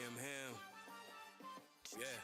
am him. Yeah.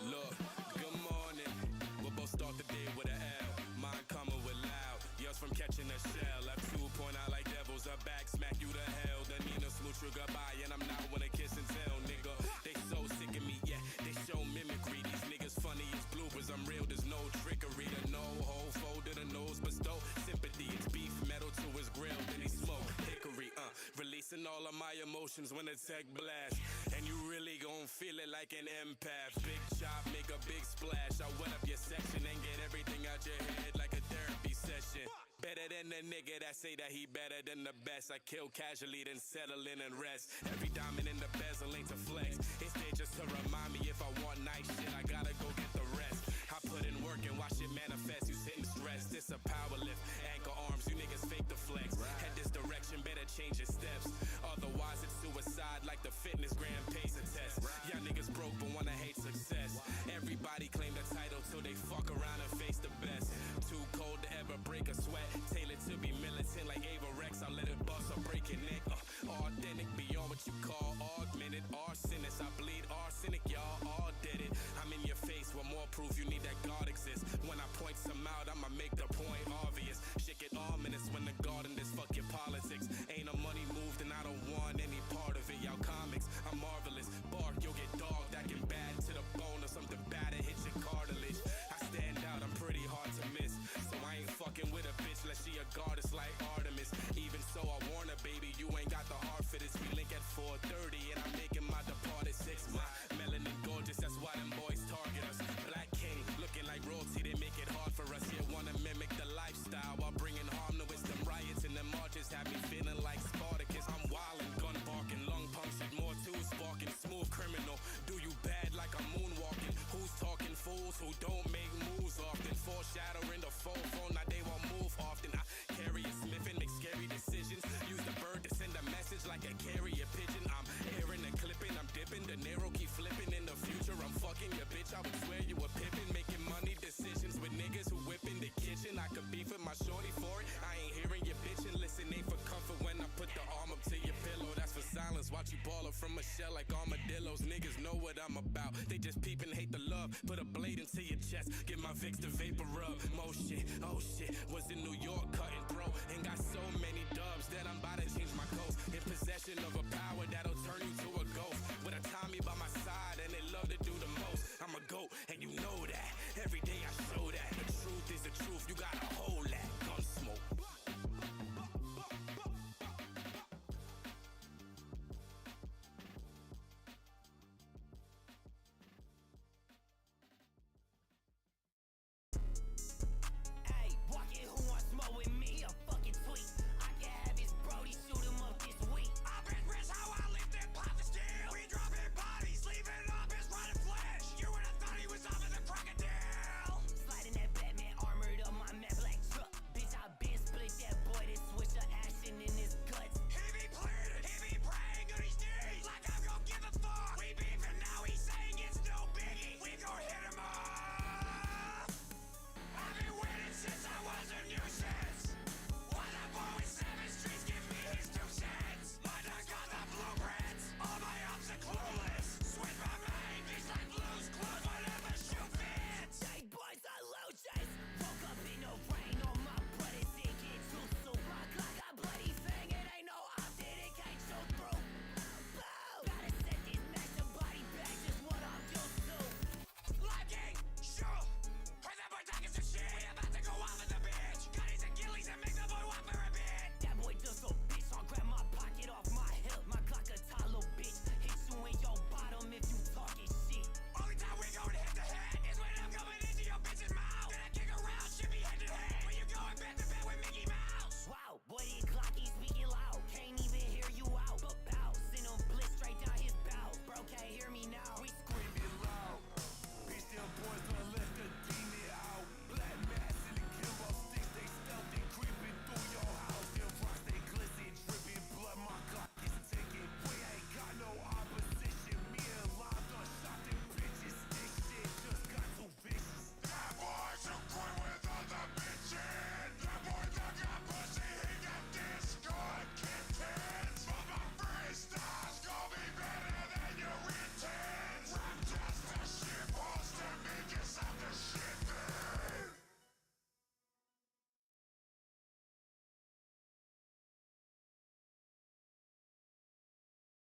Look, good morning. We'll both start the day with an L. Mine coming with loud. Yours from catching a shell. Left 2 point out like devils. Her back smack you to hell. The Nina smooch you goodbye. And I'm not wanna kiss and tell, nigga. They so sick of me, yeah. They show mimicry. These niggas funny as bloopers. I'm real, there's no trickery. The no hole folded the nose bestow sympathy. It's beef metal to his grill. Then he smoke hickory, releasing all of my emotions when the tech blast. And you really gon' feel it like an empath. Big chop, make a big splash. I wet up your section and get everything out your head like a therapy session. Better than the nigga that say that he better than the best. I kill casually, then settle in and rest. Every diamond in the bezel ain't to flex. It's there just to remind me if I want nice shit, I gotta go get the rest. I put in work and watch it manifest. You sitting stressed, this a power lift. Anchor arms, you niggas fake the flex. Head this direction, better change your steps. Otherwise it's suicide like the fitness gram pays a test. Y'all niggas broke but wanna hate success. Everybody claim the title till they fuck around and face the best. Too cold to ever break a sweat. Tailored to be militant like Ava Rex. I'll let it bust or break your neck. Authentic beyond what you call augmented. Arsonist, I bleed arsenic, y'all all did it. I'm in your face with more proof you need that God exists. When I point some out, I'ma make the point obvious. Shit get ominous when the garden this fuck your politics. Ain't no money moved and I don't want any part of it. Y'all comics, I'm marvelous. Bark, you'll get dogged, acting bad to the bone or something bad to hit your cartilage. I stand out, I'm pretty hard to miss. So I ain't fucking with a bitch unless she a goddess like Artemis. Even so, I warn her, baby, you ain't got the heart for this. We link at 4:30 and I'm making my depart at 6. My melanin gorgeous, that's why them boys target us. Black king, looking like royalty, they make it hard for us. You wanna mimic the lifestyle while bringing harm to us. Them riots and them marches have me feeling like Spartacus. I'm wildin', gun barking, lung punctured, more too sparking. Smooth criminal, do you bad like I'm moonwalking. Who's talking fools who don't make moves often? Foreshadowing the full phone, now they won't move often. I carry a Smith and make scary decisions. Use the bird to send a message like a carrier pigeon. I'm airing and clipping, I'm dipping. The narrow keep flipping. In the future, I'm fucking your bitch. I would swear you a pippin'. Making money decisions with niggas who whip in the kitchen. I could beef with my shorty for it. I ain't hearing you bitchin'. Listen, ain't for comfort when I put the arm up to your pillow. That's for silence. Watch you ball up from a shell like armadillos. Niggas know what I'm about. They just peep and hate the love. Put a blade into your chest. Get my Vicks to vapor rub. Mo shit, oh shit. Was in New York cutting throat. And got so many dubs that I'm about to change my coast. In possession of a power that'll turn you to a ghost. With a Tommy by my side and they love to do the most. I'm a goat and you know that. Every day I show that. The truth is the truth. You gotta hold that. Gun smoke. Shoot him up this week. I bet Chris how I live that pop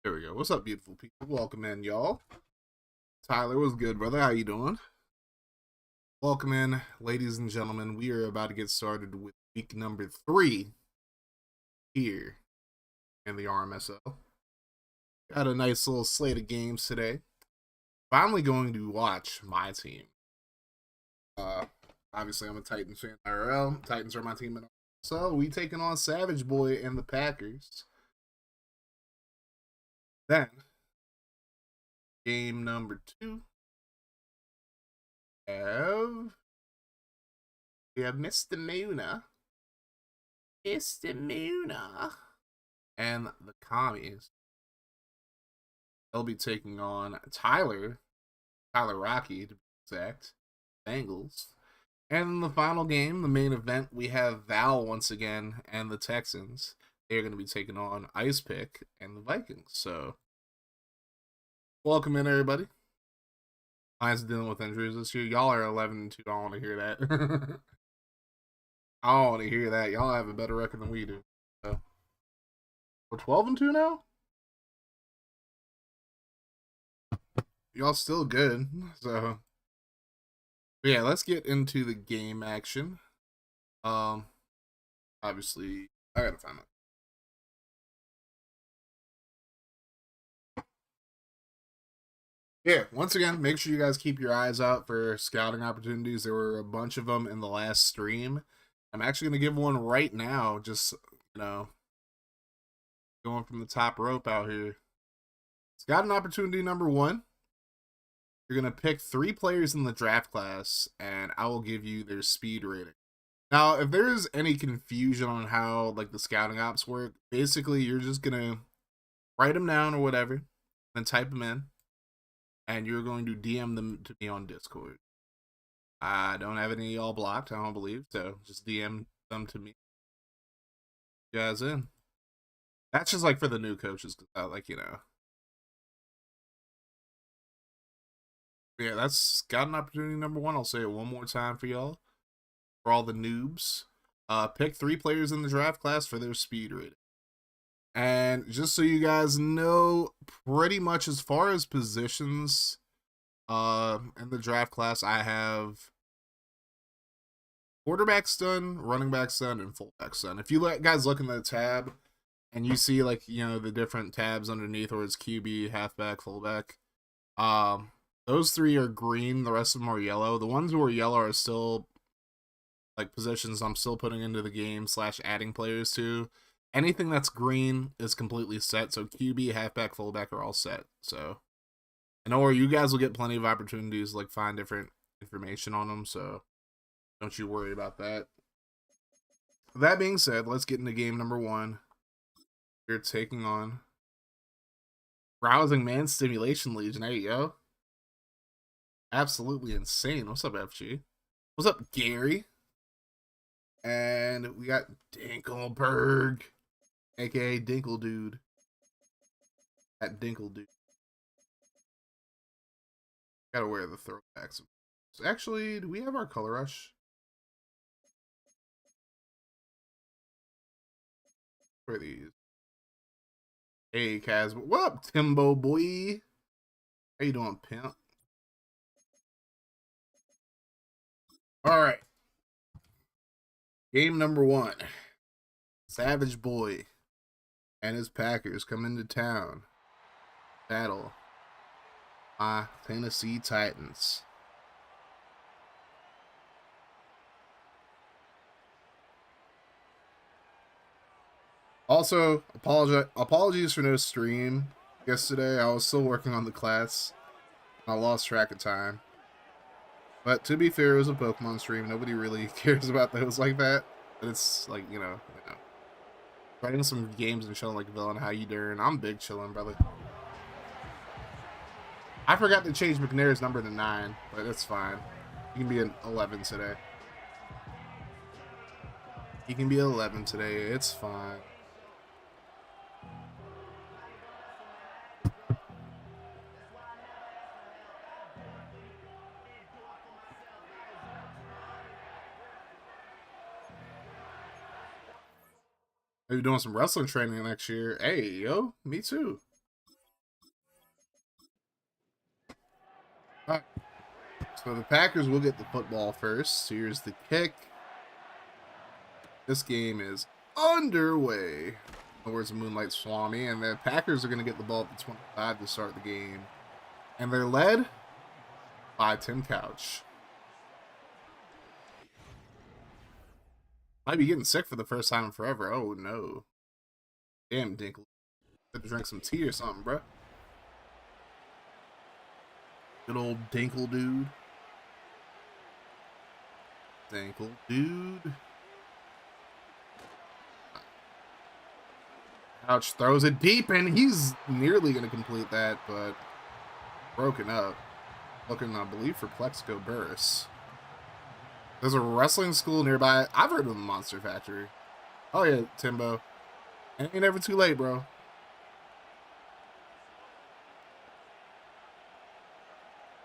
There we go. What's up, beautiful people? Welcome in, y'all. Tyler, what's good, brother? How you doing? Welcome in, ladies and gentlemen. We are about to get started with week number 3 here in the RMSL. Got a nice little slate of games today. Finally going to watch my team. Obviously, I'm a Titans fan IRL. Titans are my team in RMSL. So we taking on Savage Boy and the Packers. Then, game number 2. We have Mr. Muna. And the Commies. They'll be taking on Tyler Rocky, to be exact, Bengals. And in the final game, the main event, we have Val once again and the Texans. They're going to be taking on Ice Pick and the Vikings. So, welcome in, everybody. Lions dealing with injuries this year. Y'all are 11-2. I don't want to hear that. I don't want to hear that. Y'all have a better record than we do. So, we're 12-2 now? Y'all still good. So, yeah, let's get into the game action. Obviously, I gotta find it. Yeah, once again, make sure you guys keep your eyes out for scouting opportunities. There were a bunch of them in the last stream. I'm actually going to give one right now, just, going from the top rope out here. Scouting opportunity number 1. You're going to pick 3 players in the draft class, and I will give you their speed rating. Now, if there is any confusion on how, the scouting ops work, basically, you're just going to write them down or whatever, then type them in. And you're going to DM them to me on Discord. I don't have any of y'all blocked, I don't believe, so just DM them to me. You guys in. That's just for the new coaches, because Yeah, that's scouting opportunity number 1. I'll say it one more time for y'all. For all the noobs. Pick 3 players in the draft class for their speed rating. And just so you guys know, pretty much as far as positions in the draft class, I have quarterbacks done, running backs done, and fullbacks done. If you guys look in the tab and you see the different tabs underneath where it's QB, halfback, fullback, those 3 are green, the rest of them are yellow. The ones who are yellow are still positions I'm still putting into the game / adding players to. Anything that's green is completely set, so QB, halfback, fullback are all set. So, I know you guys will get plenty of opportunities to find different information on them, so don't you worry about that. That being said, let's get into game number 1. We're taking on Browsing Man Stimulation Legion. There you go. Absolutely insane. What's up, FG? What's up, Gary? And we got Dinkelberg, aka Dinkle Dude. That Dinkle Dude. Gotta wear the throwbacks. So actually, do we have our color rush? Where are these? Hey, Kaz. What up, Timbo boy? How you doing, pimp? Alright. Game number 1. Savage Boy and his Packers come into town. Battle my Tennessee Titans. Also, apologies for no stream yesterday. I was still working on the class. I lost track of time. But to be fair, it was a Pokemon stream. Nobody really cares about those like that. But it's playing some games and chilling Villain. How you doing? I'm big chilling, brother. I forgot to change McNair's number to 9, but it's fine. He can be an 11 today. He can be 11 today. It's fine. Maybe doing some wrestling training next year. Hey, yo, me too. All right. So the Packers will get the football first. Here's the kick. This game is underway. Where's Moonlight Swami? And the Packers are going to get the ball at the 25 to start the game. And they're led by Tim Couch. Might be getting sick for the first time in forever. Oh, no. Damn, Dinkle. Had to drink some tea or something, bro. Good old Dinkle dude. Dinkle dude. Couch throws it deep, and he's nearly going to complete that, but broken up. Looking, I believe, for Plexico Burris. There's a wrestling school nearby. I've heard of the Monster Factory. Oh, yeah, Timbo. It ain't never too late, bro.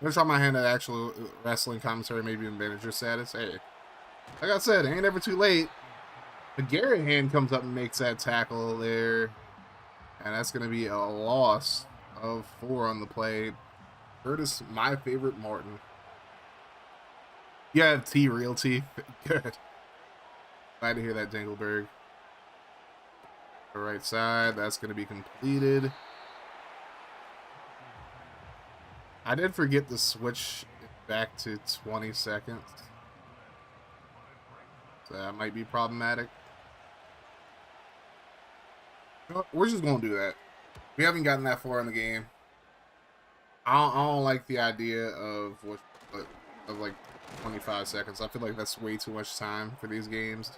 I'm going to try my hand at actual wrestling commentary, maybe in manager status. Hey, like I said, it ain't ever too late. The Garrett hand comes up and makes that tackle there. And that's going to be a loss of 4 on the play. Curtis, my favorite Martin. Yeah, T, real T. Good. Glad to hear that, Dingleberg. The right side, that's going to be completed. I did forget to switch it back to 20 seconds. So that might be problematic. We're just going to do that. We haven't gotten that far in the game. I don't like the idea of like 25 seconds. I feel like that's way too much time for these games.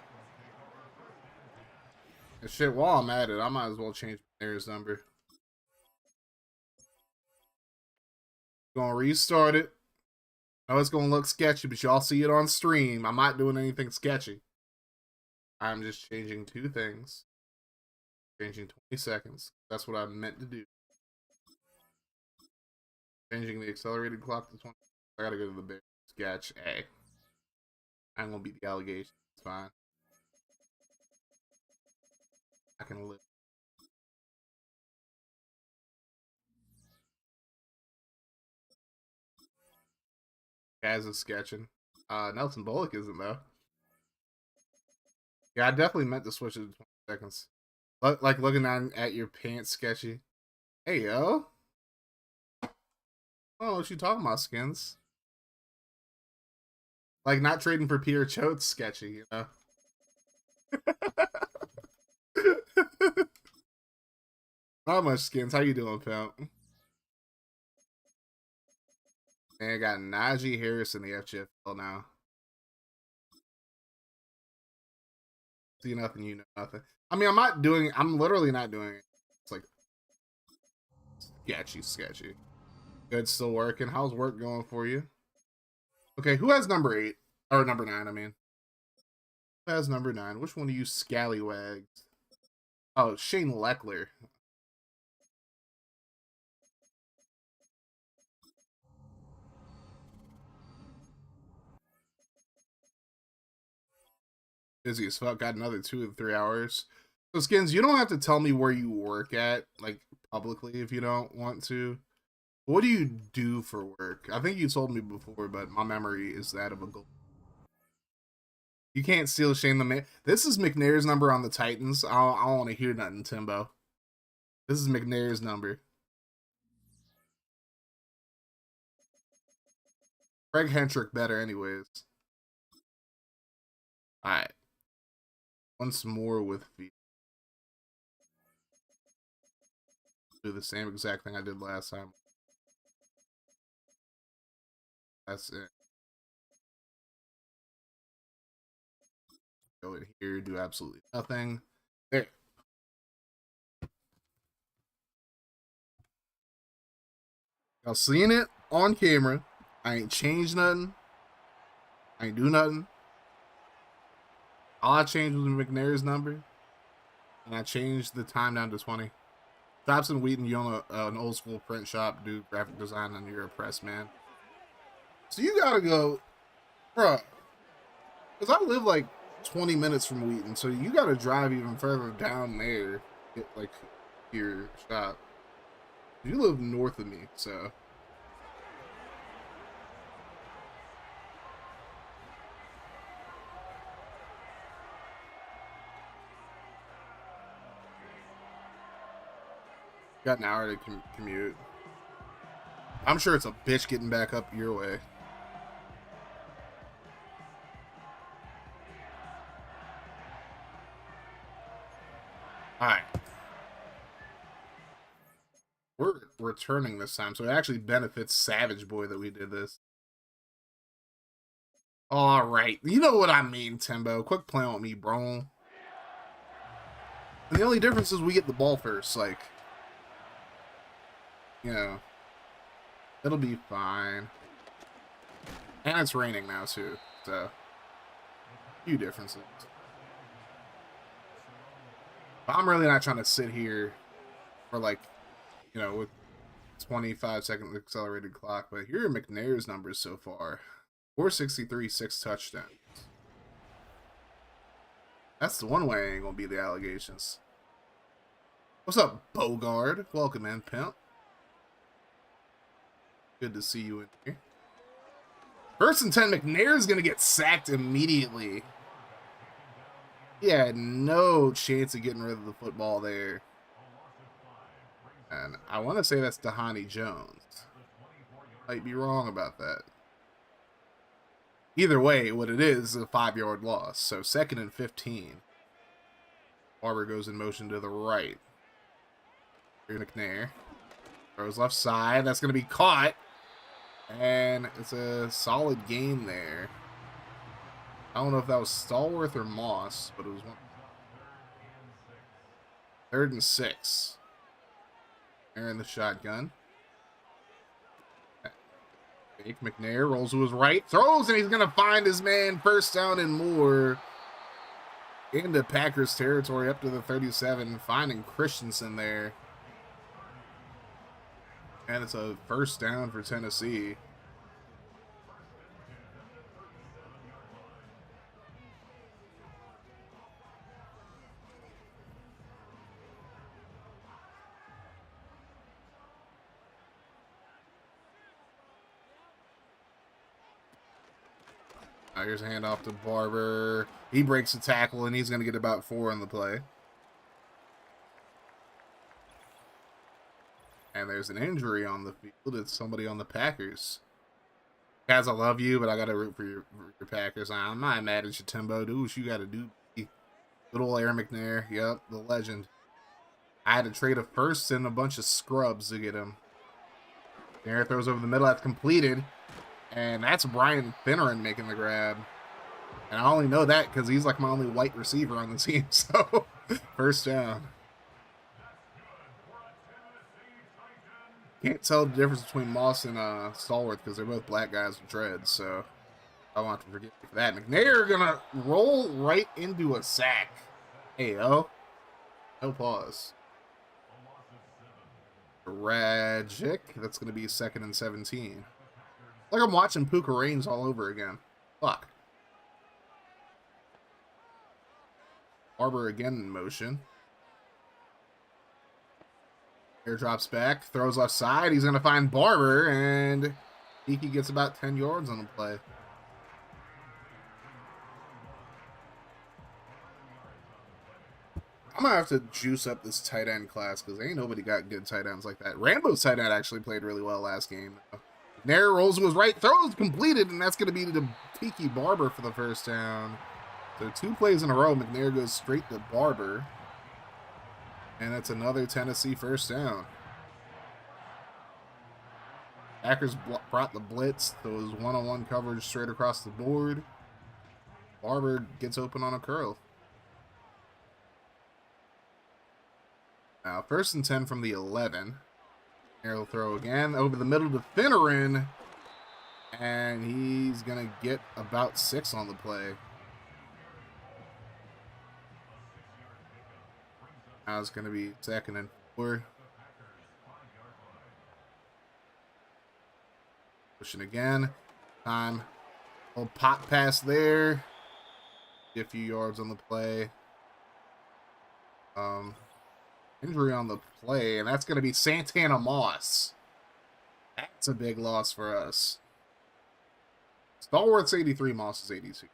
And shit, while I'm at it, I might as well change player's number. Gonna restart it. I know it's gonna look sketchy, but y'all see it on stream. I'm not doing anything sketchy. I'm just changing 2 things. Changing 20 seconds. That's what I meant to do. Changing the accelerated clock to 20. I gotta go to the big sketch. Hey. I'm gonna beat the allegation. It's fine. I can live. Kaz is sketching. Nelson Bullock isn't, though. Yeah, I definitely meant to switch it to 20 seconds. Like looking at your pants sketchy. Hey, yo. I don't know what you talking about, Skins. Like not trading for Peter Choate sketchy, you know? Not much, Skins. How you doing, pimp? Man, I got Najee Harris in the FGFL now. See nothing, you know nothing. I mean, I'm literally not doing it. It's like sketchy. Good, still working. How's work going for you? Okay, who has number 8? Or number 9, I mean. Who has number 9? Which one of you scallywags? Oh, Shane Leckler. Busy as fuck. Got another 2 to 3 hours. So, Skins, you don't have to tell me where you work at, like, publicly if you don't want to. What do you do for work? I think you told me before, but my memory is that of a gold. You can't steal Shane the Man. This is McNair's number on the Titans. I don't want to hear nothing, Timbo. This is McNair's number. Greg Hentrick better anyways. Alright. Once more with feet. Do the same exact thing I did last time. That's it. Go in here, do absolutely nothing. There. Y'all seen it on camera. I ain't changed nothing. I ain't do nothing. All I changed was McNair's number. And I changed the time down to 20. Dobson Wheaton, you own an old school print shop, do graphic design, and you're a press man. So you gotta go, bro. Because I live like 20 minutes from Wheaton, so you gotta drive even further down there to get like your shop. You live north of me, so Got an hour to commute. I'm sure it's a bitch getting back up your way. Alright. We're returning this time, so it actually benefits Savage Boy that we did this. Alright. You know what I mean, Timbo. Quick playing with me, bro. And the only difference is we get the ball first, like... You know. It'll be fine. And it's raining now, too. So... a few differences. But I'm really not trying to sit here for, like... You know, with 25-second accelerated clock. But here are McNair's numbers so far. 463, 6 touchdowns. That's the one way I ain't gonna be the allegations. What's up, Bogard? Welcome in, pimp. Good to see you in here. 1st and 10, McNair's gonna get sacked immediately. He had no chance of getting rid of the football there. And I want to say that's Dahani Jones. Might be wrong about that. Either way, what it is a 5-yard loss. So 2nd and 15. Barber goes in motion to the right. Here McNair. Throws left side. That's going to be caught. And it's a solid game there. I don't know if that was Stallworth or Moss, but it was one. 3rd and 6. They're in the shotgun. Fake McNair rolls to his right, throws, and he's going to find his man. 1st down and more into Packers territory up to the 37, finding Christensen there. And it's a 1st down for Tennessee. Here's a handoff to Barber. He breaks the tackle, and he's going to get about 4 on the play. And there's an injury on the field. It's somebody on the Packers. Guys, I love you, but I got to root for your Packers. I'm not mad at you, Timbo. Do what you got to do. Good old Aaron McNair. Yep, the legend. I had to trade a 1st and a bunch of scrubs to get him. McNair throws over the middle. That's completed. And that's Brian Finneran making the grab. And I only know that because he's like my only white receiver on the team. So, 1st down. Can't tell the difference between Moss and Stallworth because they're both black guys with dreads. So, I want to forget that. McNair going to roll right into a sack. Hey, yo. No pause. Tragic. That's going to be 2nd and 17. Like I'm watching Puka Reigns all over again. Fuck. Barber again in motion. Air drops back, throws left side. He's going to find Barber, and he gets about 10 yards on the play. I'm going to have to juice up this tight end class because ain't nobody got good tight ends like that. Rambo's tight end actually played really well last game. Nair rolls to his right, throws completed, and that's going to be to Tiki Barber for the 1st down. So 2 plays in a row, McNair goes straight to Barber. And it's another Tennessee 1st down. Packers brought the blitz. Those one-on-one coverage straight across the board. Barber gets open on a curl. Now 1st and 10 from the 11. Arrow throw again over the middle to Finneran, and he's gonna get about 6 on the play. Now it's gonna be 2nd and 4. Pushing again. Time. Little pop pass there. Get a few yards on the play. Injury on the play, and that's going to be Santana Moss. That's a big loss for us. Stallworth's 83, Moss is 82.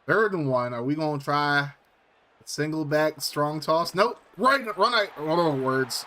3rd and 1. Are we going to try a single back strong toss? Nope. Run out. Oh, words.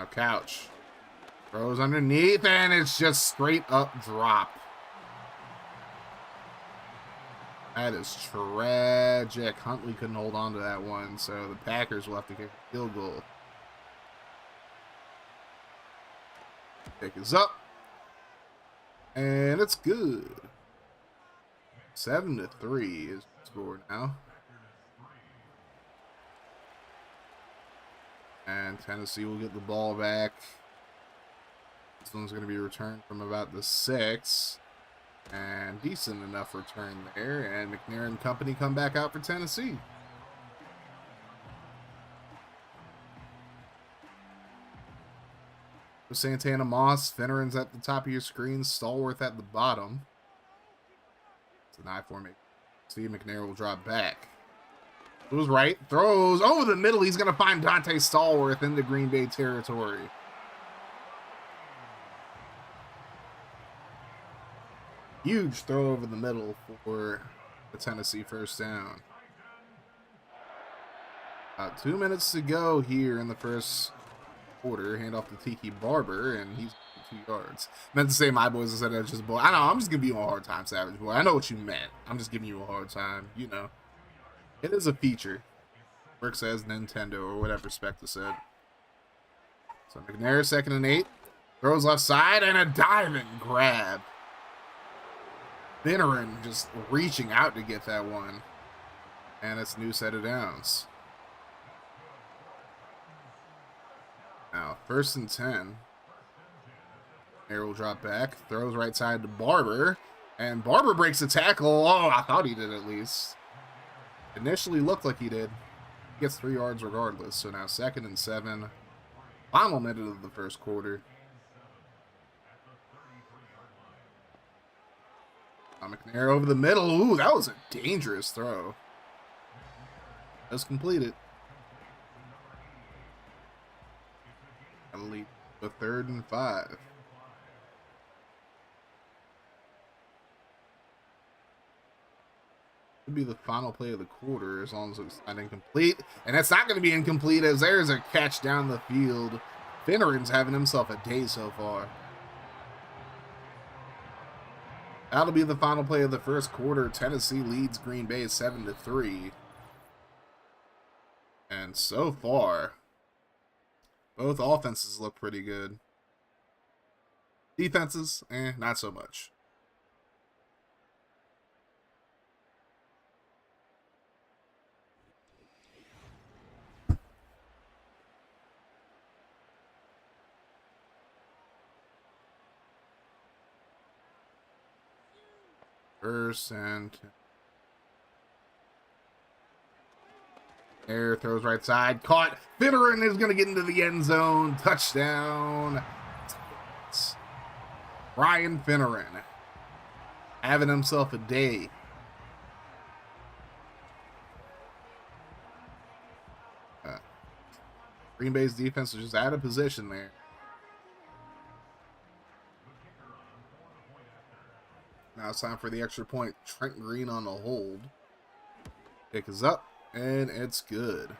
Now Couch throws underneath, and it's just straight up drop. That is tragic. Huntley couldn't hold on to that one, so the Packers will have to kick a field goal. Kick is up, and it's good. 7-3 is the score now. And Tennessee will get the ball back. This one's going to be returned from about the 6. And decent enough return there. And McNair and company come back out for Tennessee. Santana Moss, Finneran's at the top of your screen, Stallworth at the bottom. It's an I formation. Steve McNair will drop back. Goes right, throws over the middle. He's going to find Dante Stallworth into Green Bay territory. Huge throw over the middle for the Tennessee first down. About 2 minutes to go here in the first quarter. Hand off to Tiki Barber, and he's 2 yards. Meant to say my boys instead of just boy. I know, I'm just giving you a hard time, Savage Boy. I know what you meant. I'm just giving you a hard time, you know. It is a feature. Works as Nintendo or whatever Spectre said. So McNair, 2nd and 8. Throws left side and a diving grab. Finneran just reaching out to get that one. And it's a new set of downs. Now, 1st and 10. Air will drop back. Throws right side to Barber. And Barber breaks the tackle. Oh, I thought he did at least. Initially looked like he did. Gets 3 yards regardless. So now 2nd and 7. Final minute of the first quarter. McNair over the middle. Ooh, that was a dangerous throw. Just completed. That'll lead to 3rd and 5. Could be the final play of the quarter as long as it's not incomplete. And that's not going to be incomplete as there's a catch down the field. Finneran's having himself a day so far. That'll be the final play of the first quarter. Tennessee leads Green Bay 7-3. And so far, both offenses look pretty good. Defenses, not so much. First and 10. Air throws right side. Caught. Finneran is going to get into the end zone. Touchdown. Brian Finneran having himself a day. Green Bay's defense is just out of position there. Now it's time for the extra point. Trent Green on the hold. Kick is up, and it's good.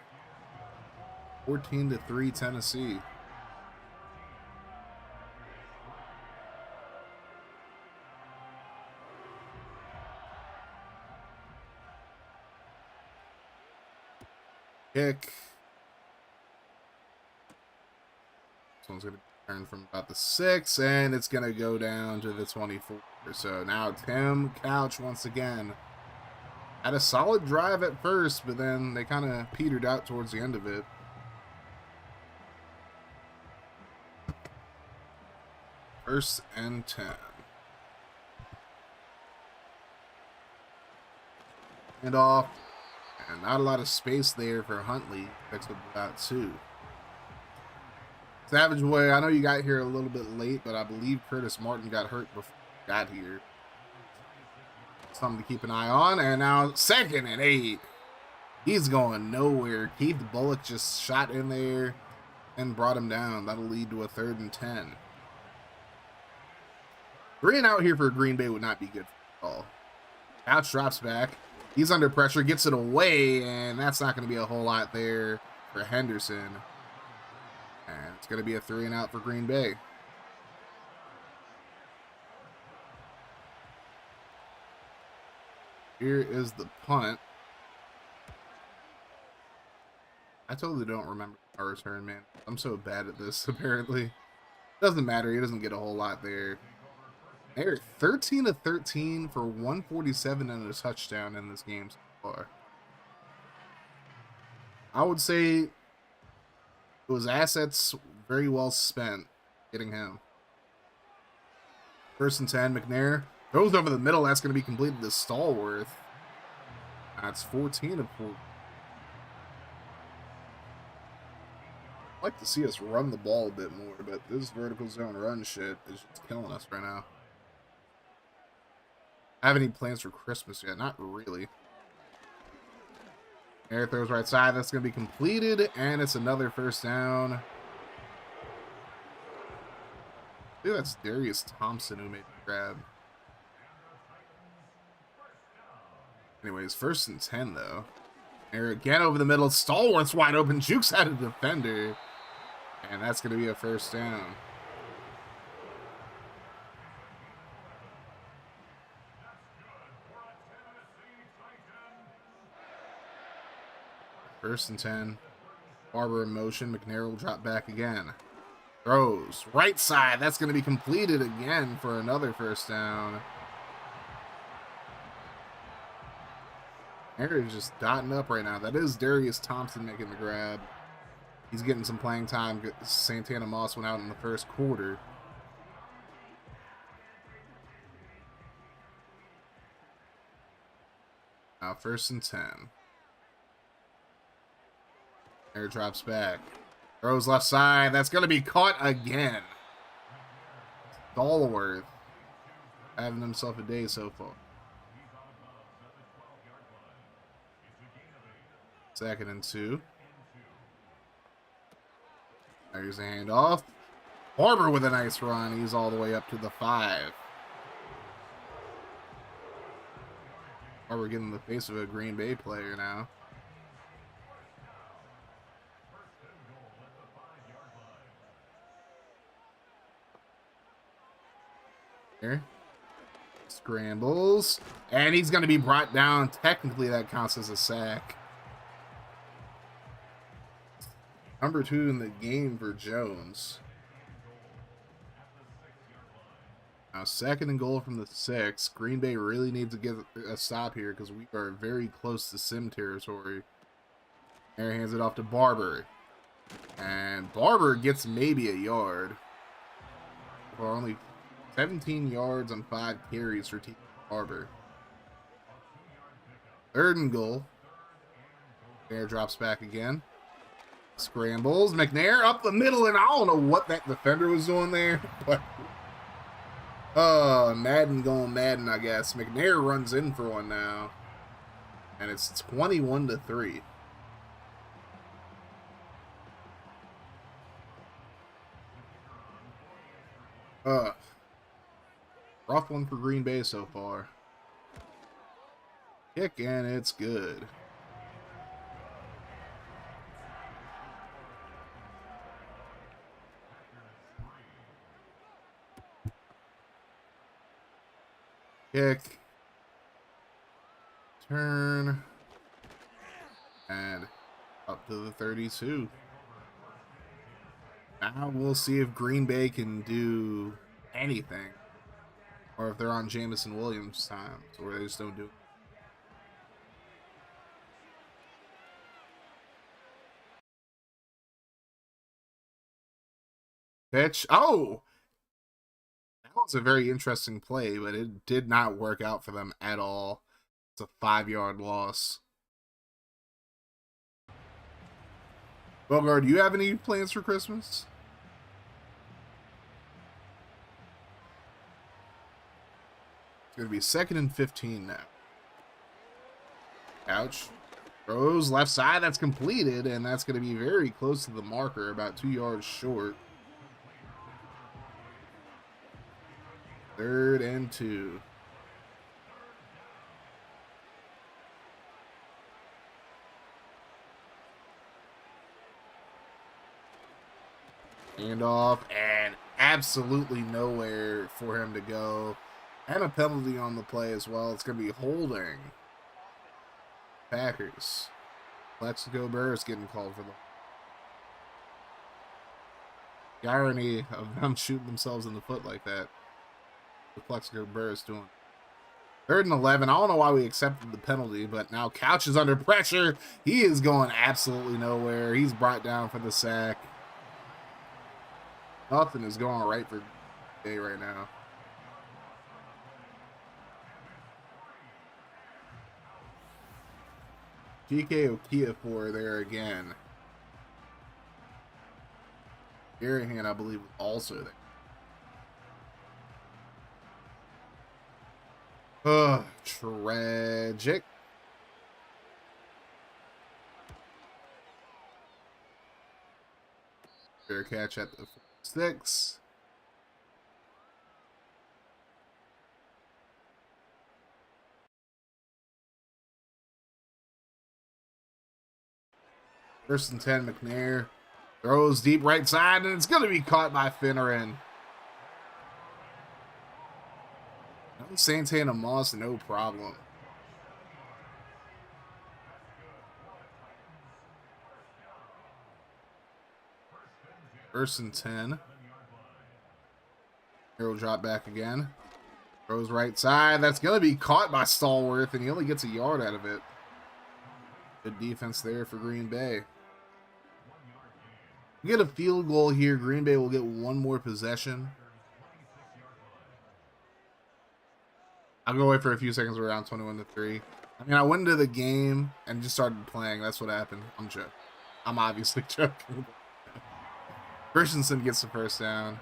14-3 Tennessee. Kick. This one's going to turn from about the 6, and it's going to go down to the 24. So now Tim Couch once again had a solid drive at first, but then they kind of petered out towards the end of it. First and 10. And off. And not a lot of space there for Huntley. Picks up about 2. Savage Boy, I know you got here a little bit late, but I believe Curtis Martin got hurt before he got here. Something to keep an eye on. And now 2nd and 8. He's going nowhere. Keith Bullock just shot in there and brought him down. That'll lead to a 3rd and 10. 3 and out here for Green Bay would not be good at all. Couch drops back. He's under pressure, gets it away, and that's not going to be a whole lot there for Henderson. And it's going to be a 3-and-out for Green Bay. Here is the punt. I totally don't remember our return, man. I'm so bad at this, apparently. Doesn't matter. He doesn't get a whole lot there. They're 13 of 13 for 147 and a touchdown in this game so far. I would say it was assets very well spent getting him. 1st and 10, McNair throws over the middle. That's going to be completed to Stallworth. That's 14 of 4. I'd like to see us run the ball a bit more, but this vertical zone run shit is just killing us right now. Have any plans for Christmas yet? Not really. Air throws right side. That's going to be completed, and it's another 1st down. I think that's Darius Thompson who made the grab. Anyways, 1st and 10, though. Air again over the middle. Stallworth's wide open. Jukes out a defender. And that's going to be a 1st down. First and 10. Barber in motion. McNair will drop back again. Throws. Right side. That's going to be completed again for another 1st down. McNair is just dotting up right now. That is Darius Thompson making the grab. He's getting some playing time. Santana Moss went out in the 1st quarter. Now 1st and 10. Air drops back. Throws left side. That's going to be caught again. Stallworth having himself a day so far. 2nd and 2. There's a handoff. Barber with a nice run. He's all the way up to the 5. Barber getting in the face of a Green Bay player now. Here. Scrambles. And he's going to be brought down. Technically, that counts as a sack. Number 2 in the game for Jones. Now 2nd and goal from the 6. Green Bay really needs to get a stop here because we are very close to sim territory. Air hands it off to Barber. And Barber gets maybe a yard. For only 17 yards on 5 carries for T. Barber. 3rd and goal. Air drops back again. Scrambles. McNair up the middle, and I don't know what that defender was doing there, but Madden going Madden, I guess. McNair runs in for one now, and it's 21-3. Rough one for Green Bay so far. Kick, and it's good. Kick, turn, and up to the 32. Now we'll see if Green Bay can do anything, or if they're on Jamison Williams' time, or they just don't do it. Pitch. Oh! That was a very interesting play, but it did not work out for them at all. It's a 5-yard loss. Bogart, do you have any plans for Christmas? It's going to be 2nd and 15 now. Couch. Throws left side. That's completed, and that's going to be very close to the marker, about 2 yards short. 3rd and 2. And off, and absolutely nowhere for him to go. And a penalty on the play as well. It's going to be holding. Packers. Plexico Burris getting called for the irony of them shooting themselves in the foot like that. What Plexico Burris doing. 3rd and 11. I don't know why we accepted the penalty, but now Couch is under pressure. He is going absolutely nowhere. He's brought down for the sack. Nothing is going right for Day right now. GK Okiafor there again. Garahan, I believe, was also there. Ugh, tragic. Fair catch at the 6. First and 10, McNair throws deep right side, and it's going to be caught by Finneran. No Santana Moss, no problem. First and 10. Arrow drop back again. Throws right side. That's going to be caught by Stallworth, and he only gets a yard out of it. Good defense there for Green Bay. We get a field goal here. Green Bay will get one more possession. I'll go away for a few seconds. We're around 21-3. I mean, I went into the game and just started playing. That's what happened. I'm joking. I'm obviously joking. Christensen gets the first down.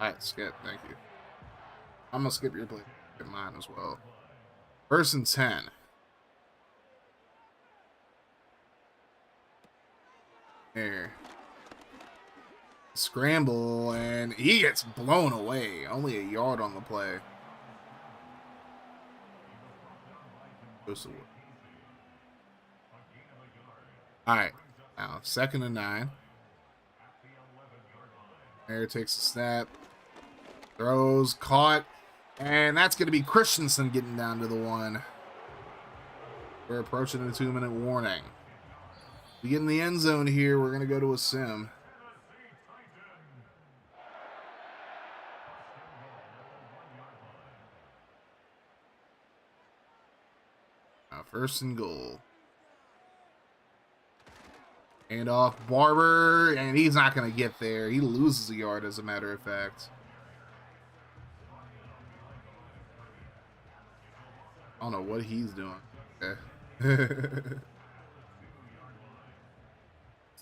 Alright, skip. Thank you. I'm going to skip your play. Get mine as well. First and 10. There. Scramble, and he gets blown away. Only a yard on the play. Alright. Now, 2nd and 9. There takes a snap. Throws, caught. And that's going to be Christensen getting down to the 1. We're approaching the 2-minute warning. We get in the end zone here. We're going to go to a sim. Now, 1st and goal. And off Barber, and he's not going to get there. He loses a yard, as a matter of fact. I don't know what he's doing. Okay.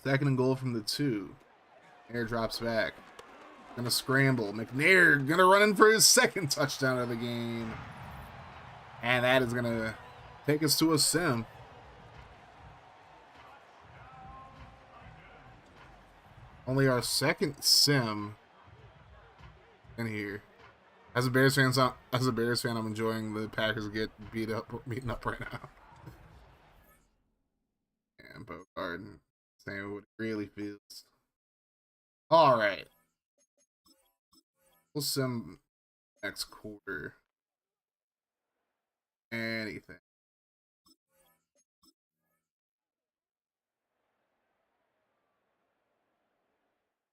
2nd and goal from the 2. Air drops back. Gonna scramble. McNair gonna run in for his 2nd touchdown of the game. And that is gonna take us to a sim. Only our 2nd sim in here. As a Bears fan, I'm enjoying the Packers get beaten up right now. And Bogart saying what it really feels. All right, we'll sim next quarter. Anything.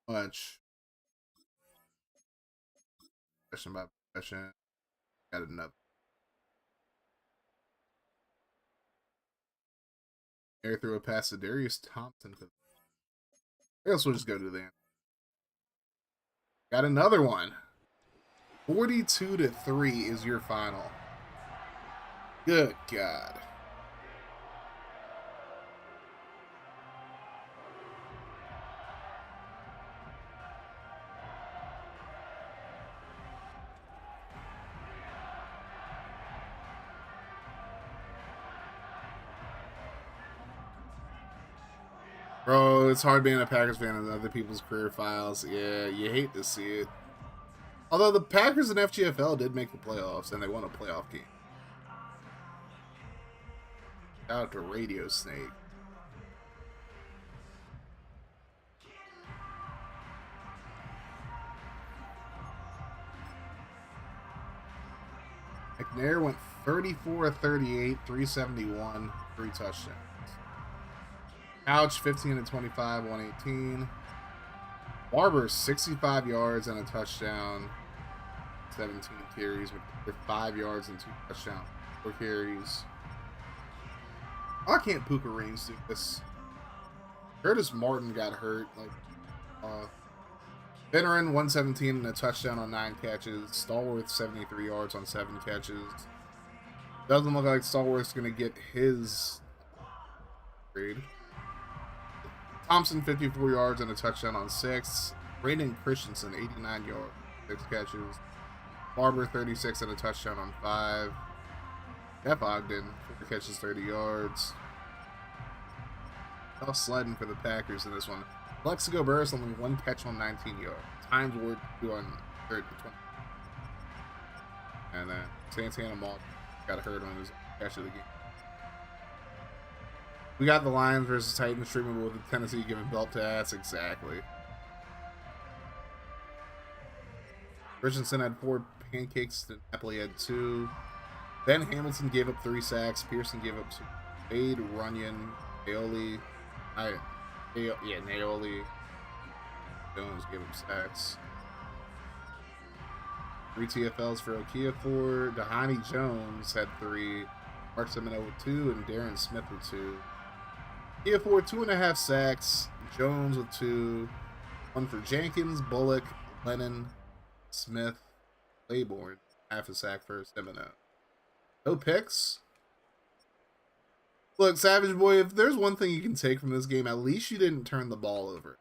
Much. Question by question. Got another. Air through a pass to Darius Thompson. I guess we'll just go to the end. Got another one. 42-3 is your final. Good God. Bro, it's hard being a Packers fan in other people's career files. Yeah, you hate to see it. Although the Packers and FGFL did make the playoffs, and they won a playoff game. Shout out to Radio Snake. McNair went 34-38, 371, 3 touchdowns. Couch 15-25, 118. Barber 65 yards and a touchdown, 17 carries with 5 yards and 2 touchdowns, 4 carries. Why can't Puka Reigns do this? Curtis Martin got hurt. Veteran 117 and a touchdown on 9 catches. Stallworth 73 yards on 7 catches. Doesn't look like Stallworth's going to get his grade. Thompson 54 yards and a touchdown on 6. Brandon Christensen 89 yards, 6 catches. Barber 36 and a touchdown on 5. Jeff Ogden 4 catches, 30 yards. Tough sledding for the Packers in this one. Plexico Burris only 1 catch on 19 yards. Times Ward 2 on 30, 20. And then Santana Moss got hurt on his catch of the game. We got the Lions versus Titans streaming with Tennessee giving belt to ass. Exactly. Richardson had 4 pancakes. Napoli had 2. Then Hamilton gave up 3 sacks. Pearson gave up 2. Wade, Runyon, Naoli. Naoli. Jones gave up sacks. 3 TFLs for Okiafor. Dahani Jones had 3. Mark Semino with 2. And Darren Smith with 2. Okiafor 2.5 sacks. Jones with 2. 1 for Jenkins, Bullock, Lennon, Smith, Claiborne. Half a sack for Semino. No picks. Look, Savage Boy, if there's one thing you can take from this game, at least you didn't turn the ball over.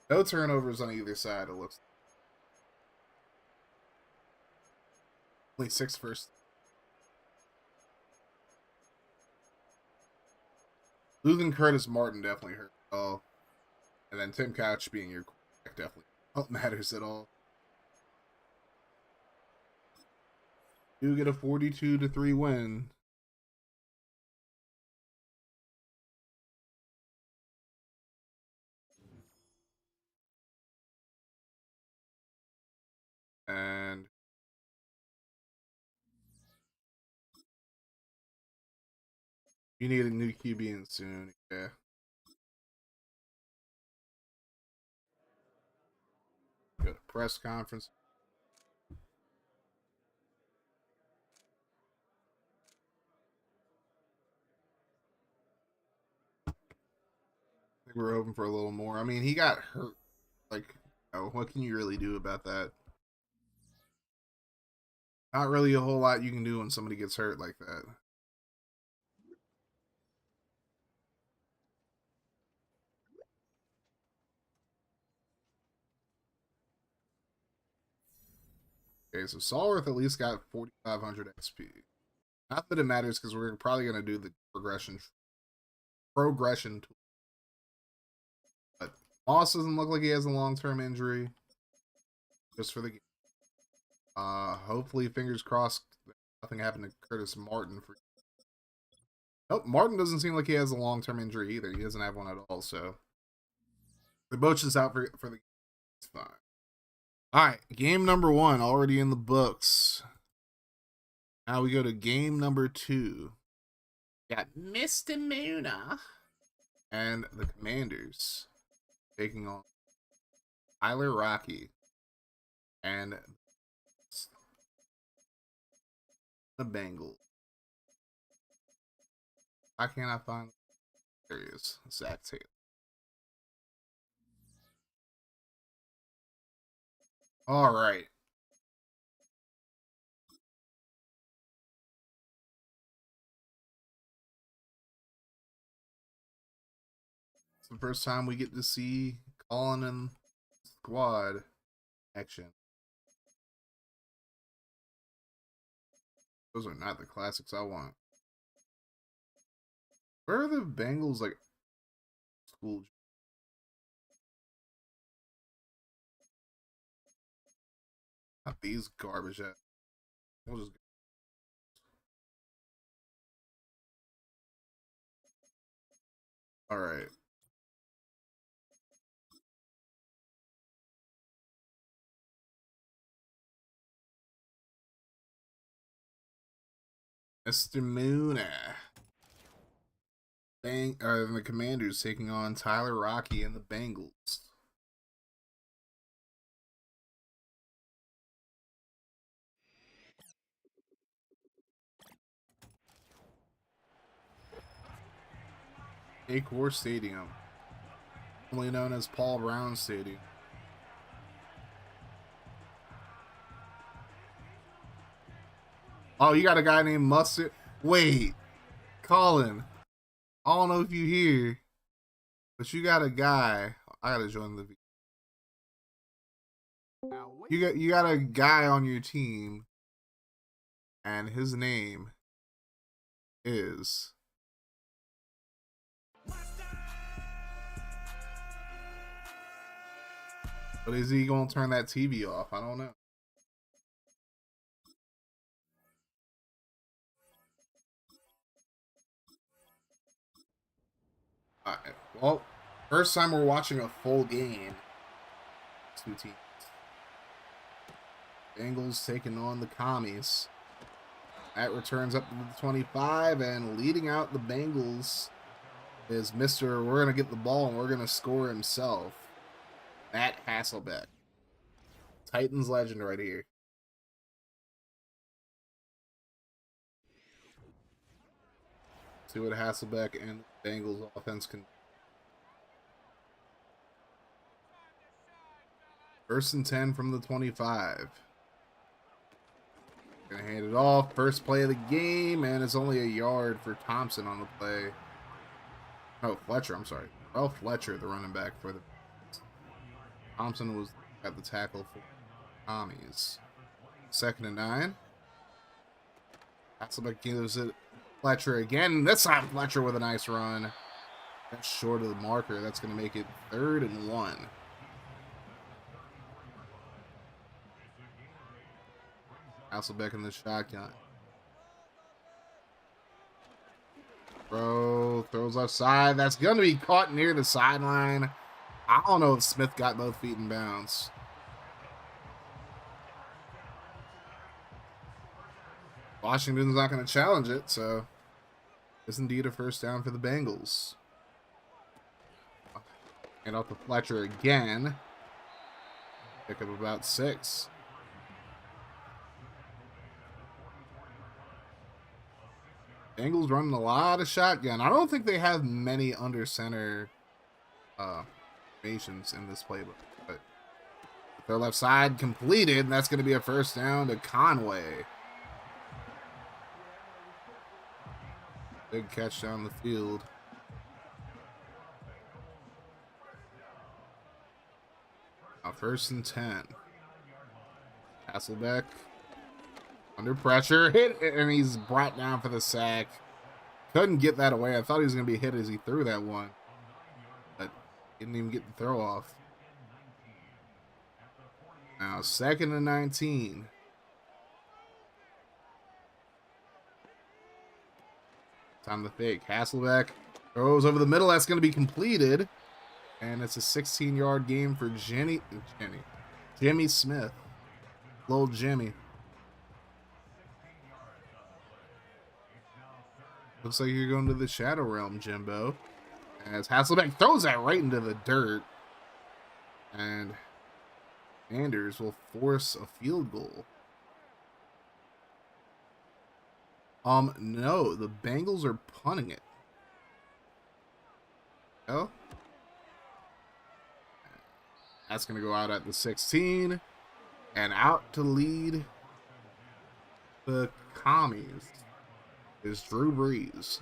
No turnovers on either side, it looks like. Only 6 first. Losing Curtis Martin definitely hurt. Oh. And then Tim Couch being your quarterback definitely matters at all. You get a 42-3 win. And you need a new QB in soon. Yeah. Go to press conference. I think we're hoping for a little more. I mean, he got hurt. Like, what can you really do about that? Not really a whole lot you can do when somebody gets hurt like that. Okay, so Solworth at least got 4,500 XP. Not that it matters because we're probably going to do the progression tool. But Moss doesn't look like he has a long-term injury. Just for the game. Hopefully, fingers crossed, nothing happened to Curtis Martin. Nope, Martin doesn't seem like he has a long-term injury either. He doesn't have one at all, so the Boach is out for the game. It's fine. All right, game number 1 already in the books. Now we go to game number 2. Got Mr. Muna and the Commanders taking on Tyler Rocky and the Bengals. Why can't I find? There he is, Zach Taylor. All right. It's the first time we get to see Colin and squad action. Those are not the classics I want. Where are the Bengals, like, school? Not these garbage at. We'll just All right. Mr. Moona. The Commanders taking on Tyler Rocky and the Bengals. Acor Stadium, formerly known as Paul Brown Stadium. Oh, you got a guy named Mustard? Wait, Colin. I don't know if you hear, but you got a guy. I gotta join the video. You got a guy on your team, and his name is. But is he gonna turn that TV off? I don't know. Alright. Well, first time we're watching a full game. Two teams. Bengals taking on the Commies. That returns up to the 25, and leading out the Bengals is Mr. We're going to get the ball and we're going to score himself, Matt Hasselbeck. Titans legend right here. See what Hasselbeck and the Bengals offense can. First and 10 from the 25. Gonna hand it off. First play of the game, and it's only a yard for Thompson on the play. Oh, Fletcher, I'm sorry. Well, Fletcher, the running back for the Thompson was at the tackle for Commies. 2nd and 9. Hasselbeck gives it Fletcher again. This time Fletcher with a nice run. That's short of the marker. That's going to make it 3rd and 1. Hasselbeck in the shotgun. Throws left side. That's going to be caught near the sideline. I don't know if Smith got both feet in bounds. Washington's not going to challenge it, so it's indeed a first down for the Bengals. And off to Fletcher again. Pick up about 6. Bengals running a lot of shotgun. I don't think they have many under center formations in this playbook, but their left side completed, and that's going to be a first down to Conway. Big catch down the field. Now 1st and 10. Hasselbeck under pressure, hit, and he's brought down for the sack. Couldn't get that away. I thought he was going to be hit as he threw that one, but didn't even get the throw off. Now 2nd and 19. Time to fake. Hasselbeck throws over the middle. That's going to be completed, and it's a 16-yard game for Jimmy Smith. Little Jimmy. Looks like you're going to the Shadow Realm, Jimbo. As Hasselbeck throws that right into the dirt. And Anders will force a field goal. No, the Bengals are punting it. Oh. That's going to go out at the 16. And out to lead the Commies is Drew Brees.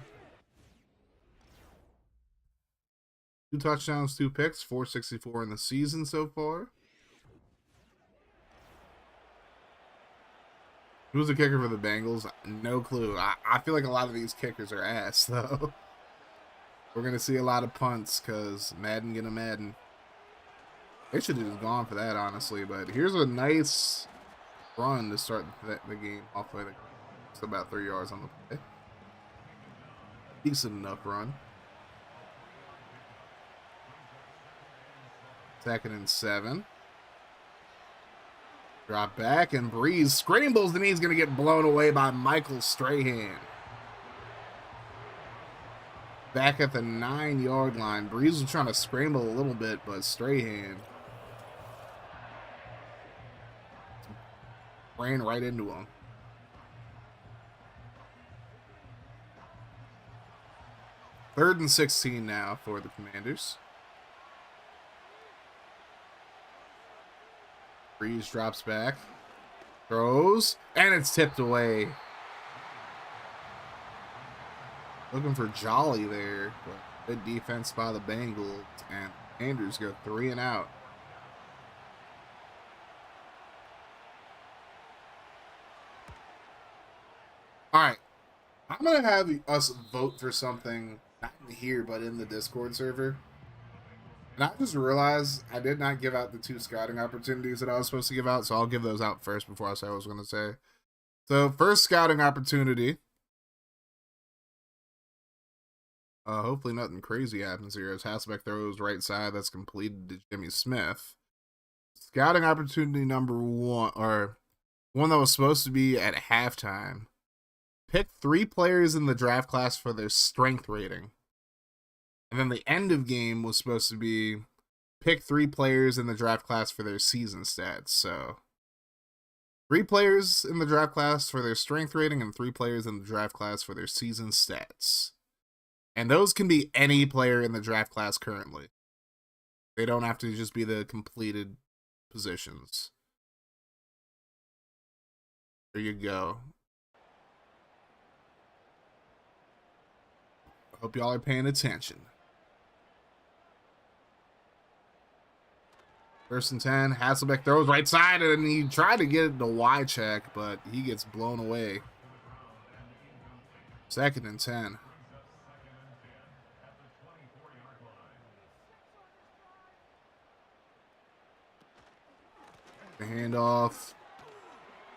2 touchdowns, 2 picks, 464 in the season so far. Who's the kicker for the Bengals? No clue. I feel like a lot of these kickers are ass, though. We're going to see a lot of punts because Madden gonna Madden. They should have just gone for that, honestly. But here's a nice run to start the game. Halfway, it's about 3 yards on the play. Decent enough run. 2nd and 7. Drop back, and Breeze scrambles, and he's going to get blown away by Michael Strahan. Back at the 9-yard line. Breeze was trying to scramble a little bit, but Strahan ran right into him. Third and 16 now for the Commanders. Breeze drops back, throws, and it's tipped away. Looking for Jolly there, but good defense by the Bengals, and Commanders go 3 and out. All right, I'm gonna have us vote for something, not in here, but in the Discord server. And I just realized I did not give out the 2 scouting opportunities that I was supposed to give out, so I'll give those out first before I say what I was going to say. So, first scouting opportunity. Hopefully nothing crazy happens here as Hasselbeck throws right side. That's completed to Jimmy Smith. Scouting opportunity number 1, or one that was supposed to be at halftime. Pick 3 players in the draft class for their strength rating. And then the end of game was supposed to be pick 3 players in the draft class for their season stats. So 3 players in the draft class for their strength rating and 3 players in the draft class for their season stats. And those can be any player in the draft class currently. They don't have to just be the completed positions. There you go. Hope y'all are paying attention. 1st and 10, Hasselbeck throws right side, and he tried to get it to Y check, but he gets blown away. 2nd and 10. The handoff,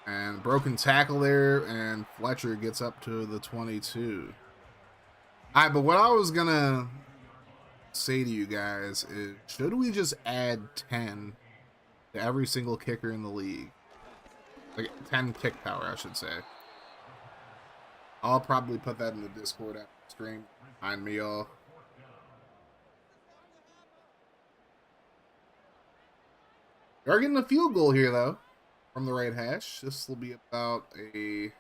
and broken tackle there, and Fletcher gets up to the 22. All right, but what I was going to say to you guys is, should we just add 10 to every single kicker in the league? Like 10 kick power, I should say. I'll probably put that in the Discord after the stream. Mind me, y'all. They're getting a field goal here, though, from the right hash. This will be about a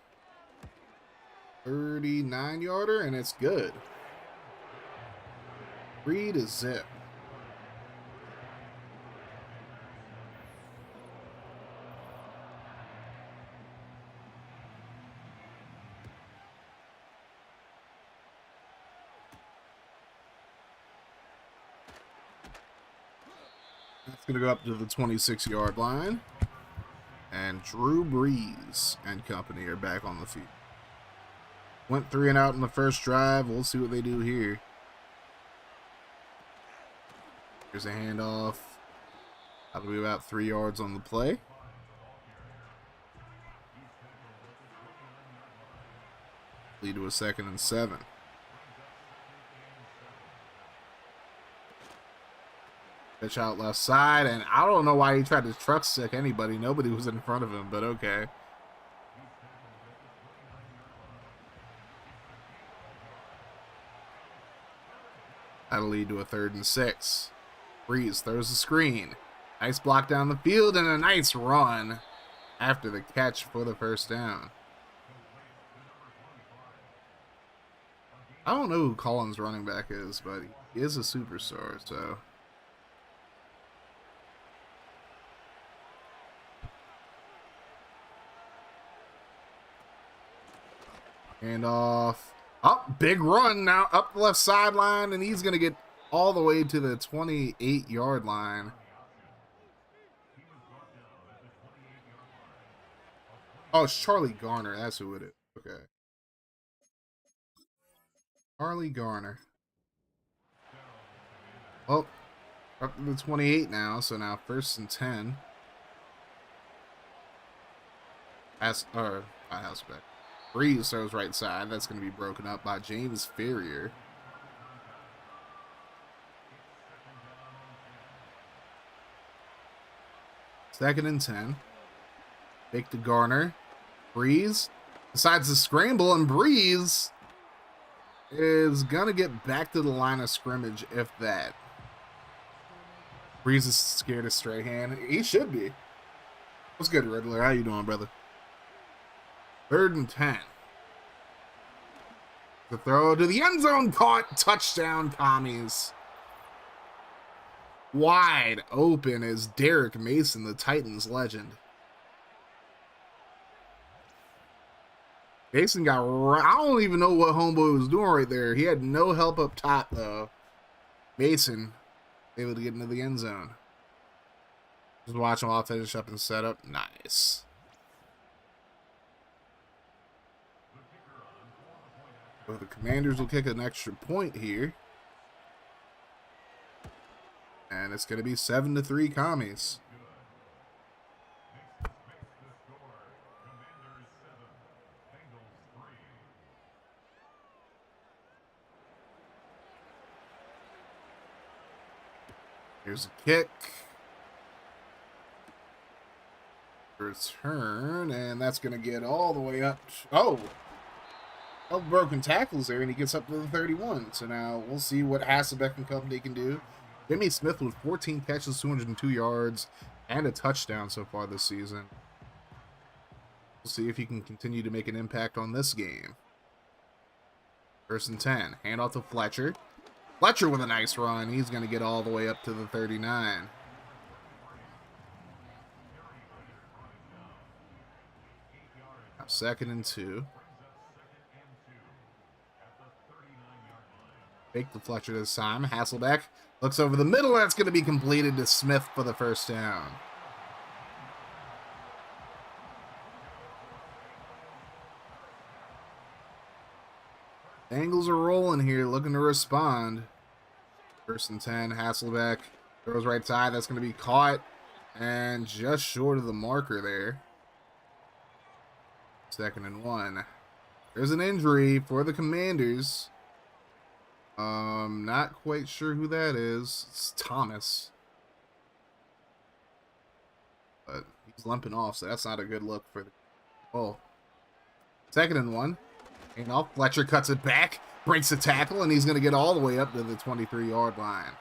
39-yarder, and it's good. 3 to zip. That's going to go up to the 26-yard line. And Drew Brees and company are back on the field. Went 3 and out in the first drive. We'll see what they do here. Here's a handoff. That'll be about 3 yards on the play. Lead to a 2nd and 7. Pitch out left side, and I don't know why he tried to truck stick anybody. Nobody was in front of him, but okay. That'll lead to a 3rd and 6. Breeze throws the screen. Nice block down the field and a nice run after the catch for the 1st down. I don't know who Collins' running back is, but he is a superstar, so. Handoff. Oh, big run now up the left sideline, and he's going to get all the way to the 28-yard line. Oh, it's Charlie Garner. That's who it is. Okay. Charlie Garner. Well, up to the 28 now, so now 1st and 10. Hasselbeck. Breeze throws right side. That's going to be broken up by James Ferrier. 2nd and 10. Fake to Garner. Breeze decides to scramble, and Breeze is going to get back to the line of scrimmage, if that. Breeze is scared of Strahan. He should be. What's good, Riddler? How you doing, brother? 3rd and 10. The throw to the end zone, caught. Touchdown, Commies. Wide open is Derek Mason, the Titans legend. Mason got I don't even know what homeboy was doing right there. He had no help up top, though. Mason able to get into the end zone. Just watch him all finish up and set up. Nice. So the Commanders will kick an extra point here. And it's going to be 7-3 Commies. Here's a kick. Return, and that's going to get all the way up. Oh! Broken tackles there, and he gets up to the 31. So now we'll see what Hasselbeck and company can do. Jimmy Smith with 14 catches, 202 yards, and a touchdown so far this season. We'll see if he can continue to make an impact on this game. 1st and 10. Hand off to Fletcher. Fletcher with a nice run. He's going to get all the way up to the 39. Now 2nd and 2. Fake to Fletcher this time. Hasselbeck looks over the middle. That's going to be completed to Smith for the 1st down. Bengals are rolling here, looking to respond. 1st and 10. Hasselbeck throws right side. That's going to be caught and just short of the marker there. 2nd and 1. There's an injury for the Commanders. Not quite sure who that is. It's Thomas. But he's limping off, so that's not a good look for the... Oh. 2nd and 1. And off. Fletcher cuts it back, breaks the tackle, and he's going to get all the way up to the 23-yard line.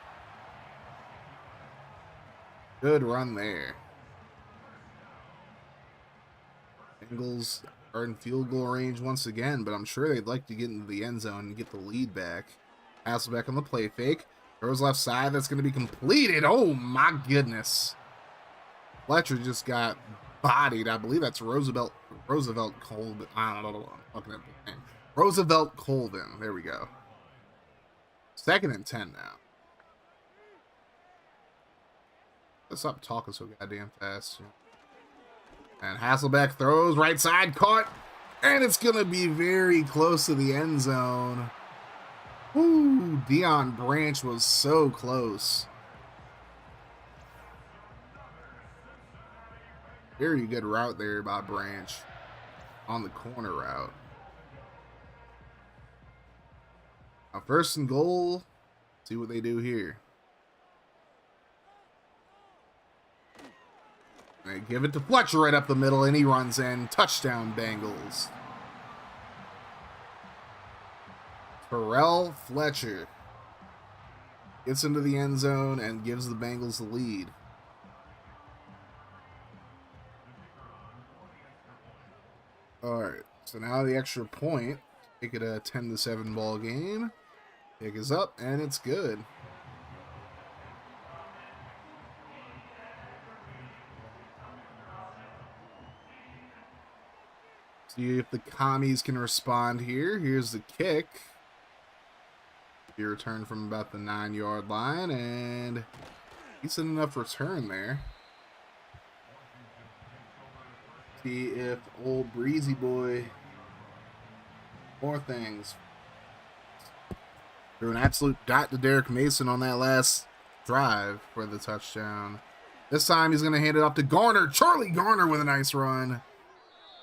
Good run there. Bengals are in field goal range once again, but I'm sure they'd like to get into the end zone and get the lead back. Hasselbeck on the play fake. Throws left side. That's going to be completed. Oh, my goodness. Fletcher just got bodied. I believe that's Roosevelt Colvin. I don't know. I'm looking at the name. Roosevelt Colvin. There we go. 2nd and 10 now. Let's stop talking so goddamn fast. And Hasselbeck throws right side, caught, and it's going to be very close to the end zone. Woo, Dion Branch was so close. Very good route there by Branch on the corner route. Now 1st and goal. See what they do here. They give it to Fletcher right up the middle, and he runs in. Touchdown, Bengals. Terrell Fletcher gets into the end zone and gives the Bengals the lead. All right, so now the extra point. Make it a 10-7 ball game. Kick is up, and it's good. See if the Commies can respond here. Here's the kick. He returned from about the 9-yard line, and decent enough return there. See if old Breezy Boy more things. Threw an absolute dot to Derek Mason on that last drive for the touchdown. This time he's going to hand it off to Garner. Charlie Garner with a nice run.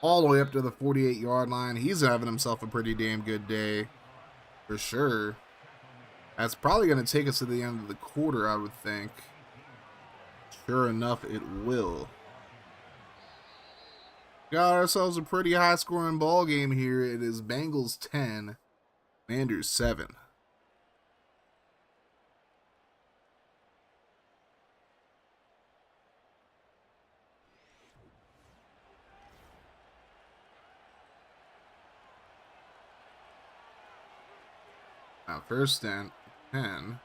All the way up to the 48-yard line. He's having himself a pretty damn good day. For sure. That's probably going to take us to the end of the quarter, I would think. Sure enough, it will. Got ourselves a pretty high scoring ball game here. It is Bengals 10, Commanders 7. Now first and 10.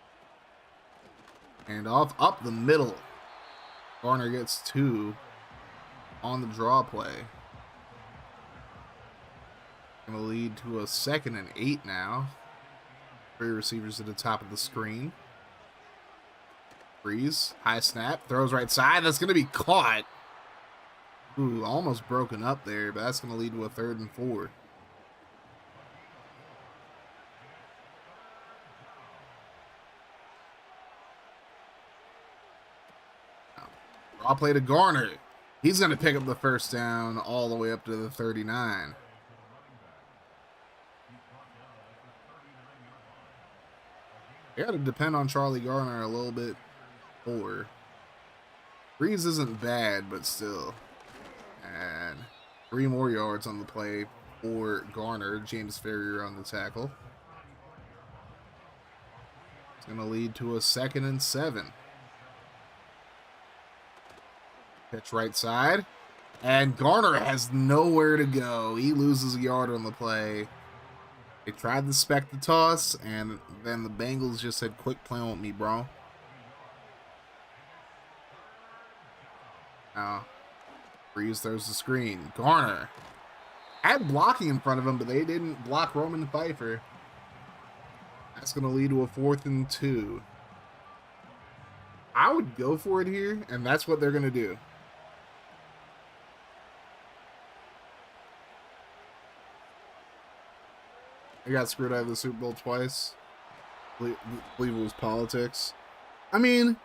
And off up the middle. Garner gets 2 on the draw play. Gonna lead to a 2nd and 8 now. 3 receivers at the top of the screen. Breeze, high snap, throws right side. That's gonna be caught. Ooh, almost broken up there, but that's gonna lead to a 3rd and 4. Draw play to Garner. He's going to pick up the first down all the way up to the 39. You got to depend on Charlie Garner a little bit more. Breeze isn't bad, but still. And 3 more yards on the play for Garner. James Ferrier on the tackle. It's going to lead to a 2nd and 7. Pitch right side. And Garner has nowhere to go. He loses a yard on the play. They tried to spec the toss, and then the Bengals just said, "Quick play with me, bro." Now, Breeze throws the screen. Garner had blocking in front of him, but they didn't block Roman Pfeiffer. That's going to lead to a 4th and 2. I would go for it here, and that's what they're going to do. They got screwed out of the Super Bowl twice. Believe it was politics. I mean,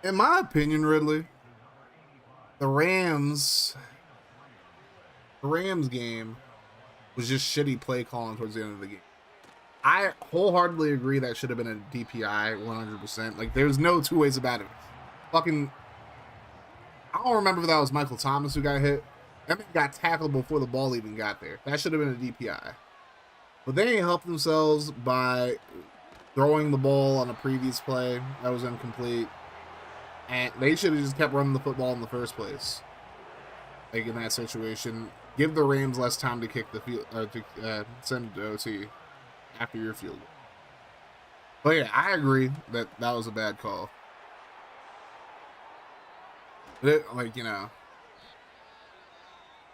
in my opinion, Ridley, the Rams game was just shitty play calling towards the end of the game. I wholeheartedly agree that should have been a DPI 100%. Like, there's no two ways about it. Fucking, I don't remember if that was Michael Thomas who got hit. That man got tackled before the ball even got there. That should have been a DPI. But they ain't helped themselves by throwing the ball on a previous play that was incomplete. And they should have just kept running the football in the first place. Like, in that situation, give the Rams less time to kick the field, to send it to OT after your field goal. But yeah, I agree that that was a bad call. But it, like, you know,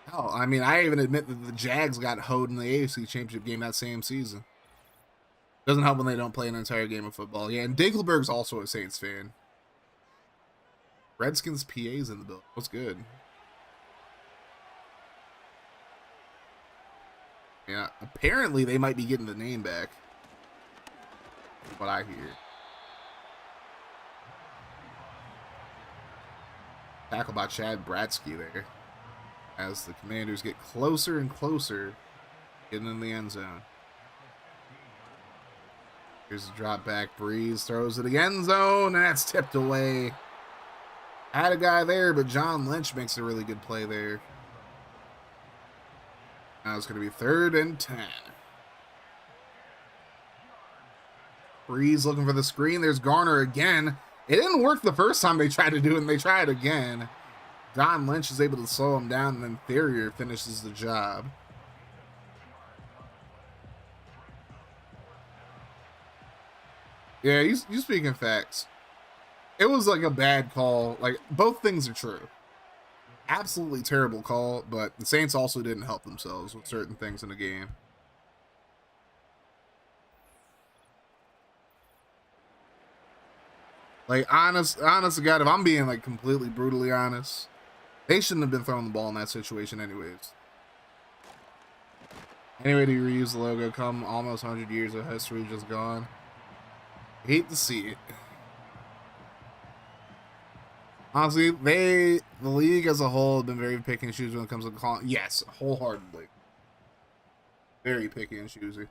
hell, I mean, I even admit that the Jags got hoed in the AFC Championship game that same season. Doesn't help when they don't play an entire game of football. Yeah, and Dinkelberg's also a Saints fan. Redskins PA's in the building. What's good? Yeah, apparently they might be getting the name back. That's what I hear. Tackle by Chad Bratsky there. As the Commanders get closer and closer, getting in the end zone. Here's a drop back. Breeze throws it to the end zone, and that's tipped away. Had a guy there, but John Lynch makes a really good play there. Now it's going to be 3rd and 10. Breeze looking for the screen. There's Garner again. It didn't work the first time they tried to do it, and they tried again. John Lynch is able to slow him down, and then Ferrier finishes the job. Yeah, you speaking facts. It was like a bad call. Like, both things are true. Absolutely terrible call, but the Saints also didn't help themselves with certain things in the game. Like, honest to God, if I'm being like completely brutally honest, they shouldn't have been throwing the ball in that situation anyways. Anyway, to reuse the logo, come almost 100 years of history just gone. Hate to see it. Honestly, the league as a whole have been very picky and choosy when it comes to calling. Yes, wholeheartedly. Very picky and choosy.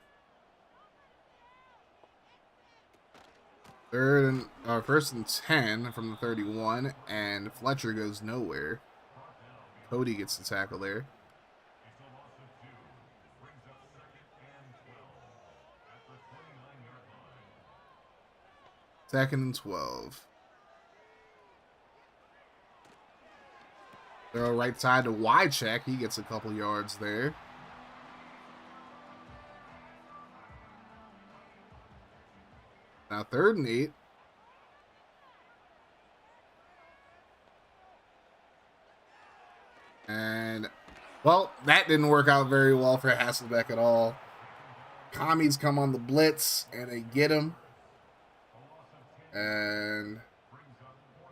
1st and 10 from the 31, and Fletcher goes nowhere. Cody gets the tackle there. Second and 12. Throw right side to Wycheck. He gets a couple yards there. Now 3rd and 8. And, well, that didn't work out very well for Hasselbeck at all. Commies come on the blitz, and they get him. And,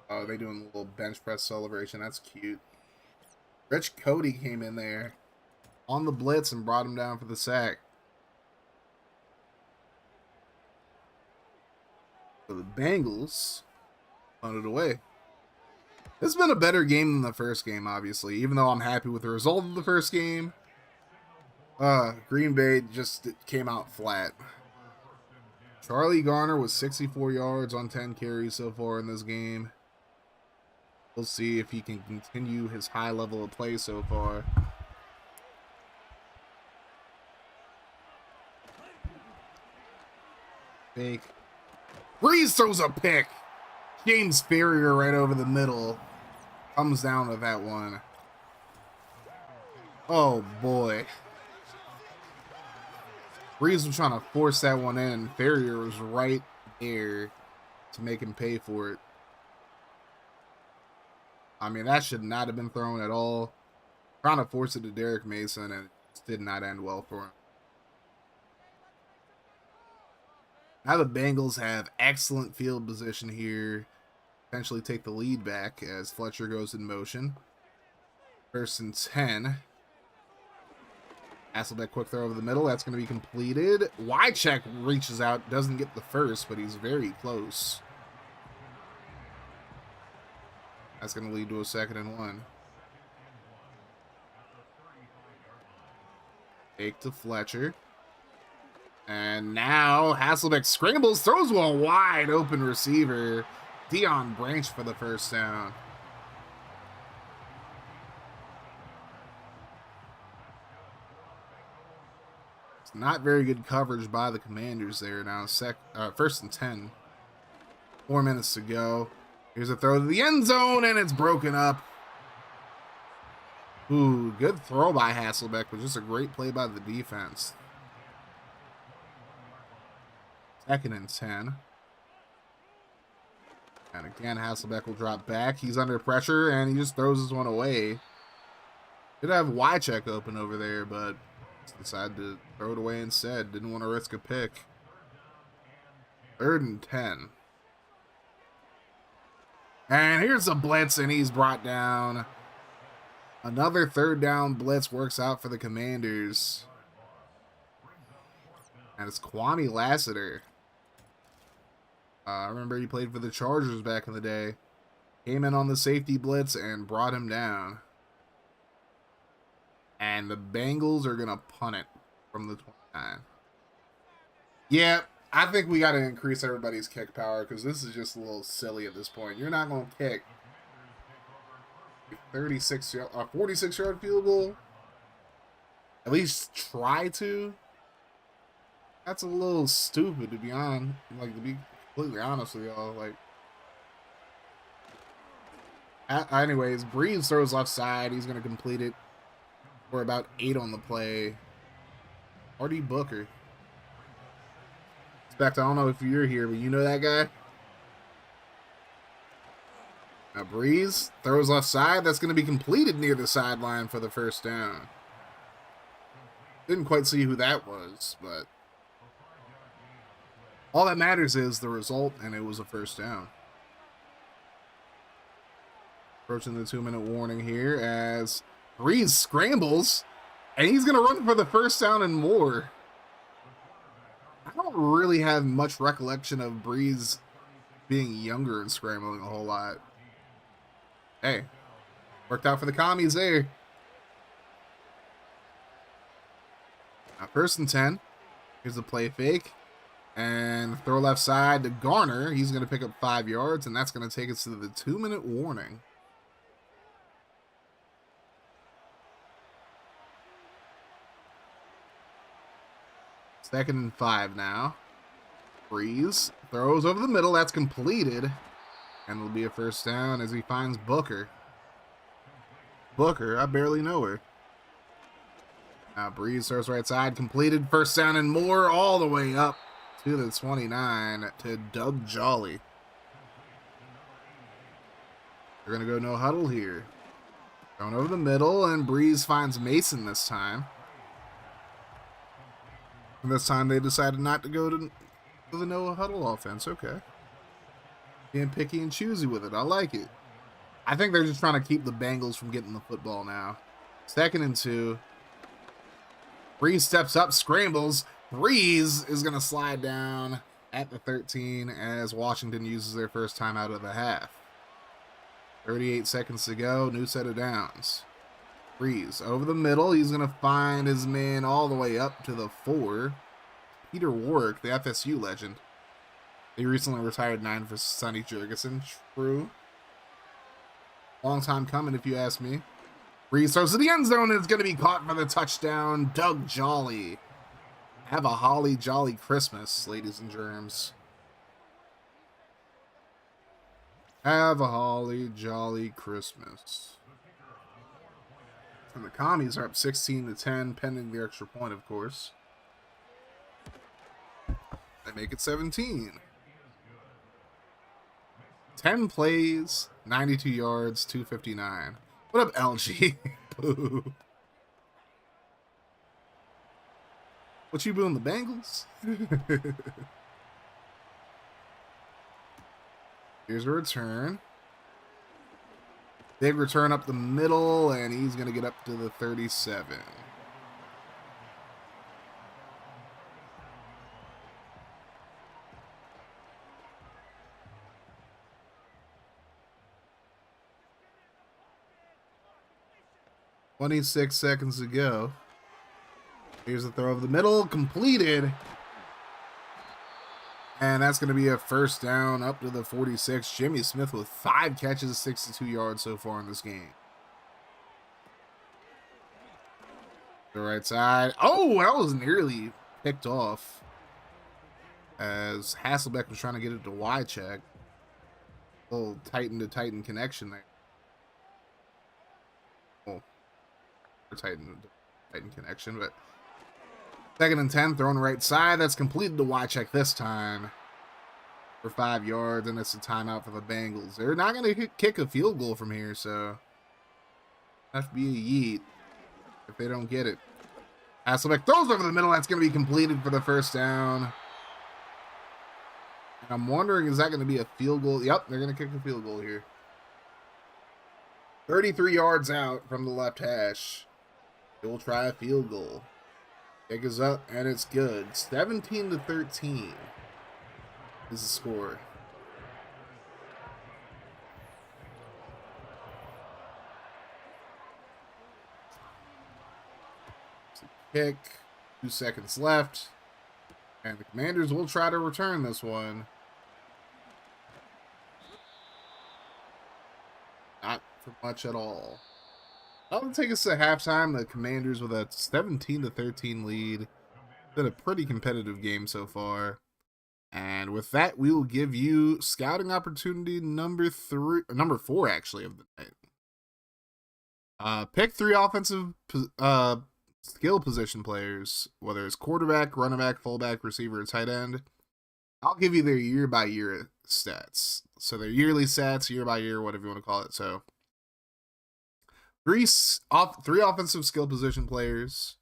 oh, they doing a little bench press celebration. That's cute. Rich Cody came in there on the blitz and brought him down for the sack. So the Bengals punted away. This has been a better game than the first game, obviously. Even though I'm happy with the result of the first game, Green Bay just came out flat. Charlie Garner was 64 yards on 10 carries so far in this game. We'll see if he can continue his high level of play so far. Fake. Breeze throws a pick. James Ferrier right over the middle. Comes down with that one. Oh, boy. Breeze was trying to force that one in. Ferrier was right there to make him pay for it. I mean, that should not have been thrown at all. Trying to force it to Derek Mason, and it just did not end well for him. Now the Bengals have excellent field position here. Potentially take the lead back as Fletcher goes in motion. 1st and 10. Hasselbeck quick throw over the middle. That's going to be completed. Wycheck reaches out. Doesn't get the first, but he's very close. That's going to lead to a 2nd and 1. Fake to Fletcher. And now Hasselbeck scrambles, throws to a wide open receiver. Dion Branch for the 1st down. It's not very good coverage by the Commanders there. Now 1st and 10. 4 minutes to go. Here's a throw to the end zone, and it's broken up. Ooh, good throw by Hasselbeck, but just a great play by the defense. 2nd and 10. And again, Hasselbeck will drop back. He's under pressure, and he just throws this one away. Did have Wycheck open over there, but decided to throw it away instead. Didn't want to risk a pick. 3rd and 10. And here's a blitz, and he's brought down. Another 3rd down blitz works out for the Commanders. And it's Kwame Lassiter. I remember he played for the Chargers back in the day. Came in on the safety blitz and brought him down. And the Bengals are going to punt it from the 29. Yeah, I think we got to increase everybody's kick power because this is just a little silly at this point. You're not going to kick a 46-yard field goal. At least try to. That's a little stupid, to be honest. Like, to be completely honest with y'all, like. Anyways, Breeze throws left side. He's gonna complete it. We're about 8 on the play. R.D. Booker. Expect, I don't know if you're here, but you know that guy. Now Breeze throws left side. That's gonna be completed near the sideline for the 1st down. Didn't quite see who that was, but. All that matters is the result, and it was a 1st down. Approaching the 2-minute warning here as Breeze scrambles, and he's going to run for the 1st down and more. I don't really have much recollection of Breeze being younger and scrambling a whole lot. Hey, worked out for the commies there. Now 1st and 10. Here's the play fake. And throw left side to Garner. He's going to pick up 5 yards, and that's going to take us to the 2-minute warning. 2nd and 5 now. Breeze throws over the middle. That's completed. And it'll be a first down as he finds Booker. Booker, I barely know her. Now Breeze throws right side. Completed. First down and more all the way up to the 29 to Doug Jolly. They're going to go no huddle here. Going over the middle, and Breeze finds Mason this time. And this time they decided not to go to the no huddle offense. Okay. Being picky and choosy with it. I like it. I think they're just trying to keep the Bengals from getting the football now. 2nd and 2. Breeze steps up, scrambles. Breeze is going to slide down at the 13 as Washington uses their first time out of the half. 38 seconds to go. New set of downs. Breeze over the middle. He's going to find his man all the way up to the 4. Peter Warwick, the FSU legend. He recently retired 9 for Sonny Jurgensen. True. Long time coming, if you ask me. Breeze throws to the end zone, and it's going to be caught for the touchdown. Doug Jolly. Have a holly jolly Christmas, ladies and germs. Have a holly jolly Christmas. And the Commies are up 16-10, pending the extra point, of course. They make it 17. 10 plays, 92 yards, 259. What up, LG? Boo. What you booing, the Bengals? Here's a return. Big return up the middle, and he's going to get up to the 37. "26 seconds to go. Here's the throw over the middle, completed. And that's going to be a first down up to the 46. Jimmy Smith with 5 catches, 62 yards so far in this game. The right side. Oh, that was nearly picked off as Hasselbeck was trying to get it to Y-check. A little Titan to Titan connection there. Oh, Titan to Titan connection, but 2nd and 10, throwing right side. That's completed to Y-check this time for 5 yards, and it's a timeout for the Bengals. They're not going to kick a field goal from here, so have to be a yeet if they don't get it. Hasselbeck throws over the middle. That's going to be completed for the first down. And I'm wondering, is that going to be a field goal? Yep, they're going to kick a field goal here. 33 yards out from the left hash. They will try a field goal. Kick is up, and it's good. 17-13 is the score. Kick, 2 seconds left, and the Commanders will try to return this one. Not for much at all. That'll take us to halftime. The Commanders with a 17-13 lead. Been a pretty competitive game so far. And with that, we will give you scouting opportunity number 4 actually of the night. Pick 3 offensive skill position players, whether it's quarterback, running back, fullback, receiver, or tight end. I'll give you their year-by-year stats. So their yearly stats, year-by-year, whatever you want to call it. So 3 offensive skill position players,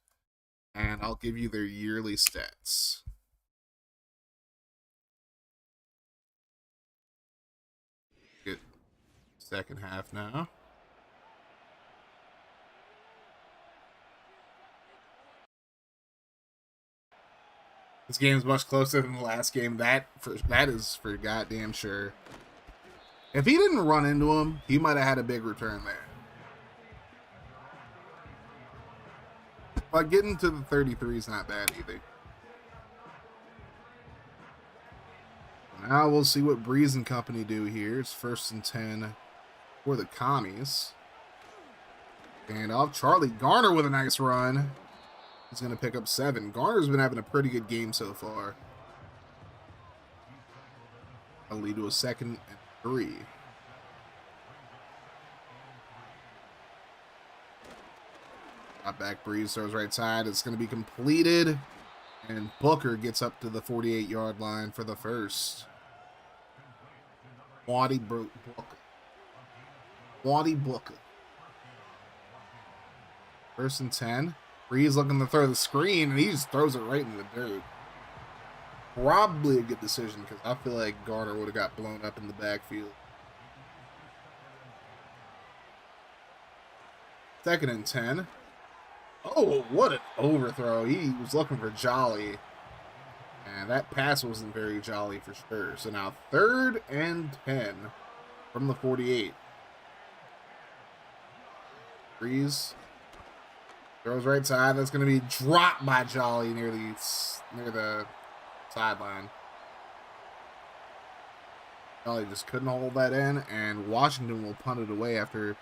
and I'll give you their yearly stats. Good. Second half now. This game is much closer than the last game. That is for goddamn sure. If he didn't run into him, he might have had a big return there. But getting to the 33 is not bad either. Now we'll see what Breeze and company do here. It's 1st and 10 for the Commies. And off Charlie Garner with a nice run. He's going to pick up 7. Garner's been having a pretty good game so far. I'll lead to a 2nd and 3. Got back, Breeze throws right side. It's going to be completed. And Booker gets up to the 48-yard line for the first. Waddy Booker. Waddy Booker. 1st and 10. Breeze looking to throw the screen, and he just throws it right in the dirt. Probably a good decision, because I feel like Garner would have got blown up in the backfield. 2nd and 10. Oh, what an overthrow. He was looking for Jolly. And that pass wasn't very jolly for sure. So now 3rd and 10 from the 48. Breeze throws right side. That's going to be dropped by Jolly near the sideline. Jolly just couldn't hold that in, and Washington will punt it away after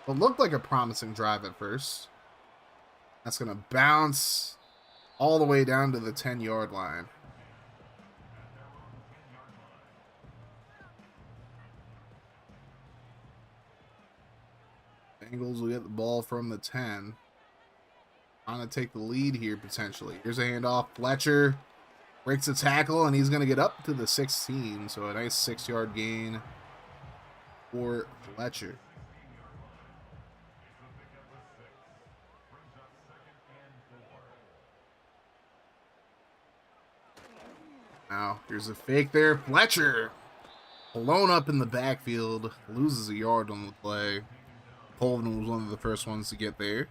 what looked like a promising drive at first. That's going to bounce all the way down to the 10-yard line. Bengals will get the ball from the 10. Trying to take the lead here potentially. Here's a handoff. Fletcher breaks a tackle, and he's going to get up to the 16. So a nice 6-yard gain for Fletcher. Now, here's a fake there. Fletcher, blown up in the backfield, loses a yard on the play. Pullman was one of the first ones to get there.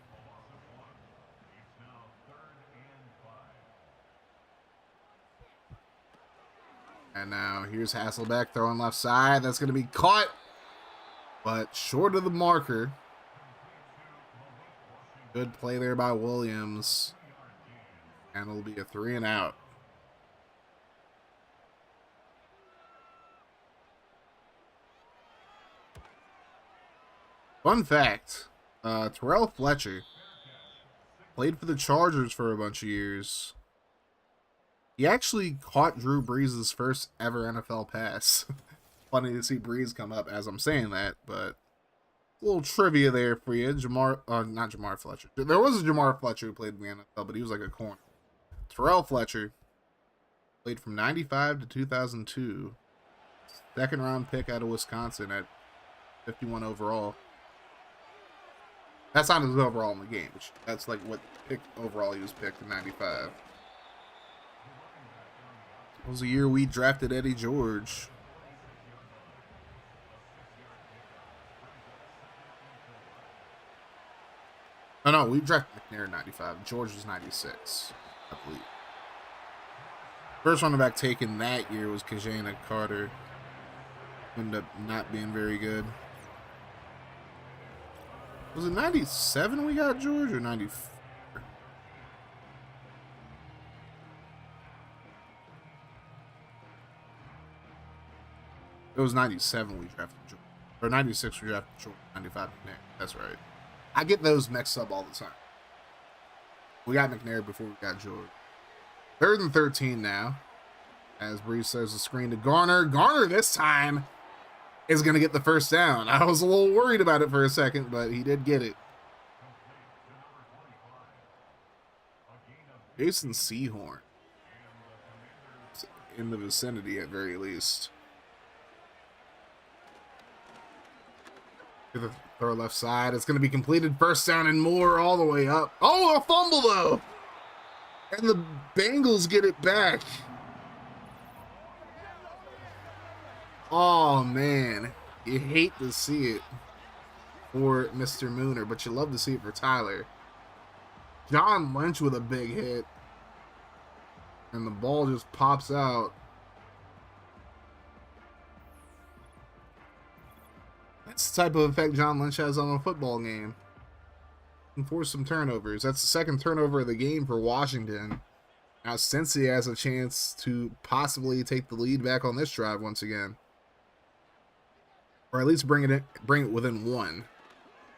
And now, here's Hasselbeck throwing left side. That's going to be caught, but short of the marker. Good play there by Williams. And it'll be a 3 and out. Fun fact, Terrell Fletcher played for the Chargers for a bunch of years. He actually caught Drew Brees' first ever NFL pass. Funny to see Brees come up as I'm saying that, but a little trivia there for you. Not Jamar Fletcher. There was a Jamar Fletcher who played in the NFL, but he was like a corner. Terrell Fletcher played from 95 to 2002. 2nd round pick out of Wisconsin at 51 overall. That's not his overall in the game. That's like what pick overall he was picked in 95. It was the year we drafted Eddie George. Oh no, we drafted McNair in 95. George was 96, I believe. First running back taken that year was Kajana Carter. Ended up not being very good. Was it 97 we got George or 94? It was 97 we drafted George. Or 96 we drafted George. 95 McNair. That's right. I get those mixed up all the time. We got McNair before we got George. 3rd and 13 now. As Brees throws the screen to Garner. Garner this time is going to get the first down. I was a little worried about it for a second, but he did get it. Jason Sehorn. In the vicinity at very least. To the throw left side. It's going to be completed. First down and more all the way up. Oh, a fumble though. And the Bengals get it back. Oh, man. You hate to see it for Mr. Mooner, but you love to see it for Tyler. John Lynch with a big hit. And the ball just pops out. That's the type of effect John Lynch has on a football game. And force some turnovers. That's the 2nd turnover of the game for Washington. Now Cincy has a chance to possibly take the lead back on this drive once again. Or at least bring it within 1.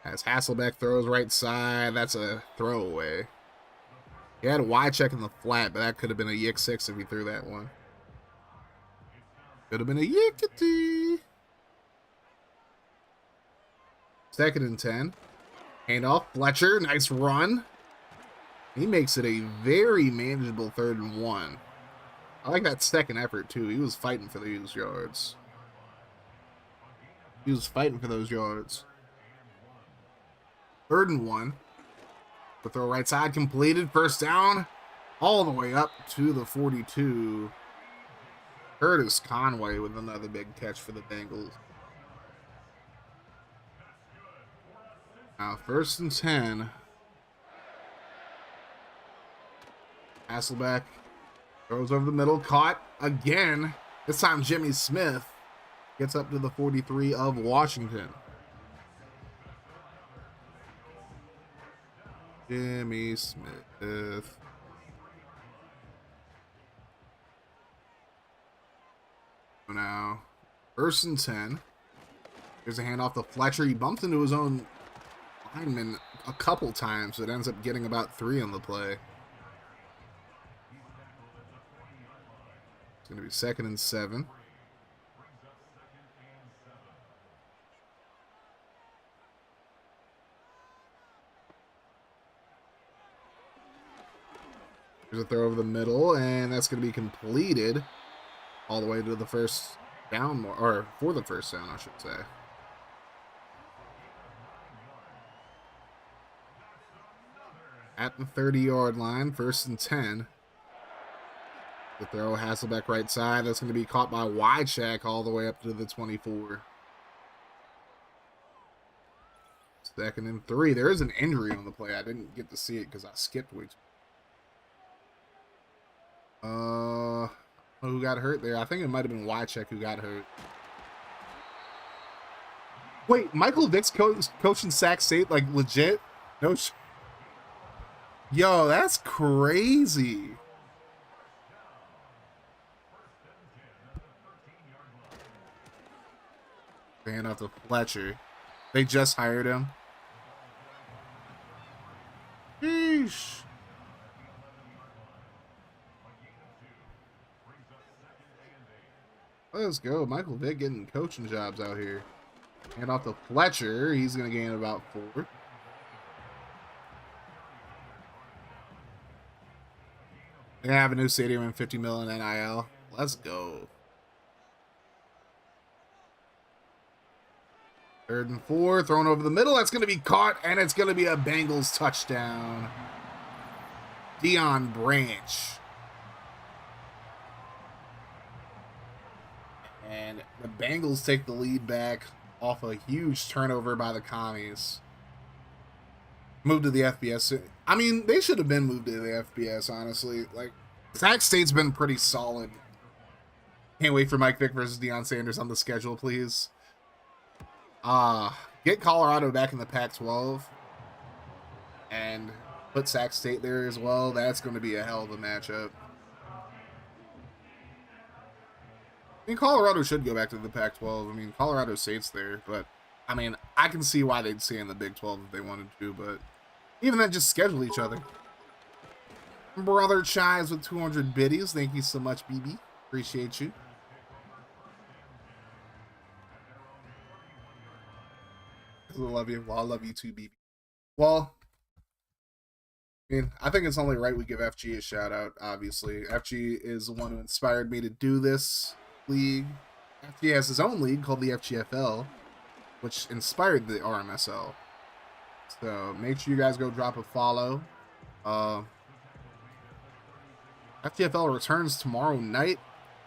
As Hasselbeck throws right side, that's a throwaway. He had a wide check in the flat, but that could have been a yick 6 if he threw that one. Could have been a yickety. 2nd and 10. Handoff. Fletcher. Nice run. He makes it a very manageable 3rd and 1. I like that second effort, too. He was fighting for these yards. He was fighting for those yards. 3rd and 1. The throw right side completed. 1st down. All the way up to the 42. Curtis Conway with another big catch for the Bengals. Now 1st and 10. Hasselbeck throws over the middle. Caught again. This time Jimmy Smith gets up to the 43 of Washington. Jimmy Smith. Now, 1st and 10. Here's a handoff to Fletcher. He bumped into his own lineman a couple times, but ends up getting about 3 on the play. It's going to be 2nd and 7. Here's a throw over the middle, and that's going to be completed all the way to the 1st down, or for the 1st down, I should say. At the 30-yard line, 1st and 10. The throw, Hasselbeck right side. That's going to be caught by Wycheck all the way up to the 24. 2nd and 3. There is an injury on the play. I didn't get to see it because I skipped weeks. Who got hurt there? I think it might have been Wycheck who got hurt. Wait, Michael Vick's coaching Sac State, like, legit? No Yo, that's crazy. Hand off to Fletcher. They just hired him. Sheesh. Let's go. Michael Vick getting coaching jobs out here. Hand off to Fletcher. He's going to gain about 4. They're going to have a new stadium and $50 million NIL. Let's go. 3rd and 4. Thrown over the middle. That's going to be caught, and it's going to be a Bengals touchdown. Dion Branch. And the Bengals take the lead back off a huge turnover by the Commies. Moved to the FBS. I mean, they should have been moved to the FBS, honestly. Like, Sac State's been pretty solid. Can't wait for Mike Vick versus Deion Sanders on the schedule, please. Get Colorado back in the Pac-12. And put Sac State there as well. That's going to be a hell of a matchup. I mean, Colorado should go back to the Pac-12. I mean, Colorado State's there, but, I mean, I can see why they'd stay in the Big 12 if they wanted to, but even then, just schedule each other. Brother Chives with 200 biddies. Thank you so much, BB. Appreciate you. I love you. Well, I love you too, BB. Well, I mean, I think it's only right we give FG a shout out, obviously. FG is the one who inspired me to do this league. FG has his own league called the FGFL, which inspired the RMSL. So make sure you guys go drop a follow. FGFL returns tomorrow night,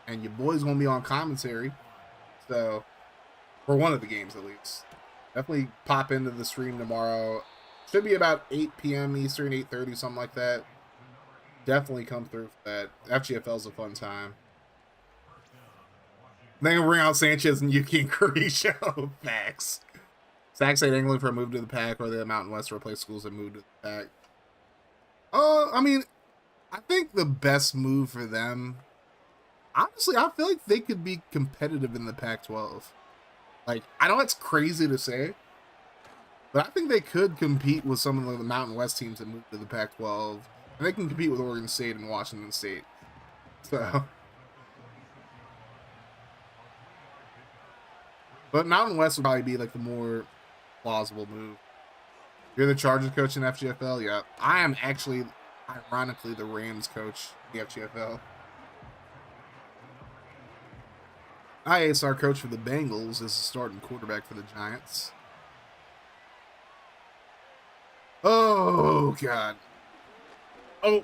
and your boy's gonna be on commentary. So, for one of the games at least. Definitely pop into the stream tomorrow. Should be about 8 p.m. Eastern, 8:30, something like that. Definitely come through for that. FGFL's a fun time. Then we'll bring out Sanchez and Yuki and Carisho. Facts. Sac State England for a move to the Pac, or the Mountain West to replace schools that moved to the Pac. I mean, I think the best move for them, honestly, I feel like they could be competitive in the Pac-12. Like, I know it's crazy to say, but I think they could compete with some of the Mountain West teams that moved to the Pac-12. And they can compete with Oregon State and Washington State. So, but Mountain West would probably be like the more plausible move. You're the Chargers coach in FGFL? Yeah. I am actually, ironically, the Rams coach in the FGFL. ISR coach for the Bengals is the starting quarterback for the Giants. Oh, God. Oh,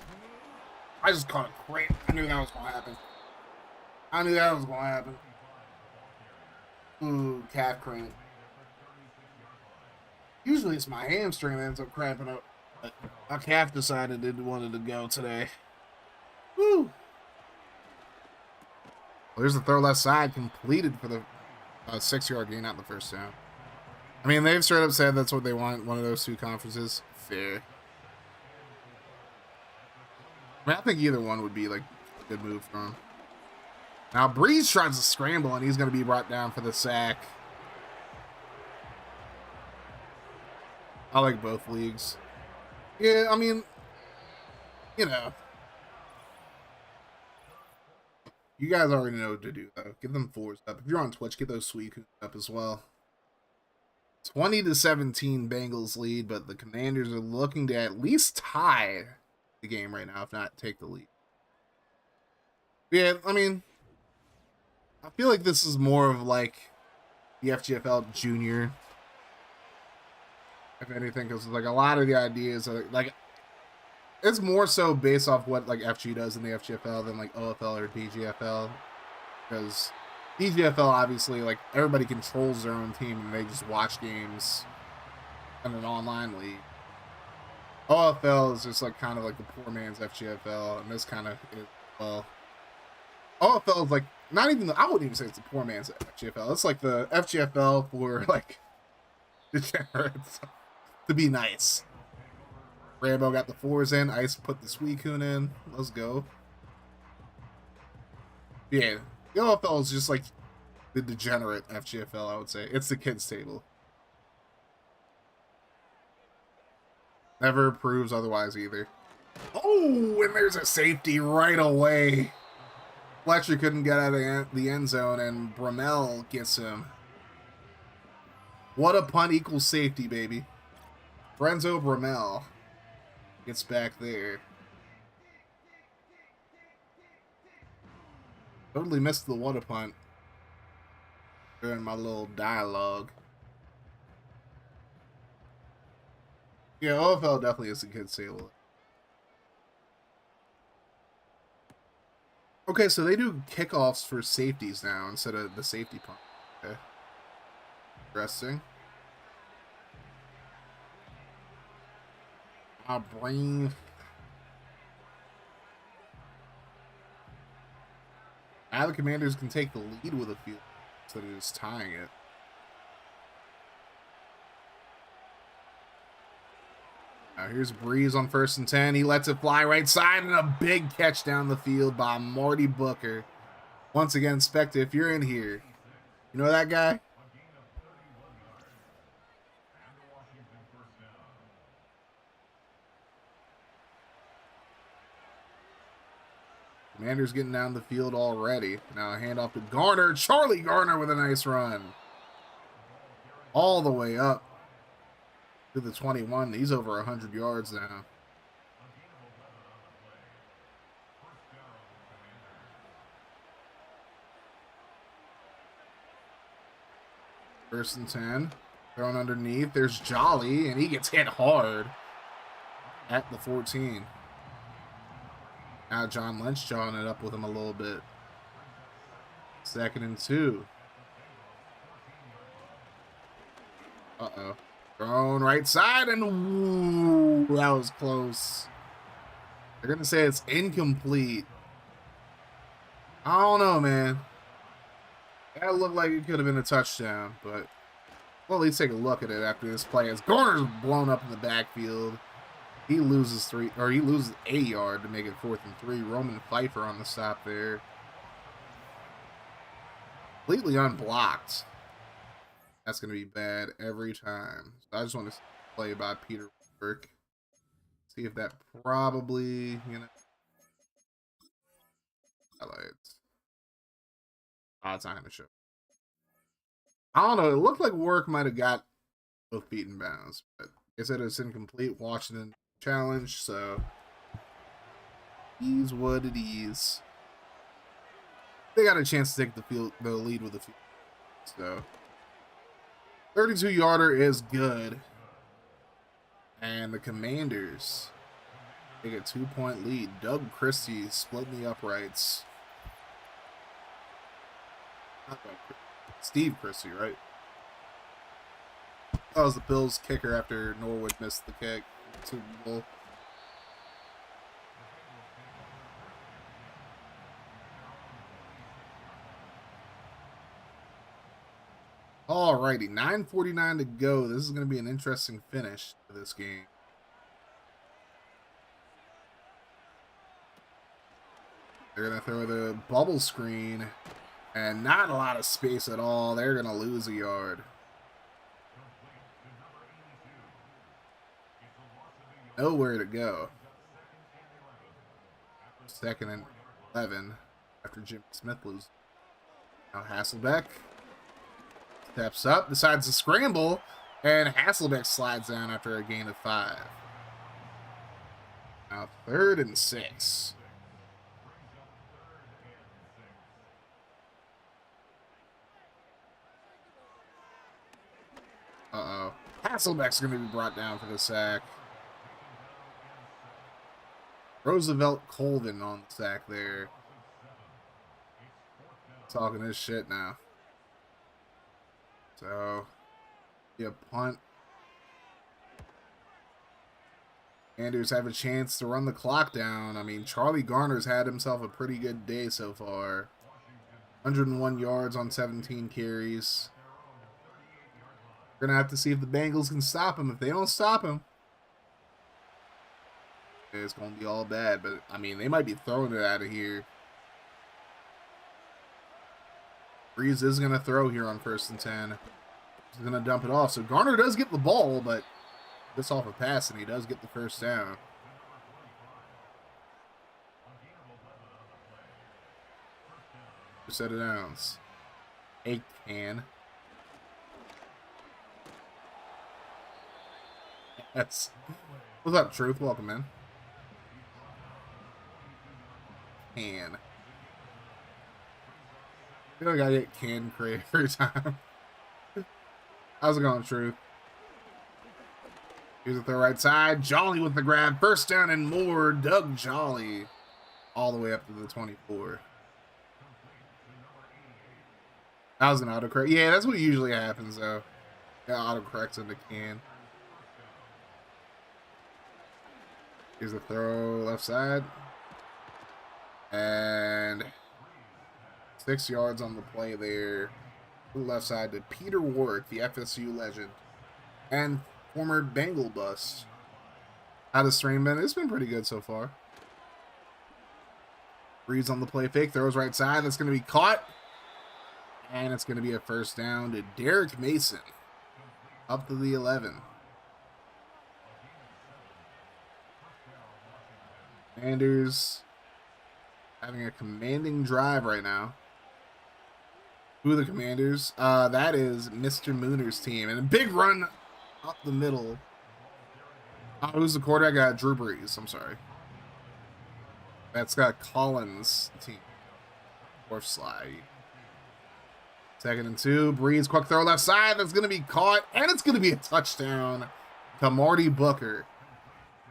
I just caught a cramp. I knew that was going to happen. I knew that was going to happen. Ooh, calf cramp. Usually it's my hamstring that ends up cramping up. But my calf decided it wanted to go today. Woo! Well, there's the throw left side completed for the 6-yard gain out the first down. I mean, they've straight up said that's what they want, one of those two conferences. Fair. I mean, I think either one would be like a good move for him. Now, Breeze tries to scramble, and he's going to be brought down for the sack. I like both leagues. Yeah, I mean, you know. You guys already know what to do, though. Get them 4s up. If you're on Twitch, get those sweet up as well. 20-17 Bengals lead, but the Commanders are looking to at least tie the game right now, if not take the lead. Yeah, I mean, I feel like this is more of like the FGFL Junior, if anything, because like a lot of the ideas are like it's more so based off what like FG does in the FGFL than like OFL or DGFL, because DGFL obviously like everybody controls their own team and they just watch games in an online league. OFL is just like kind of like the poor man's FGFL, and this kind of is, well, OFL is like not even I wouldn't even say it's the poor man's FGFL. It's like the FGFL for like degenerates, to be nice. Rambo got the 4s in. Ice put the Suicune in. Let's go. Yeah, the OFL is just like the degenerate FGFL, I would say. It's the kids table. Never proves otherwise either. Oh, and there's a safety right away. Fletcher couldn't get out of the end zone, and Bromell gets him. What a punt equals safety, baby. Renzo Bromell gets back there. Totally missed the what a punt during my little dialogue. Yeah, OFL definitely is a good sale. Okay, so they do kickoffs for safeties now instead of the safety punt. Okay. Interesting. My brain. Now the Commanders can take the lead with a field instead of just tying it. Now here's Breeze on 1st and 10. He lets it fly right side, and a big catch down the field by Marty Booker. Once again, Spectre, if you're in here, you know that guy? Commanders getting down the field already. Now a handoff to Garner. Charlie Garner with a nice run. All the way up to the 21. He's over 100 yards now. First and 10. Thrown underneath. There's Jolly, and he gets hit hard at the 14. Now John Lynch jawing it up with him a little bit. 2nd and 2. Uh-oh. Thrown right side, and ooh, that was close. They're going to say it's incomplete. I don't know, man. That looked like it could have been a touchdown, but well, at least take a look at it after this play. As Garner's blown up in the backfield. He loses a yard to make it 4th and 3. Roman Pfeiffer on the stop there. Completely unblocked. That's going to be bad every time. So I just want to play by Peter Burke. See if that probably, highlights. Oh, it's not going to show. I don't know. It looked like Work might have got both feet in bounds, but it said it's incomplete. Washington challenge, so is what it is. They got a chance to take the lead with the field. So 32-yarder is good. And the Commanders take a 2-point lead. Doug Christie splitting the uprights. Steve Christie, right? That was the Bills kicker after Norwood missed the kick in the Super Bowl. Alrighty, 9:49 to go. This is going to be an interesting finish to this game. They're going to throw the bubble screen, and not a lot of space at all. They're going to lose a yard. Nowhere to go. 2nd and 11 after Jimmy Smith loses. Now Hasselbeck steps up, decides to scramble, and Hasselbeck slides down after a gain of 5. Now 3rd and 6. Uh-oh. Hasselbeck's going to be brought down for the sack. Roosevelt Colvin on the sack there. Talking his shit now. So, yeah, punt. Anders have a chance to run the clock down. I mean, Charlie Garner's had himself a pretty good day so far. 101 yards on 17 carries. We're going to have to see if the Bengals can stop him. If they don't stop him, it's going to be all bad. But, I mean, they might be throwing it out of here. Breeze is going to throw here on 1st and 10. He's going to dump it off. So Garner does get the ball, but this off a pass, and he does get the 1st down. Set of downs. A can. Yes. What's up, Truth? Welcome in. Can. I feel like I get can create every time. How's it going, Truth? Here's at the right side. Jolly with the grab. 1st down and more. Doug Jolly. All the way up to the 24. That was an autocorrect. Yeah, that's what usually happens, though. Yeah, autocorrects into can. Here's the throw left side. And 6 yards on the play there. Left side to Peter Warwick, the FSU legend. And former Bengal bust. How does Strain been? It's been pretty good so far. Breeze on the play fake. Throws right side. That's going to be caught. And it's going to be a 1st down to Derek Mason. Up to the 11. Commanders having a commanding drive right now. Who are the Commanders? That is Mr. Mooner's team. And a big run up the middle. Who's the quarterback? Drew Brees. I'm sorry. That's got Collins' team. Or Sly. 2nd and 2. Brees, quick throw left side. That's going to be caught. And it's going to be a touchdown to Marty Booker.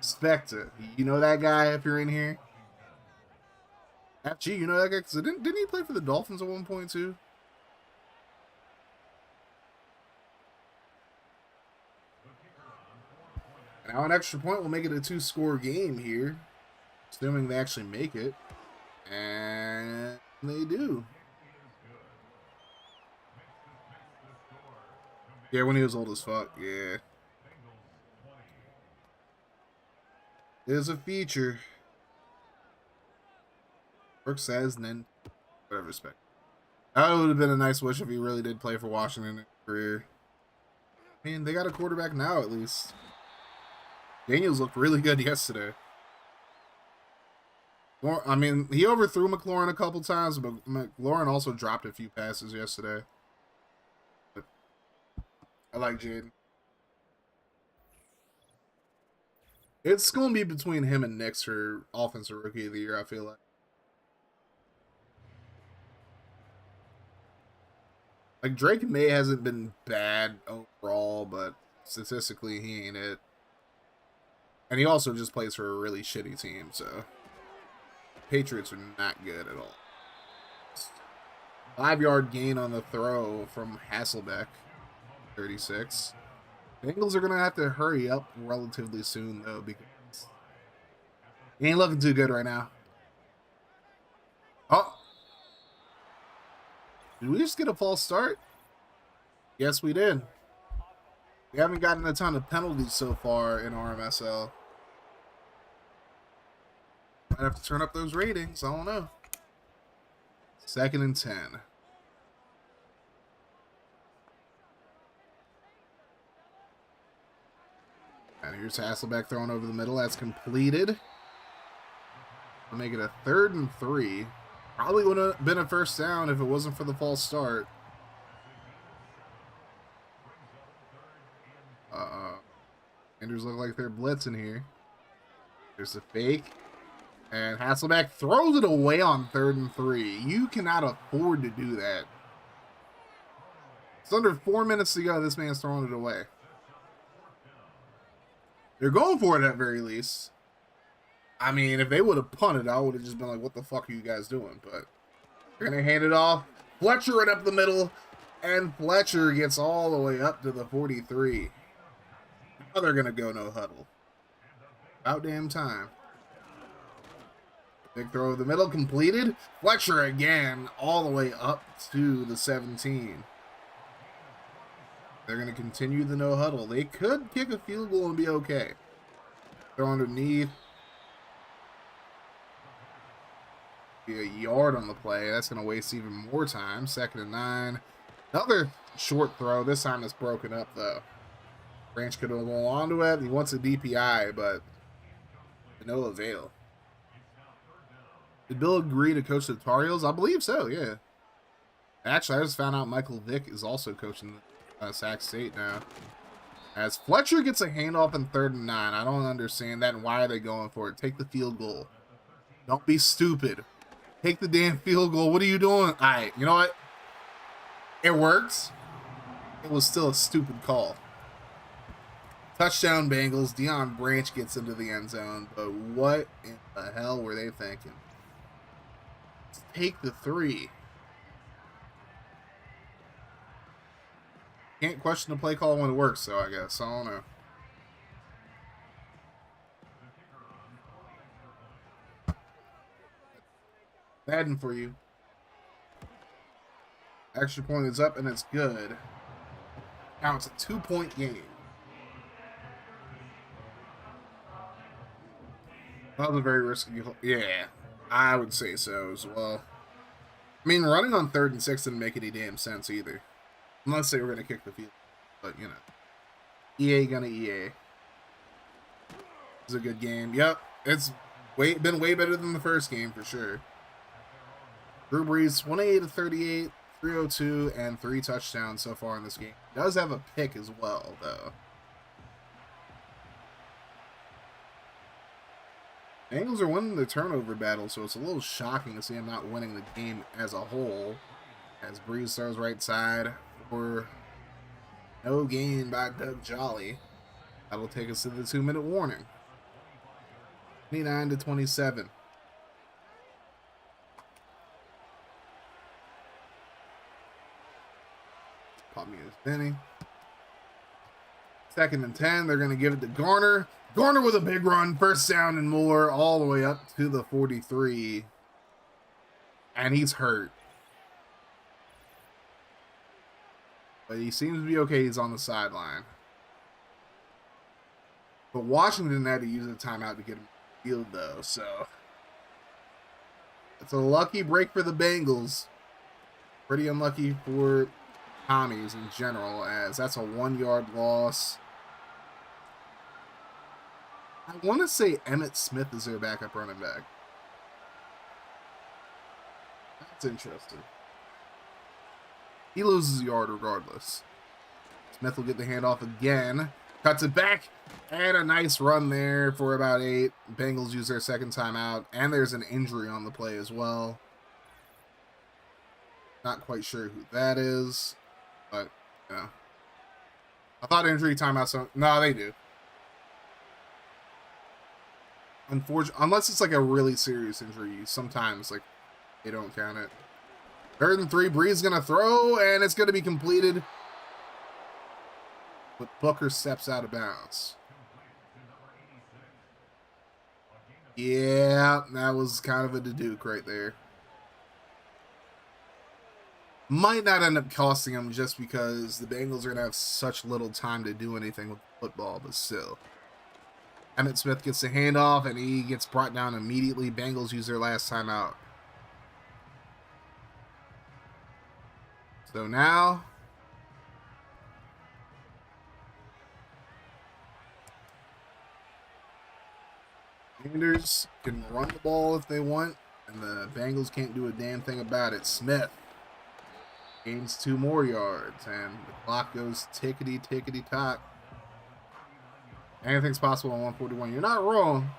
Spectre. You know that guy if you're in here? FG, you know that guy? Because didn't he play for the Dolphins at one point too? Now an extra point will make it a 2-score game here. Assuming they actually make it. And they do. Yeah, when he was old as fuck, yeah. There's a feature. Brooke says, and then whatever respect. That would have been a nice wish if he really did play for Washington in his career. I mean, they got a quarterback now at least. Daniels looked really good yesterday. I mean, he overthrew McLaurin a couple times, but McLaurin also dropped a few passes yesterday. But I like Jaden. It's going to be between him and Nix for Offensive Rookie of the Year, I feel like. Like, Drake May hasn't been bad overall, but statistically, he ain't it. And he also just plays for a really shitty team, so Patriots are not good at all. 5-yard gain on the throw from Hasselbeck, 36. Bengals are going to have to hurry up relatively soon, though, because he ain't looking too good right now. Oh! Did we just get a false start? Yes, we did. We haven't gotten a ton of penalties so far in RMSL. Might have to turn up those ratings. I don't know. 2nd and 10. And here's Hasselbeck throwing over the middle. That's completed. We'll make it a 3rd and 3. Probably would have been a first down if it wasn't for the false start. Andrews look like they're blitzing here. There's the fake. And Hasselbeck throws it away on 3rd and 3. You cannot afford to do that. It's under 4 minutes to go. This man's throwing it away. They're going for it at very least. I mean, if they would have punted, I would have just been like, what the fuck are you guys doing? But they're going to hand it off. Fletcher right up the middle. And Fletcher gets all the way up to the 43. Now they're going to go no huddle. About damn time. Big throw over the middle, completed. Fletcher again, all the way up to the 17. They're going to continue the no huddle. They could kick a field goal and be okay. Throw underneath. Be a yard on the play. That's going to waste even more time. 2nd and 9. Another short throw. This time it's broken up, though. Branch could hold on to it. He wants a DPI, but to no avail. Did Bill agree to coach the Tar Heels? I believe so, yeah. Actually, I just found out Michael Vick is also coaching Sac State now. As Fletcher gets a handoff in 3rd and 9. I don't understand that, and why are they going for it? Take the field goal. Don't be stupid. Take the damn field goal. What are you doing? All right, you know what? It works. It was still a stupid call. Touchdown Bengals. Deion Branch gets into the end zone, but what in the hell were they thinking? Take the 3. Can't question the play call when it works, so I guess. I don't know. Madden for you. Extra point is up and it's good. Now it's a 2-point game. That was a very risky. Yeah, I would say so as well. I mean, running on 3rd and 6 didn't make any damn sense either. Unless they were going to kick the field. But, you know. EA gonna EA. It's a good game. Yep. It's been way better than the first game for sure. Drew Brees, 188 of 38, 302, and 3 touchdowns so far in this game. Does have a pick as well, though. Bengals are winning the turnover battle, so it's a little shocking to see them not winning the game as a whole. As Breeze throws right side for no gain by Doug Jolly. That'll take us to the 2-minute warning. 29 to 27. Pop me as Benny. 2nd and 10. They're going to give it to Garner. Garner with a big run. 1st down and more. All the way up to the 43. And he's hurt. But he seems to be okay. He's on the sideline. But Washington had to use a timeout to get him to the field, though. So it's a lucky break for the Bengals. Pretty unlucky for Commies in general, as that's a 1-yard loss. I want to say Emmitt Smith is their backup running back. That's interesting. He loses a yard regardless. Smith will get the handoff again. Cuts it back. And a nice run there for about 8. Bengals use their second timeout. And there's an injury on the play as well. Not quite sure who that is. But, yeah. I thought injury timeouts. No, they do. Unfortunately, unless it's like a really serious injury, sometimes like they don't count it. 3rd and 3, Breeze gonna throw, and it's gonna be completed. But Booker steps out of bounds. Yeah, that was kind of a deduke right there. Might not end up costing him just because the Bengals are gonna have such little time to do anything with football, but still. Emmitt Smith gets the handoff, and he gets brought down immediately. Bengals use their last timeout. So now, Commanders can run the ball if they want, and the Bengals can't do a damn thing about it. Smith gains 2 more yards, and the clock goes tickety-tickety-tock. Anything's possible on 141. You're not wrong.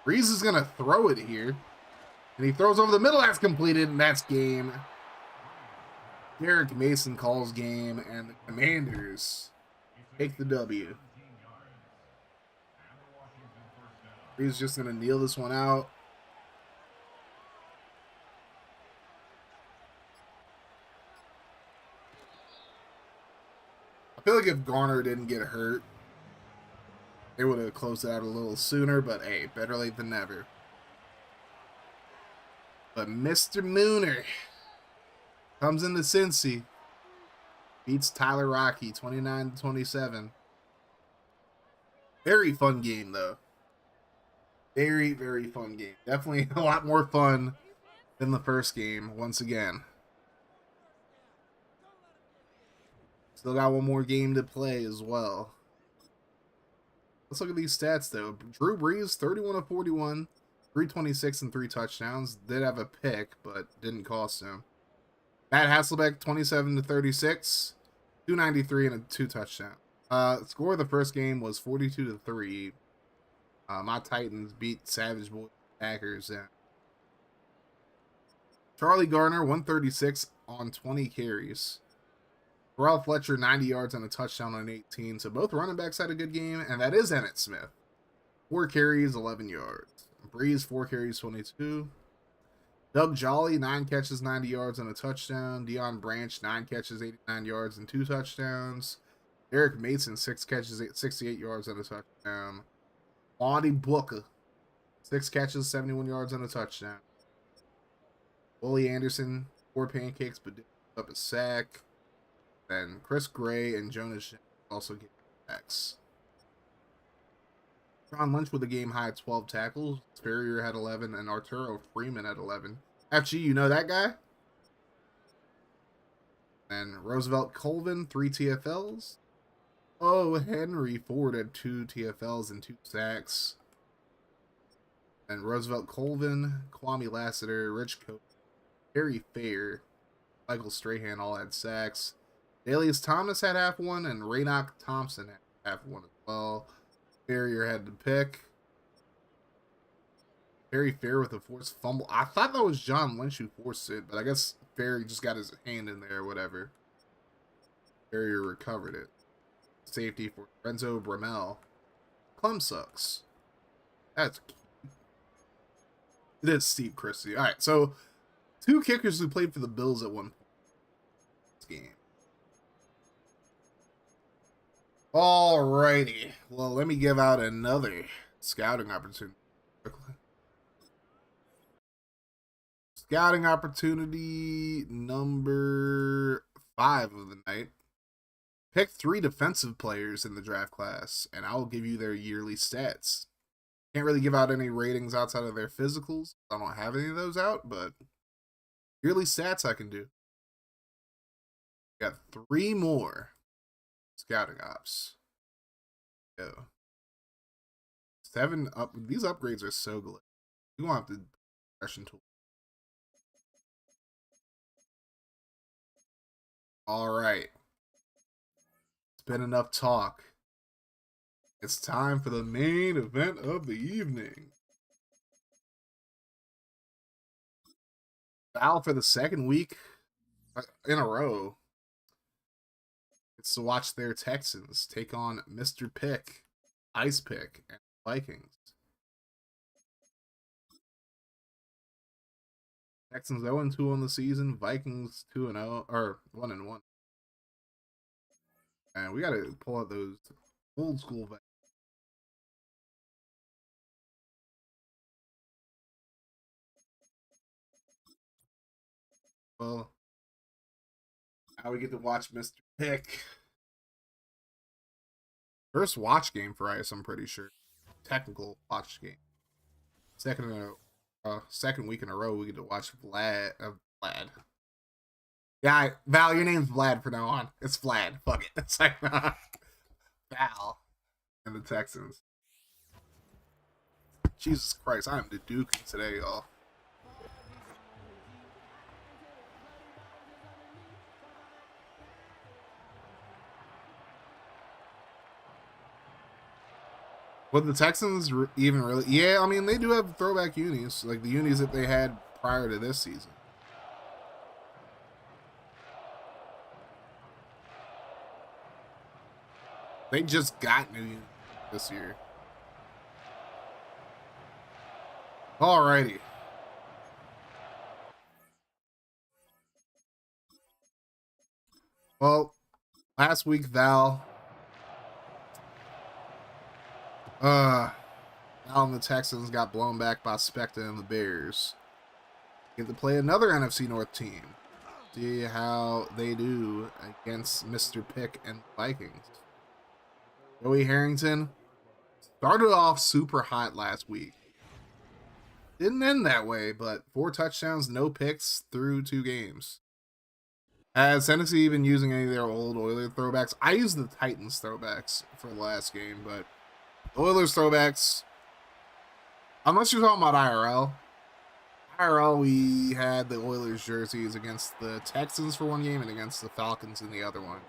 Breeze is going to throw it here. And he throws over the middle. That's completed, and that's game. Derek Mason calls game, and the Commanders take the W. Breeze is just going to kneel this one out. I feel like if Garner didn't get hurt, they would have closed it out a little sooner, but hey, better late than never. But Mr. Mooner comes into Cincy, beats Tyler Rocky 29-27. Very fun game, though. Very, very fun game. Definitely a lot more fun than the first game, once again. Still got one more game to play as well. Let's look at these stats, though. Drew Brees, 31 of 41, 326 and 3 touchdowns. Did have a pick, but didn't cost him. Matt Hasselbeck, 27 to 36, 293 and a 2 touchdown. Score of the first game was 42 to 3. My Titans beat Savage Boy Packers. Charlie Garner, 136 on 20 carries. Terrell Fletcher, 90 yards and a touchdown on 18. So both running backs had a good game, and that is Emmitt Smith. 4 carries, 11 yards. Breeze, 4 carries, 22. Doug Jolly, 9 catches, 90 yards and a touchdown. Deion Branch, 9 catches, 89 yards and 2 touchdowns. Derek Mason, 6 catches, 68 yards and a touchdown. Audie Booker, 6 catches, 71 yards and a touchdown. Willie Anderson, 4 pancakes, but didn't pick up a sack. And Chris Gray and Jonas also get sacks. John Lynch with a game-high 12 tackles. Ferrier had 11, and Arturo Freeman had 11. FG, you know that guy? And Roosevelt Colvin, 3 TFLs. Oh, Henry Ford had 2 TFLs and 2 sacks. And Roosevelt Colvin, Kwame Lassiter, Rich Cope, Harry Fair, Michael Strahan all had sacks. Dalius Thomas had half one, and Raynock Thompson had half one as well. Ferrier had the pick. Harry Fair with a forced fumble. I thought that was John Lynch who forced it, but I guess Ferrier just got his hand in there or whatever. Ferrier recovered it. Safety for Renzo Bramell. Clem sucks. That's cute. It is Steve Christie. All right, so 2 kickers who played for the Bills at one point in this game. Alrighty. Well, let me give out another scouting opportunity quickly. Scouting opportunity number 5 of the night. Pick 3 defensive players in the draft class, and I will give you their yearly stats. Can't really give out any ratings outside of their physicals. I don't have any of those out, but yearly stats I can do. Got 3 more scouting ops. Go. 7 up. These upgrades are so good. You won't have to progression tool. All right. It's been enough talk. It's time for the main event of the evening. Val for the second week in a row. It's to watch their Texans take on Mr. Pick, Ice Pick, and Vikings. Texans 0-2 on the season. Vikings 2-0 or 1-1. And we gotta pull out those old school Vikings. Well, now we get to watch Mr. Pick. First watch game for Ice, I'm pretty sure. Technical watch game. Second week in a row, we get to watch Vlad. Yeah, Val, your name's Vlad from now on. It's Vlad. Fuck it. It's like Val and the Texans. Jesus Christ, I am the Duke today, y'all. Would the Texans even really? Yeah, I mean, they do have throwback unis, like the unis that they had prior to this season. They just got new unis this year. Alrighty. Well, last week, Val and the Texans got blown back by Spectre and the Bears. Get to play another NFC North team. See how they do against Mr. Pick and the Vikings. Joey Harrington started off super hot last week. Didn't end that way, but 4 touchdowns, no picks through 2 games. Has Tennessee even using any of their old Oilers throwbacks? I used the Titans throwbacks for the last game, but Oilers throwbacks, unless you're talking about IRL. IRL, we had the Oilers jerseys against the Texans for one game and against the Falcons in the other one.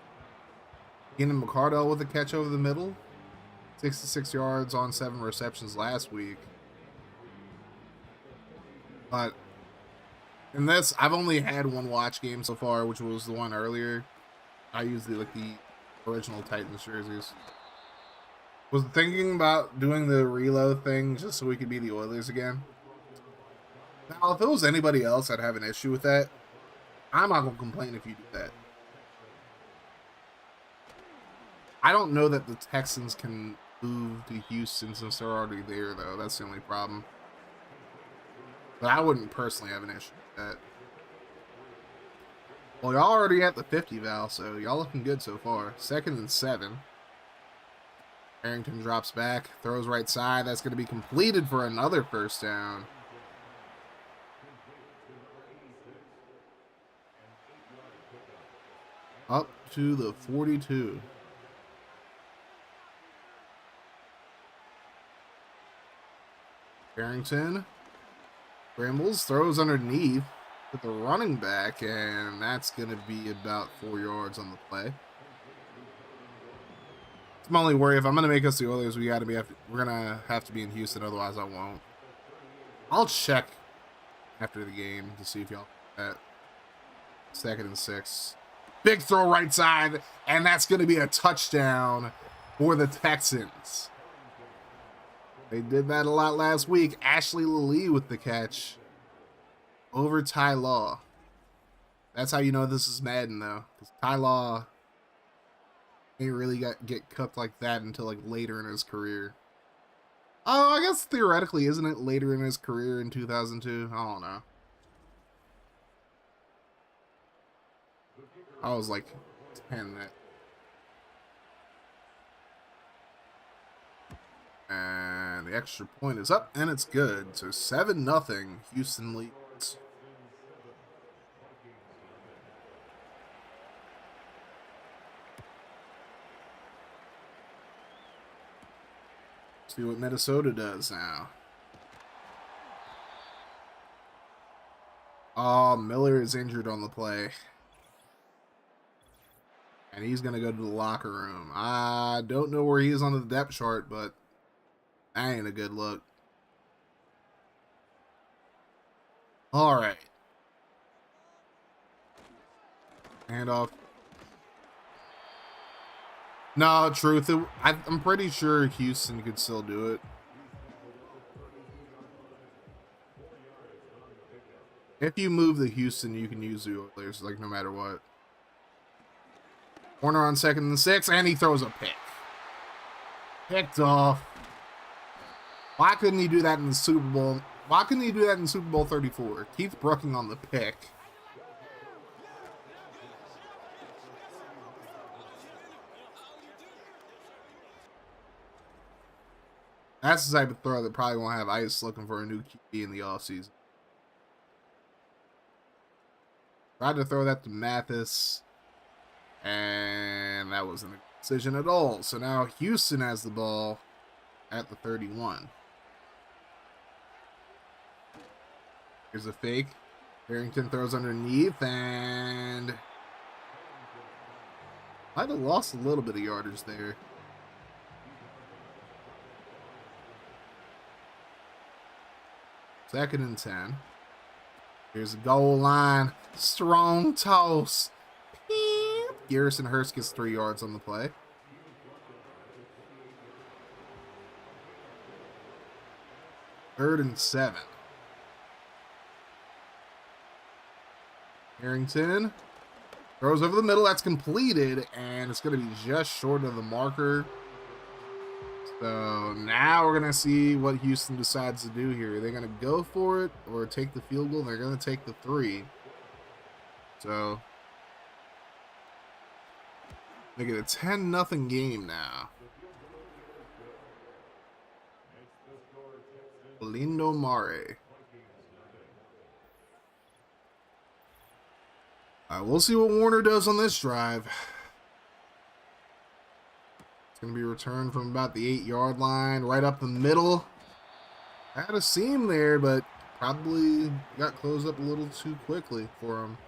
Keenan McCardell with a catch over the middle. 66 yards on 7 receptions last week. But in this, I've only had 1 watch game so far, which was the one earlier. I used the original Titans jerseys. Was thinking about doing the reload thing just so we could be the Oilers again. Now, if it was anybody else, I'd have an issue with that. I'm not going to complain if you do that. I don't know that the Texans can move to Houston since they're already there, though. That's the only problem. But I wouldn't personally have an issue with that. Well, y'all already at the 50, Val, so y'all looking good so far. 2nd and 7. Harrington drops back, throws right side. That's going to be completed for another first down. Up to the 42. Harrington scrambles, throws underneath with the running back, and that's going to be about 4 yards on the play. It's my only worry. If I'm going to make us the Oilers, we're going to have to be in Houston, otherwise I won't. I'll check after the game to see if y'all at 2nd and 6. Big throw right side, and that's going to be a touchdown for the Texans. They did that a lot last week. Ashley Lee with the catch over Ty Law. That's how you know this is Madden, though, because Ty Law ain't really get cooked like that until later in his career. Oh, I guess theoretically, isn't it later in his career in 2002? I don't know. I was 10 that. And the extra point is up, and it's good. So 7-0, Houston leads. See what Minnesota does now. Oh, Miller is injured on the play. And he's going to go to the locker room. I don't know where he is on the depth chart, but that ain't a good look. All right. Handoff. No, truth. I'm pretty sure Houston could still do it. If you move the Houston, you can use the Oilers, like, no matter what. Warner on 2nd and 6, and he throws a pick. Picked off. Why couldn't he do that in the Super Bowl? Why couldn't he do that in Super Bowl 34? Keith Brooking on the pick. That's the type of throw that probably won't have Ice looking for a new QB in the offseason. Tried to throw that to Mathis, and that wasn't a decision at all. So now Houston has the ball at the 31. Here's a fake. Harrington throws underneath, and might have lost a little bit of yardage there. Second and 10. Here's the goal line. Strong toss. Garrison Hurst gets 3 yards on the play. Third and 7. Harrington throws over the middle. That's completed, and it's going to be just short of the marker. So now we're going to see what Houston decides to do here. Are they going to go for it or take the field goal? They're going to take the 3. So they get a 10-0 game now. Lindo Mare. We'll see what Warner does on this drive. Going to be returned from about the 8-yard line, right up the middle. Had a seam there, but probably got closed up a little too quickly for him.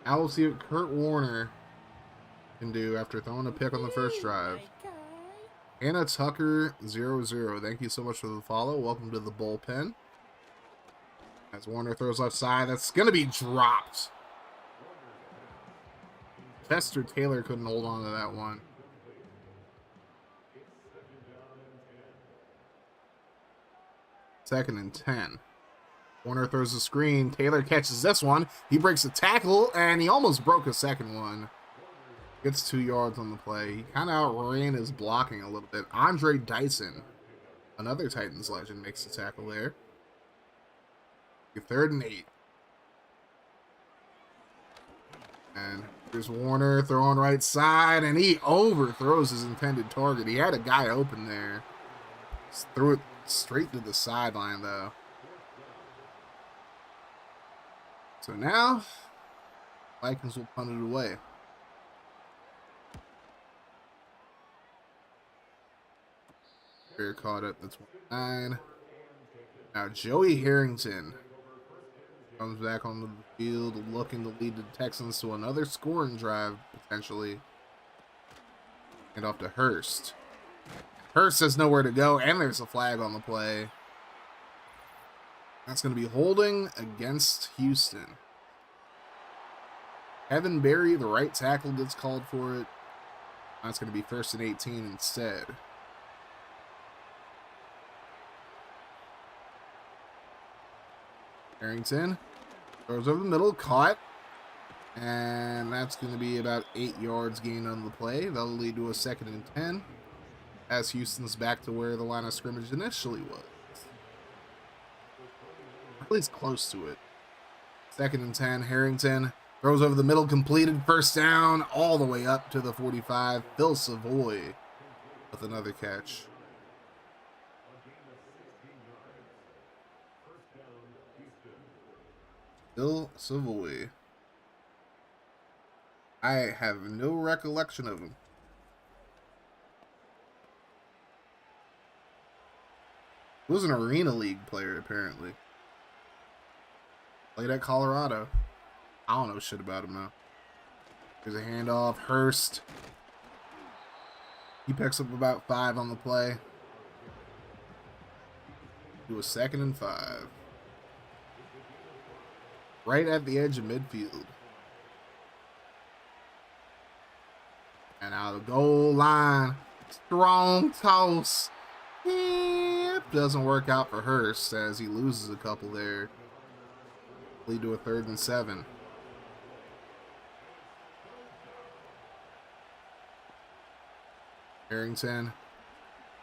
Now we'll see what Kurt Warner can do after throwing a pick on the first drive. Anna Tucker 0-0. Thank you so much for the follow. Welcome to the bullpen. As Warner throws left side, that's going to be dropped. Chester Taylor couldn't hold on to that one. Second and 10. Warner throws the screen. Taylor catches this one. He breaks a tackle, and he almost broke a second one. Gets 2 yards on the play. He kind of outran his blocking a little bit. Andre Dyson, another Titans legend, makes the tackle there. Third and 8. And here's Warner throwing right side, and he overthrows his intended target. He had a guy open there. Just threw it straight to the sideline, though. So now, Vikings will punt it away. Fair caught at the 29. Now Joey Harrington comes back onto the field, looking to lead the Texans to another scoring drive, potentially. And off to Hurst. Hurst has nowhere to go, and there's a flag on the play. That's going to be holding against Houston. Kevin Berry, the right tackle, gets called for it. That's going to be 1st and 18 instead. Harrington throws over the middle, caught. And that's going to be about 8 yards gained on the play. That'll lead to a 2nd and 10. As Houston's back to where the line of scrimmage initially was. At least close to it. 2nd and 10. Harrington throws over the middle, completed, 1st down, all the way up to the 45. Phil Savoy with another catch. Phil Savoy. I have no recollection of him. He was an Arena League player, apparently. Played at Colorado. I don't know shit about him, though. There's a handoff. Hurst. He picks up about 5 on the play. Do a 2nd and 5. Right at the edge of midfield. And out of the goal line. Strong toss. Yep. Doesn't work out for Hurst as he loses a couple there. Lead to a 3rd and 7. Harrington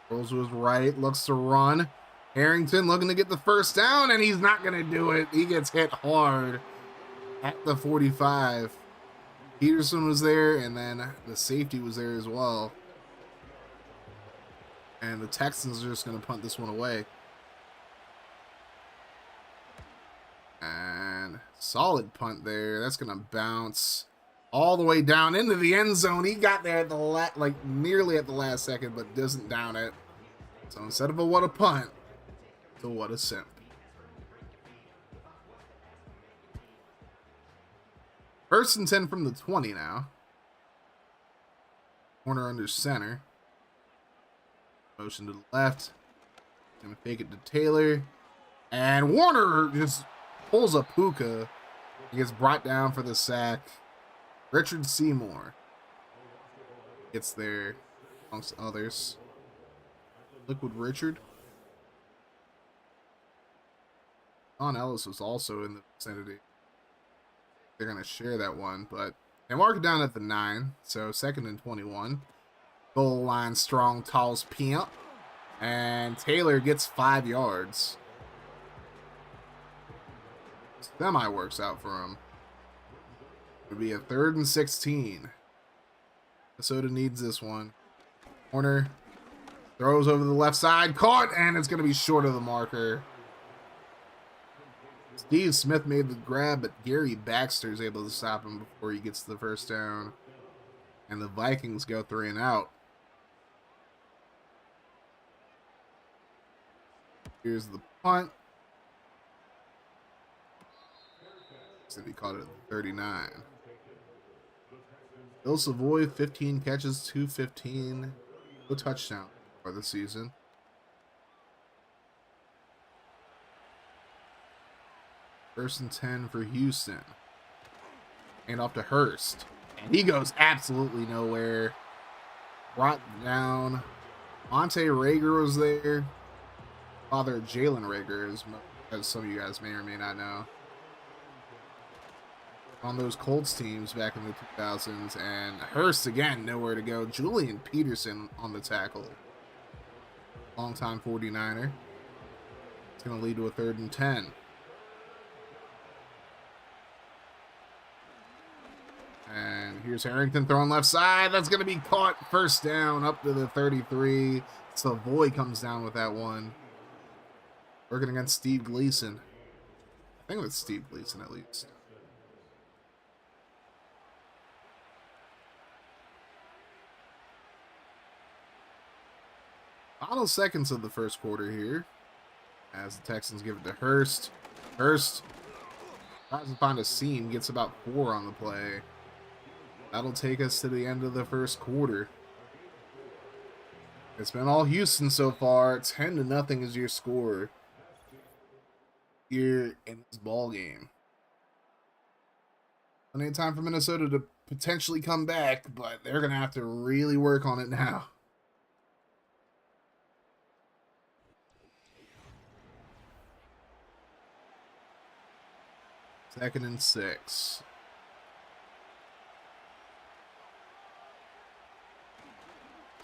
rolls to his right, looks to run. Harrington looking to get the first down, and he's not going to do it. He gets hit hard at the 45. Peterson was there, and then the safety was there as well. And the Texans are just going to punt this one away. And solid punt there. That's going to bounce all the way down into the end zone. He got there at the nearly at the last second, but doesn't down it. So instead of a what a punt, it's a what a simp. First and 10 from the 20 now. Corner under center. Motion to the left. Gonna fake it to Taylor. And Warner just pulls a Puka. He gets brought down for the sack. Richard Seymour gets there amongst others. Liquid Richard. Don Ellis was also in the vicinity. They're going to share that one, but they mark it down at the 9, so 2nd and 21. Goal line, strong, tall pimp. And Taylor gets 5 yards. Semi works out for him. It would be a 3rd and 16. Minnesota needs this one. Corner throws over the left side, caught, and it's going to be short of the marker. Steve Smith made the grab, but Gary Baxter is able to stop him before he gets the first down. And the Vikings go 3 and out. Here's the punt. So he caught it at 39. Bill Savoy, 15 catches, 215. No touchdown for the season. First and 10 for Houston. And off to Hurst. And he goes absolutely nowhere. Brought down. Monte Rager was there. Father Jalen Rager, as some of you guys may or may not know. On those Colts teams back in the 2000s. And Hurst, again, nowhere to go. Julian Peterson on the tackle. Longtime 49er. It's going to lead to a 3rd and 10. And here's Harrington throwing left side. That's going to be caught. First down up to the 33. Savoy comes down with that one. Working against Steve Gleason. I think it's Steve Gleason at least. Final seconds of the first quarter here. As the Texans give it to Hurst. Hurst tries to find a seam. Gets about 4 on the play. That'll take us to the end of the first quarter. It's been all Houston so far. 10-0 is your score here in this ball game. Plenty of time for Minnesota to potentially come back, but they're going to have to really work on it now. Second and 6.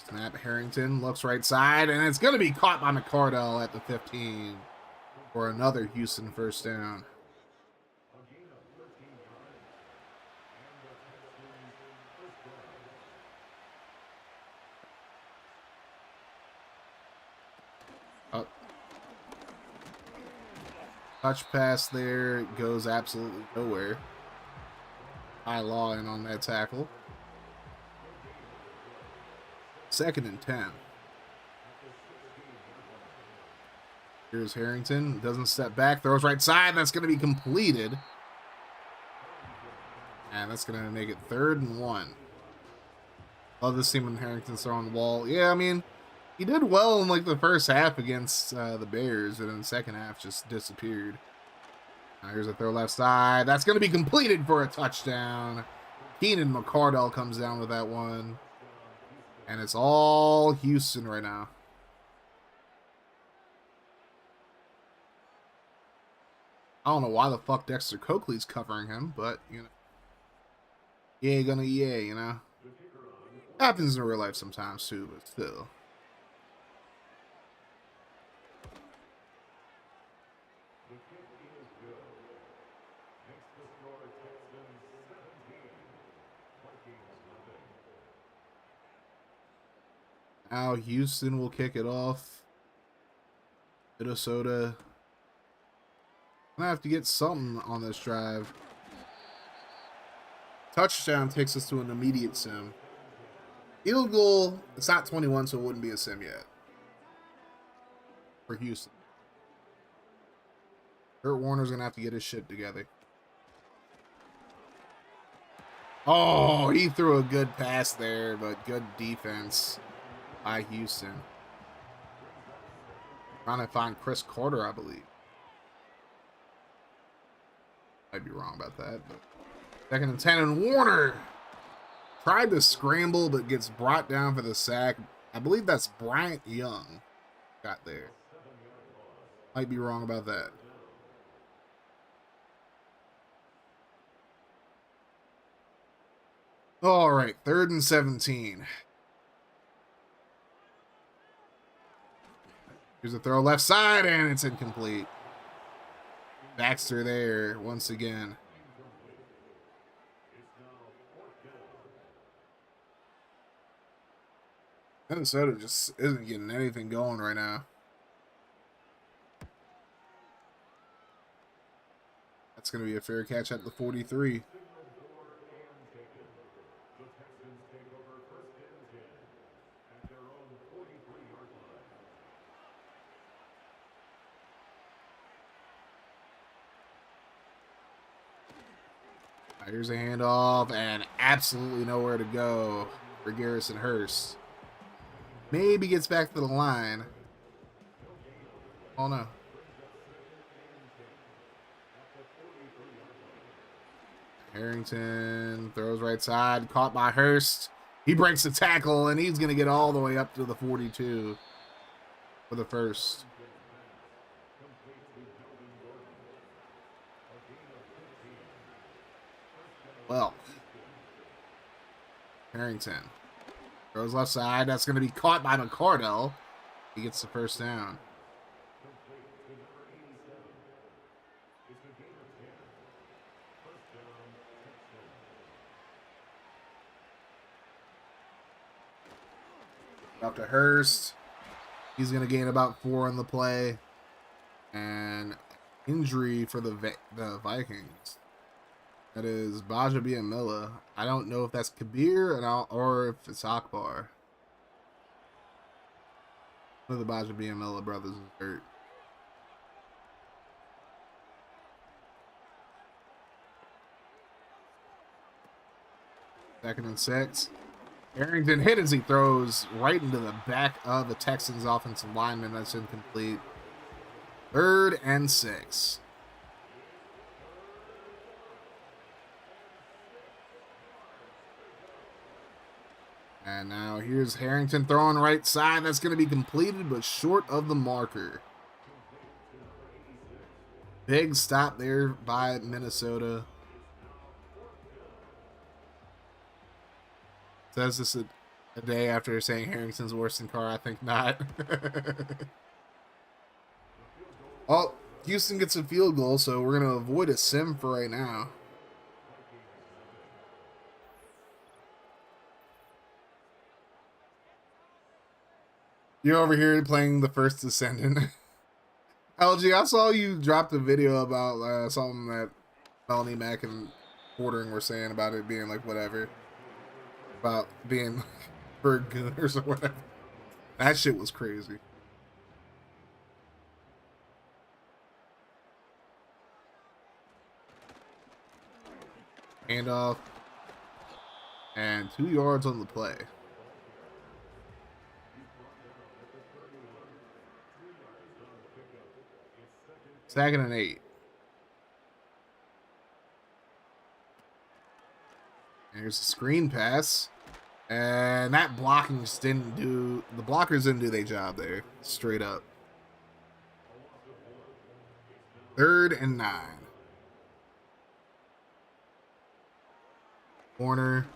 Snap. Harrington looks right side, and it's going to be caught by McCardell at the 15 for another Houston first down. Oh. Touch pass there, goes absolutely nowhere. High law in on that tackle. Second and 10. Here's Harrington. Doesn't step back. Throws right side. That's going to be completed. And that's going to make it 3rd and 1. Love to see when Harrington's throwing the ball. Yeah, I mean, he did well in like the first half against the Bears, and in the second half just disappeared. Now here's a throw left side. That's going to be completed for a touchdown. Keenan McCardell comes down with that one. And it's all Houston right now. I don't know why the fuck Dexter Coakley's covering him, but, you know. Yeah, you know. Happens in real life sometimes, too, but still. Now Houston will kick it off. Minnesota. I'm gonna have to get something on this drive. Touchdown takes us to an immediate sim. Field goal, it's not 21, so it wouldn't be a sim yet. For Houston. Kurt Warner's gonna have to get his shit together. Oh, he threw a good pass there, but good defense by Houston. Trying to find Chris Carter, I believe. Might be wrong about that, but 2nd and 10, and Warner tried to scramble, but gets brought down for the sack. I believe that's Bryant Young got there. Might be wrong about that. All right, 3rd and 17. Here's a throw left side, and it's incomplete. Baxter there once again. Minnesota just isn't getting anything going right now. That's going to be a fair catch at the 43. Here's a handoff, and absolutely nowhere to go for Garrison Hurst. Maybe gets back to the line. Oh no. Harrington throws right side, caught by Hurst. He breaks the tackle, and he's going to get all the way up to the 42 for the first. Well, Harrington throws left side. That's going to be caught by McCardell. He gets the first down. Up to Hurst. He's going to gain about 4 in the play. And injury for the Vikings. That is Baja Biamila. I don't know if that's Kabir or if it's Akbar. One of the Baja Biamila brothers is hurt. Second and 6. Harrington hit as he throws right into the back of the Texans offensive lineman. That's incomplete. 3rd and 6. And now here's Harrington throwing right side. That's going to be completed, but short of the marker. Big stop there by Minnesota. Says this a day after saying Harrington's worse than Carr. I think not. Oh, Houston gets a field goal, so we're going to avoid a sim for right now. You're over here playing the first Descendant. LG, I saw you dropped a video about something that Melanie Mack and Bordering were saying about it being like whatever. About being bird gooners or whatever. That shit was crazy. Handoff. And 2 yards on the play. Second and 8. Here's a screen pass. And that blocking just didn't do... The blockers didn't do their job there. Straight up. 3rd and 9. Corner.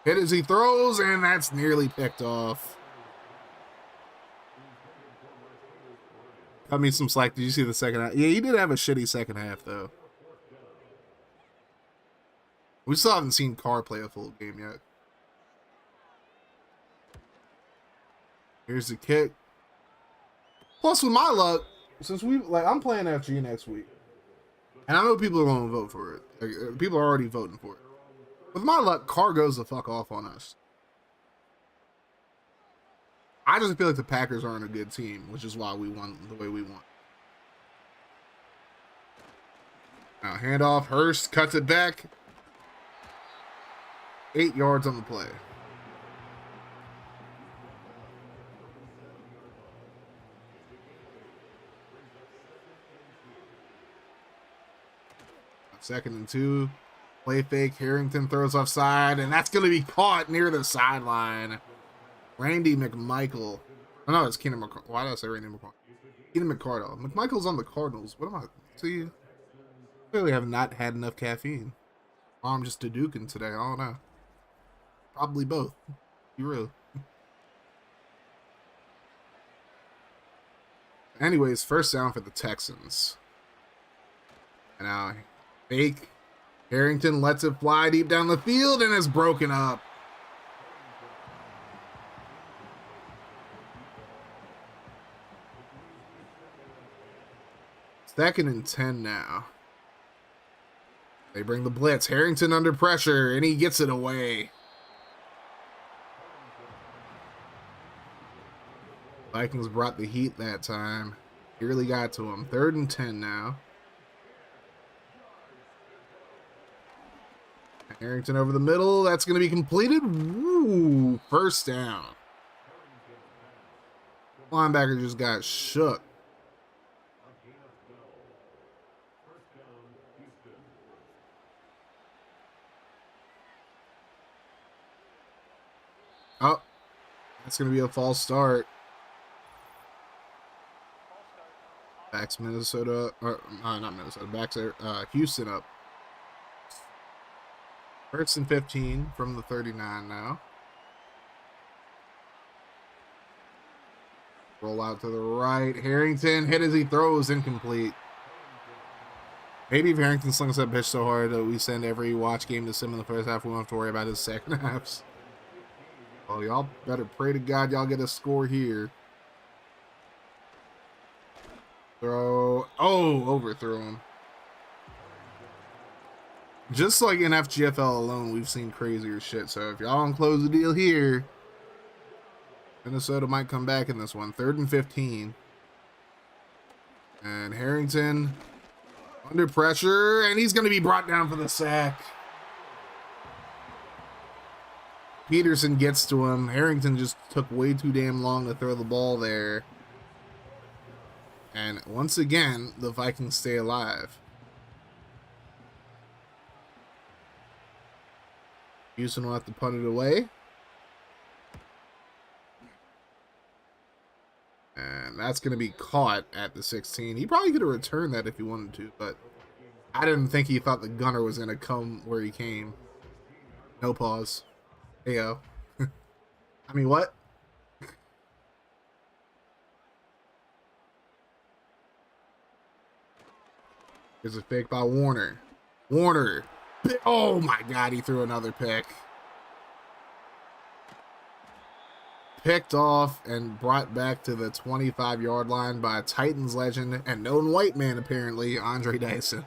Hit as he throws, and that's nearly picked off. Cut me some slack. Did you see the second half? Yeah, he did have a shitty second half, though. We still haven't seen Carr play a full game yet. Here's the kick. Plus, with my luck, since I'm playing FG next week, and I know people are going to vote for it. Like, people are already voting for it. With my luck, Carr goes the fuck off on us. I just feel like the Packers aren't a good team, which is why we won the way we won. Now, handoff. Hurst cuts it back. 8 yards on the play. Second and 2. Play fake. Harrington throws offside, and that's going to be caught near the sideline. Randy McMichael. Oh, no, it's Keenan McCardle. Why did I say Randy McCardle? Keenan McCardle. McMichael's on the Cardinals. What am I? See, clearly have not had enough caffeine. Or I'm just Dudukin today. I don't know. Probably both. Be real. Anyways, first down for the Texans. And now, fake. Harrington lets it fly deep down the field and is broken up. Second and 10 now. They bring the blitz. Harrington under pressure, and he gets it away. Vikings brought the heat that time. He really got to him. 3rd and 10 now. Harrington over the middle. That's going to be completed. Woo! First down. Linebacker just got shook. Oh, that's going to be a false start. Backs Minnesota, or not Minnesota, backs Houston up. 1st and 15 from the 39 now. Roll out to the right. Harrington hit as he throws, incomplete. Maybe if Harrington slings that bitch so hard that we send every watch game to Sim in the first half, we won't have to worry about his second halves. Well, y'all better pray to God y'all get a score here. Throw. Oh, overthrow him. Just like in FGFL alone, we've seen crazier shit. So if y'all don't close the deal here, Minnesota might come back in this one. 3rd and 15. And Harrington under pressure, and he's going to be brought down for the sack. Peterson gets to him. Harrington just took way too damn long to throw the ball there. And once again, the Vikings stay alive. Houston will have to punt it away. And that's going to be caught at the 16. He probably could have returned that if he wanted to, but I didn't think he thought the gunner was going to come where he came. No pause. Hey, yo. I mean, what? Here's a pick by Warner. Warner. Oh, my God. He threw another pick. Picked off and brought back to the 25-yard line by Titans legend and known white man, apparently, Andre Dyson.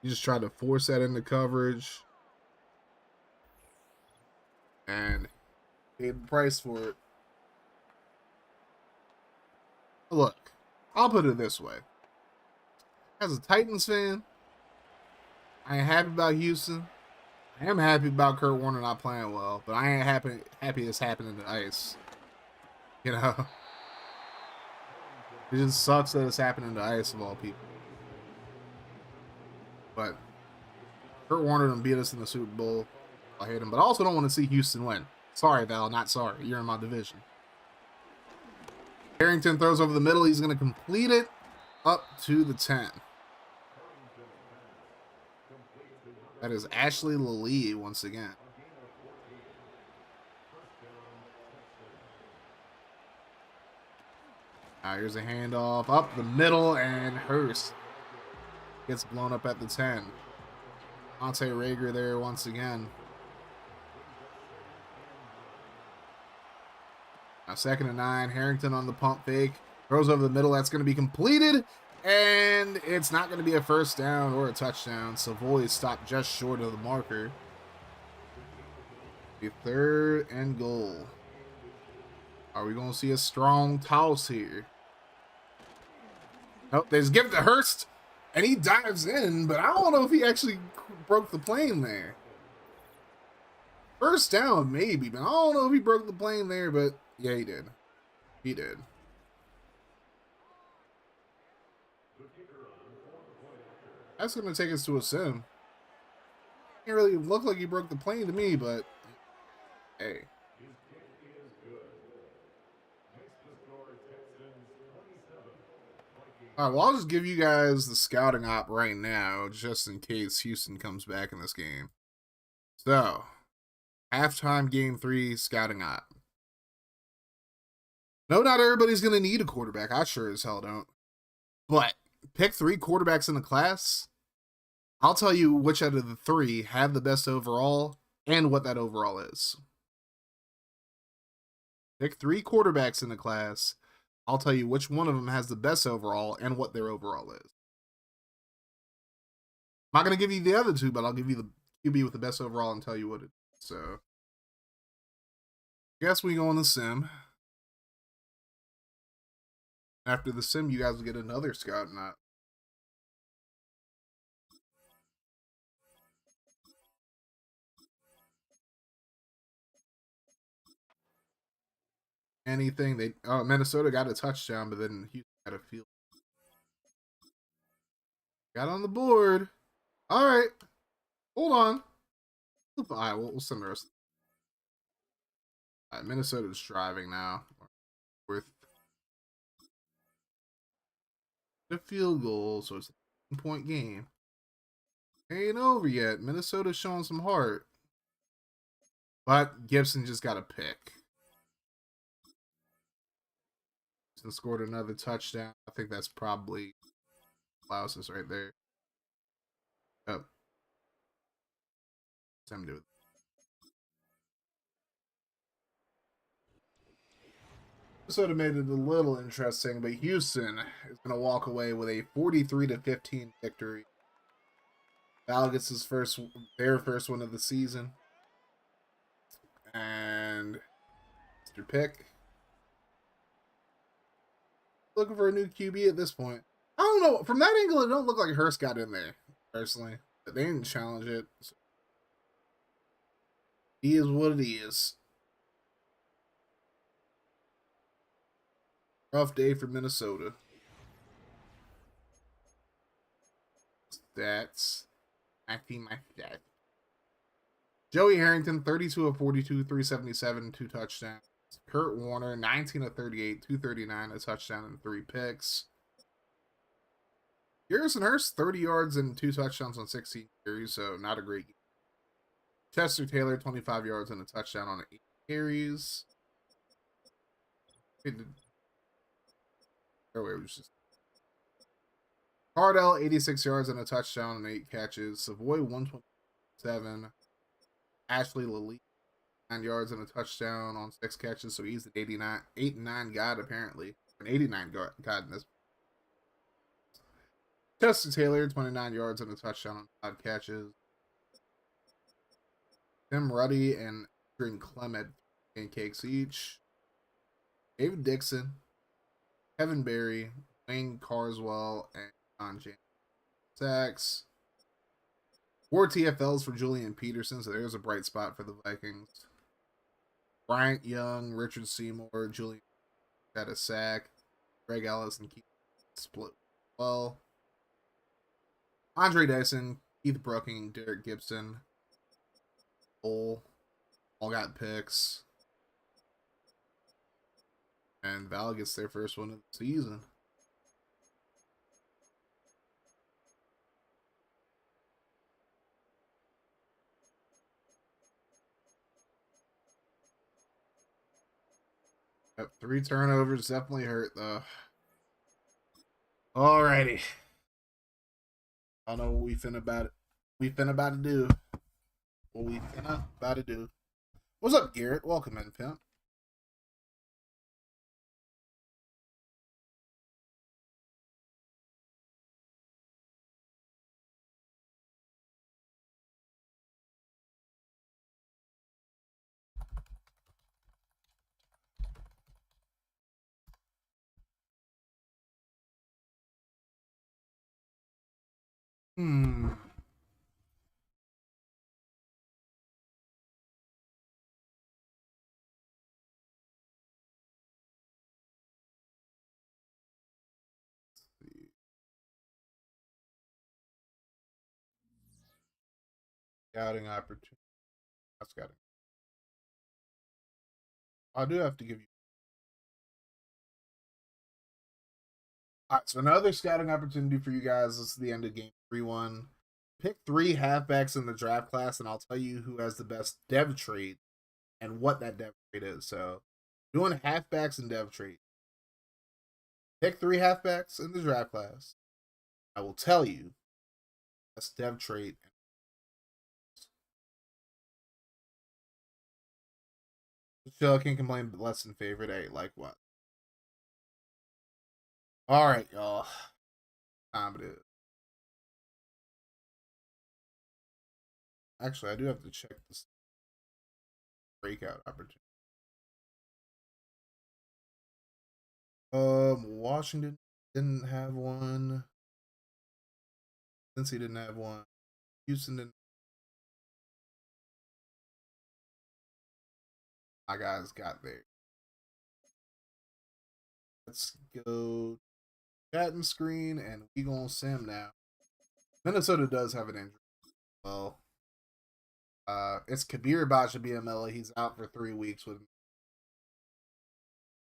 You just tried to force that into coverage. And Paid the price for it. Look, I'll put it this way. As a Titans fan, I ain't happy about Houston. I am happy about Kurt Warner not playing well, but I ain't happy this happened in the ice. You know? It just sucks that it's happening to ice of all people. But Kurt Warner done beat us in the Super Bowl. I hate him, but I also don't want to see Houston win. Sorry, Val, not sorry. You're in my division. Harrington throws over the middle. He's going to complete it up to the 10. That is Ashley Lallee once again. Here's a handoff up the middle, and Hurst gets blown up at the 10. Ante Rager there once again. Now 2nd and 9. Harrington on the pump fake. Throws over the middle. That's going to be completed. And it's not going to be a first down or a touchdown. Savoy is stopped just short of the marker. The 3rd and goal. Are we going to see a strong toss here? Nope, they just give it to Hurst. And he dives in, but I don't know if he actually broke the plane there. First down, maybe, but I don't know if he broke the plane there, but yeah, he did. He did. That's going to take us to a sim. Can't really look like he broke the plane to me, but hey. Alright, well, I'll just give you guys the scouting op right now, just in case Houston comes back in this game. So, halftime game 3 scouting op. No, not everybody's going to need a quarterback. I sure as hell don't. But, pick 3 quarterbacks in the class. I'll tell you which out of the 3 have the best overall and what that overall is. Pick 3 quarterbacks in the class. I'll tell you which one of them has the best overall and what their overall is. I'm not going to give you the other 2, but I'll give you the QB with the best overall and tell you what it is. So, guess we go on the sim. After the sim, you guys will get another scout knot. Anything they Minnesota got a touchdown, but then Houston got a field. Got on the board. All right, hold on. All right, we'll send the rest. All right, Minnesota's driving now. With the field goal, so it's a 1-point game. Ain't over yet. Minnesota's showing some heart, but Gibson just got a pick. And scored another touchdown. I think that's probably Louses right there. Oh. Time to do it. Minnesota made it a little interesting, but Houston is going to walk away with a 43-15 victory. Val gets their first one of the season. And Mr. Pick looking for a new QB at this point. I don't know. From that angle, it don't look like Hurst got in there, personally. But they didn't challenge it. So he is what it is. Rough day for Minnesota. Stats. Acting my stats. Joey Harrington, 32 of 42, 377, 2 touchdowns. Kurt Warner, 19 of 38, 239, a touchdown and 3 picks. Garrison Hurst, 30 yards and 2 touchdowns on 16 carries, so not a great game. Chester Taylor, 25 yards and a touchdown on 8 carries. Cardell, 86 yards and a touchdown and 8 catches. Savoy, 127. Ashley Lallee, 9 yards and a touchdown on 6 catches, so he's an 8 and 9 god apparently. An 89 god in this. Chester Taylor, 29 yards and a touchdown on 5 catches. Tim Ruddy and Adrian Clement pancakes each. David Dixon, Kevin Berry, Wayne Carswell, and John James. Sacks. 4 TFLs for Julian Peterson, so there's a bright spot for the Vikings. Bryant Young, Richard Seymour, Julian got a sack. Greg Ellis and Keith split well. Andre Dyson, Keith Brooking, Derek Gibson, all got picks. And Val gets their first one of the season. Yep, 3 turnovers definitely hurt though. Alrighty. I don't know what we finna about it. We finna about to do. What we finna about to do. What's up, Garrett? Welcome in, pimp. Hmm. Scouting opportunity. Scouting. I do have to give you. All right, so another scouting opportunity for you guys. This is the end of game 3-1. Pick 3 halfbacks in the draft class, and I'll tell you who has the best dev trade and what that dev trade is. So, doing halfbacks and dev trade. Pick 3 halfbacks in the draft class. I will tell you that's dev trade. Still can't complain, but less than favorite. Hey, like what? All right, y'all. Time it is. Actually, I do have to check this breakout opportunity. Washington didn't have one. Cincy didn't have one. Houston didn't. My guys got there. Let's go chatting screen, and we gonna sim now. Minnesota does have an injury. Well, it's Kabir Bajabiamela. He's out for 3 weeks with.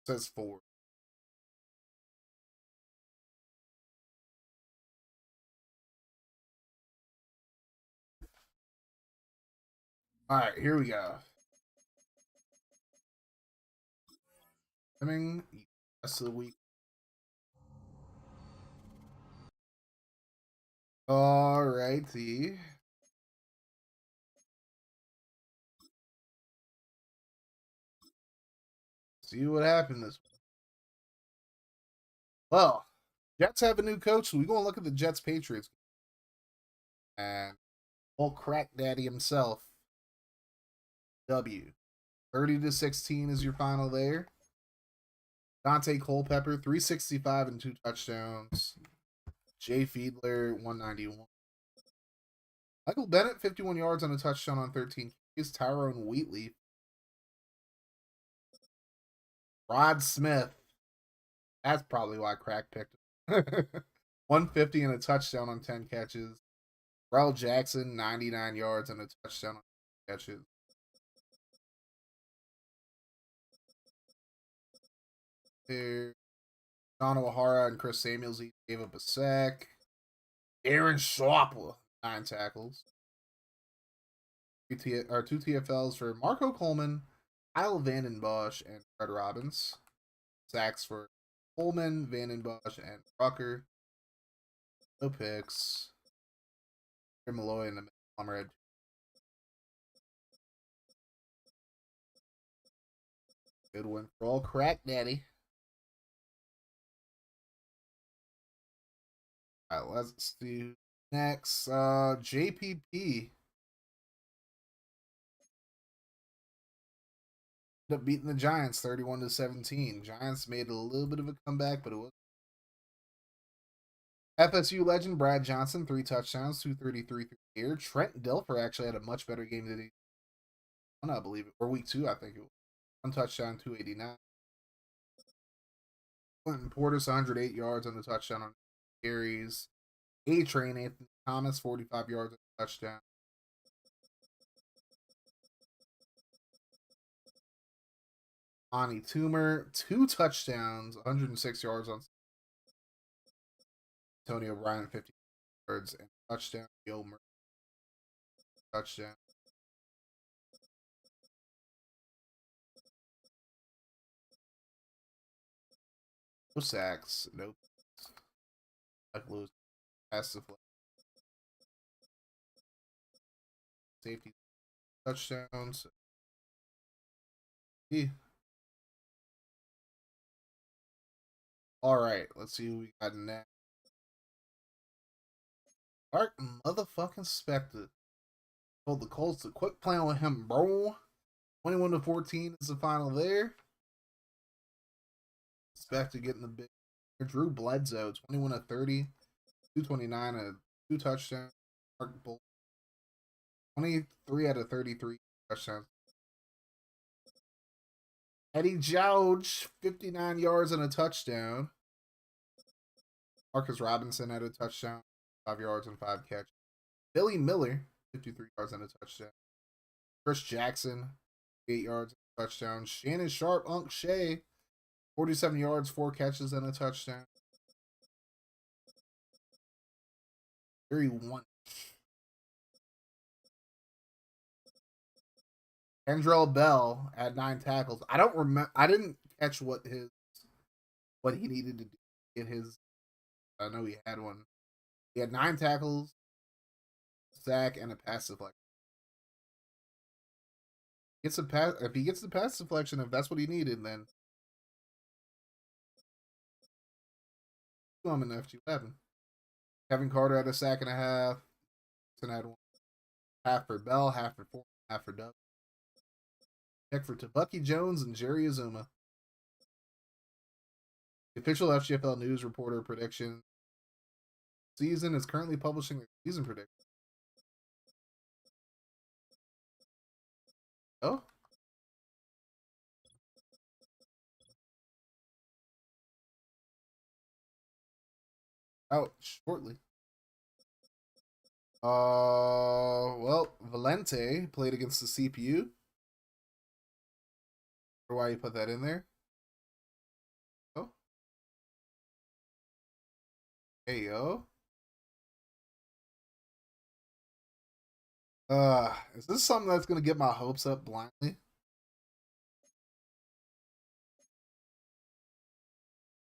Says 4. All right, here we go. Coming rest of the week. All righty. See what happened this week. Well, Jets have a new coach, so we're gonna look at the Jets Patriots. And old crack daddy himself. W. 30-16 is your final there. Dante Culpepper, 365 and 2 touchdowns. Jay Fiedler, 191. Michael Bennett, 51 yards on a touchdown on 13 carries. Tyrone Wheatley. Rod Smith. That's probably why Crack picked him. 150 and a touchdown on 10 catches. Rel Jackson, 99 yards and a touchdown on 10 catches. There. John O'Hara and Chris Samuels each gave up a sack. Aaron Schwapple, 9 tackles. 2 TFLs for Marco Coleman, Kyle Vandenbosch, and Fred Robbins. Sacks for Coleman, Vandenbosch, and Rucker. No picks. Malloy in the middle. Good one for all crack daddy. All right, let's do next. JPP. Ended up beating the Giants 31-17. Giants made a little bit of a comeback, but it was FSU legend Brad Johnson, 3 touchdowns, 233 through the air. Trent Dilfer actually had a much better game than he won, I believe it. Or week 2, I think it was. 1 touchdown, 289. Clinton Portis, 108 yards on the touchdown on carries. A-Train, Anthony Thomas, 45 yards on the touchdown. Ani Toomer, 2 touchdowns, 106 yards on Tony O'Brien, 50 yards and touchdown. Yo Murray, touchdown. No sacks, no like Lewis, pass deflection, safety, touchdowns. Yeah. All right, let's see who we got next. Mark motherfucking Spector told the Colts to quit playing with him, bro. 21-14 is the final there. Spector getting the big. Drew Bledsoe, 21-30, 229, a 2 touchdowns. Mark Bull, 23 out of 33 touchdowns. Eddie George, 59 yards and a touchdown. Marcus Robinson had a touchdown, 5 yards and 5 catches. Billy Miller, 53 yards and a touchdown. Chris Jackson, 8 yards and a touchdown. Shannon Sharp, Unc Shea, 47 yards, 4 catches and a touchdown. Jerry one. Kendrell Bell had 9 tackles. I don't remember. I didn't catch what he needed to do to get his. I know he had one. He had 9 tackles, sack, and a pass deflection. Gets a pass. If he gets the pass deflection, if that's what he needed, then I'm in FG11. Kevin Carter had a sack and a half. And had 1 half for Bell, half for Ford, half for Doug. Check for Tabucky Jones and Jerry Azuma. The official FGFL news reporter prediction season is currently publishing their season prediction. Oh. Out shortly. Well, Valente played against the CPU. Or why you put that in there? Oh. Hey, yo. Is this something that's going to get my hopes up blindly?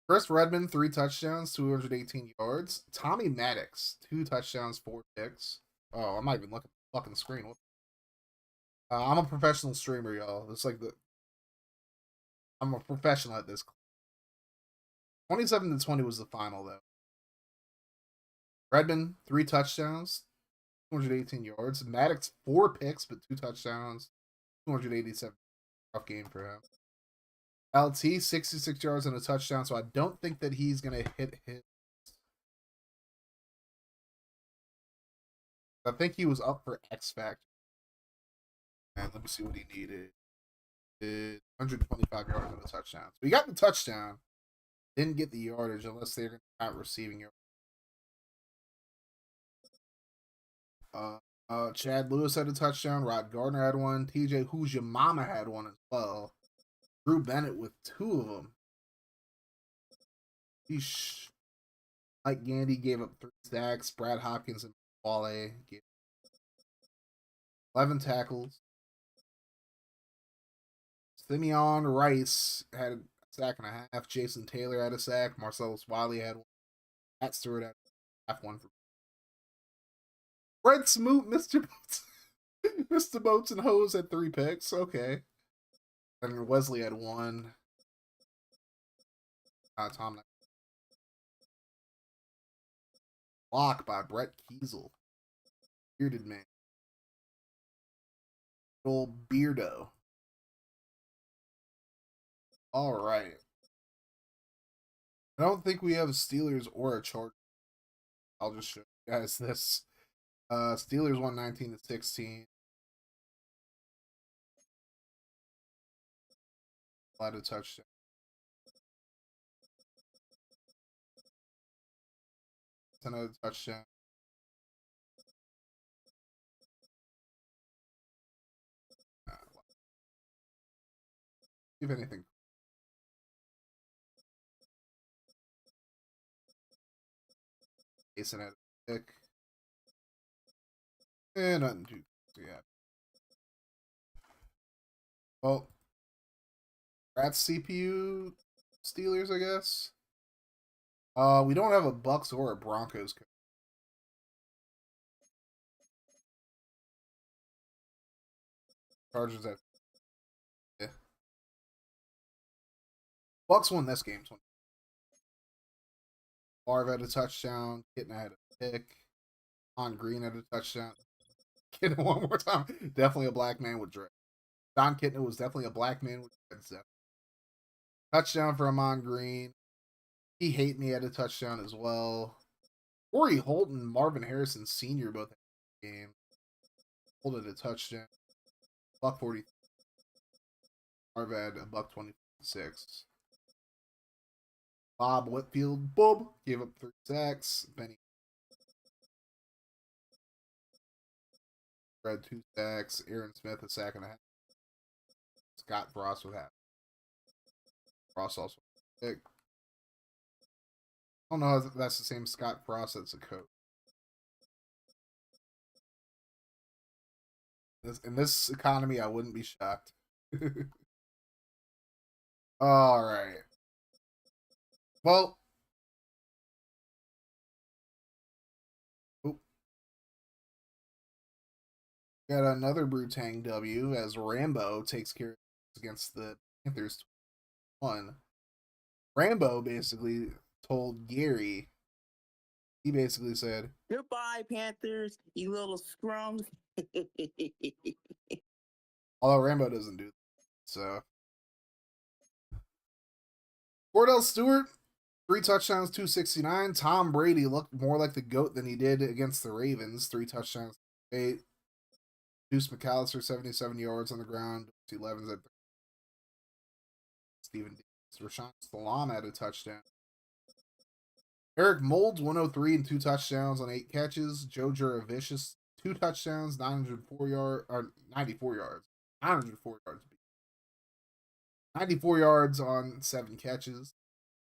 Chris Redmond, 3 touchdowns, 218 yards. Tommy Maddox, 2 touchdowns, 4 picks. Oh, I'm not even looking at the fucking screen. I'm a professional streamer, y'all. It's like I'm a professional at this. 27-20 was the final, though. Redmond, 3 touchdowns, 218 yards. Maddox, 4 picks, but 2 touchdowns, 287. Rough game for him. LT, 66 yards and a touchdown, so I don't think that he's going to hit his. I think he was up for X Factor. And let me see what he needed. 125 yards and a touchdown. So he got the touchdown. Didn't get the yardage unless they're not receiving yards. Chad Lewis had a touchdown. Rod Gardner had one. TJ Who's Your Mama had one as well. Drew Bennett with 2 of them. Mike Gandy gave up 3 sacks. Brad Hopkins and Wale gave 11 tackles. Simeon Rice had a sack and a half. Jason Taylor had a sack. Marcellus Wiley had one. Matt Stewart had half one for Red Smoot, Mr. Boats. Mr. Boats and Hose had 3 picks. Okay. And Wesley had 1. Tom. Block by Brett Kiesel. Bearded man. Old Beardo. All right. I don't think we have a Steelers or a Chargers. I'll just show you guys this. Steelers won 19-16. Allowed a touchdown. Another touchdown. If anything. Jason had a pick. And nothing too yeah. Well, that's CPU Steelers, I guess. We don't have a Bucks or a Broncos. Chargers at yeah. Bucks won this game. Marv had a touchdown. Kitten had a pick. On Green had a touchdown. Kitten one more time. Definitely a black man with dread. Don Kitten was definitely a black man with dread. Touchdown for Amon Green. He Hate Me had a touchdown as well. Corey Holton, Marvin Harrison Sr. both had a game. Holt had a touchdown. Buck 40. Marv had a buck 26. Bob Whitfield, Bob, gave up 3 sacks. Benny had 2 sacks. Aaron Smith, a sack and a half. Scott Frost with half. Frost also pick. I don't know if that's the same Scott Frost that's a coach. In this economy, I wouldn't be shocked. All right. Well, got another Brutang W as Rambo takes care of against the Panthers 1. Rambo basically told Gary, he basically said, "Goodbye, Panthers, you little scrums." although Rambo doesn't do that. So, Cordell Stewart, 3 touchdowns, 269. Tom Brady looked more like the GOAT than he did against the Ravens. 3 touchdowns, 8. Deuce McAllister, 77 yards on the ground. 11s at Stephen Davis. Rashawn Salam had a touchdown. Eric Moulds, 103 and 2 touchdowns on 8 catches. Joe Juravicious, 2 touchdowns, 94 yards. 904 yards. 94 yards on 7 catches.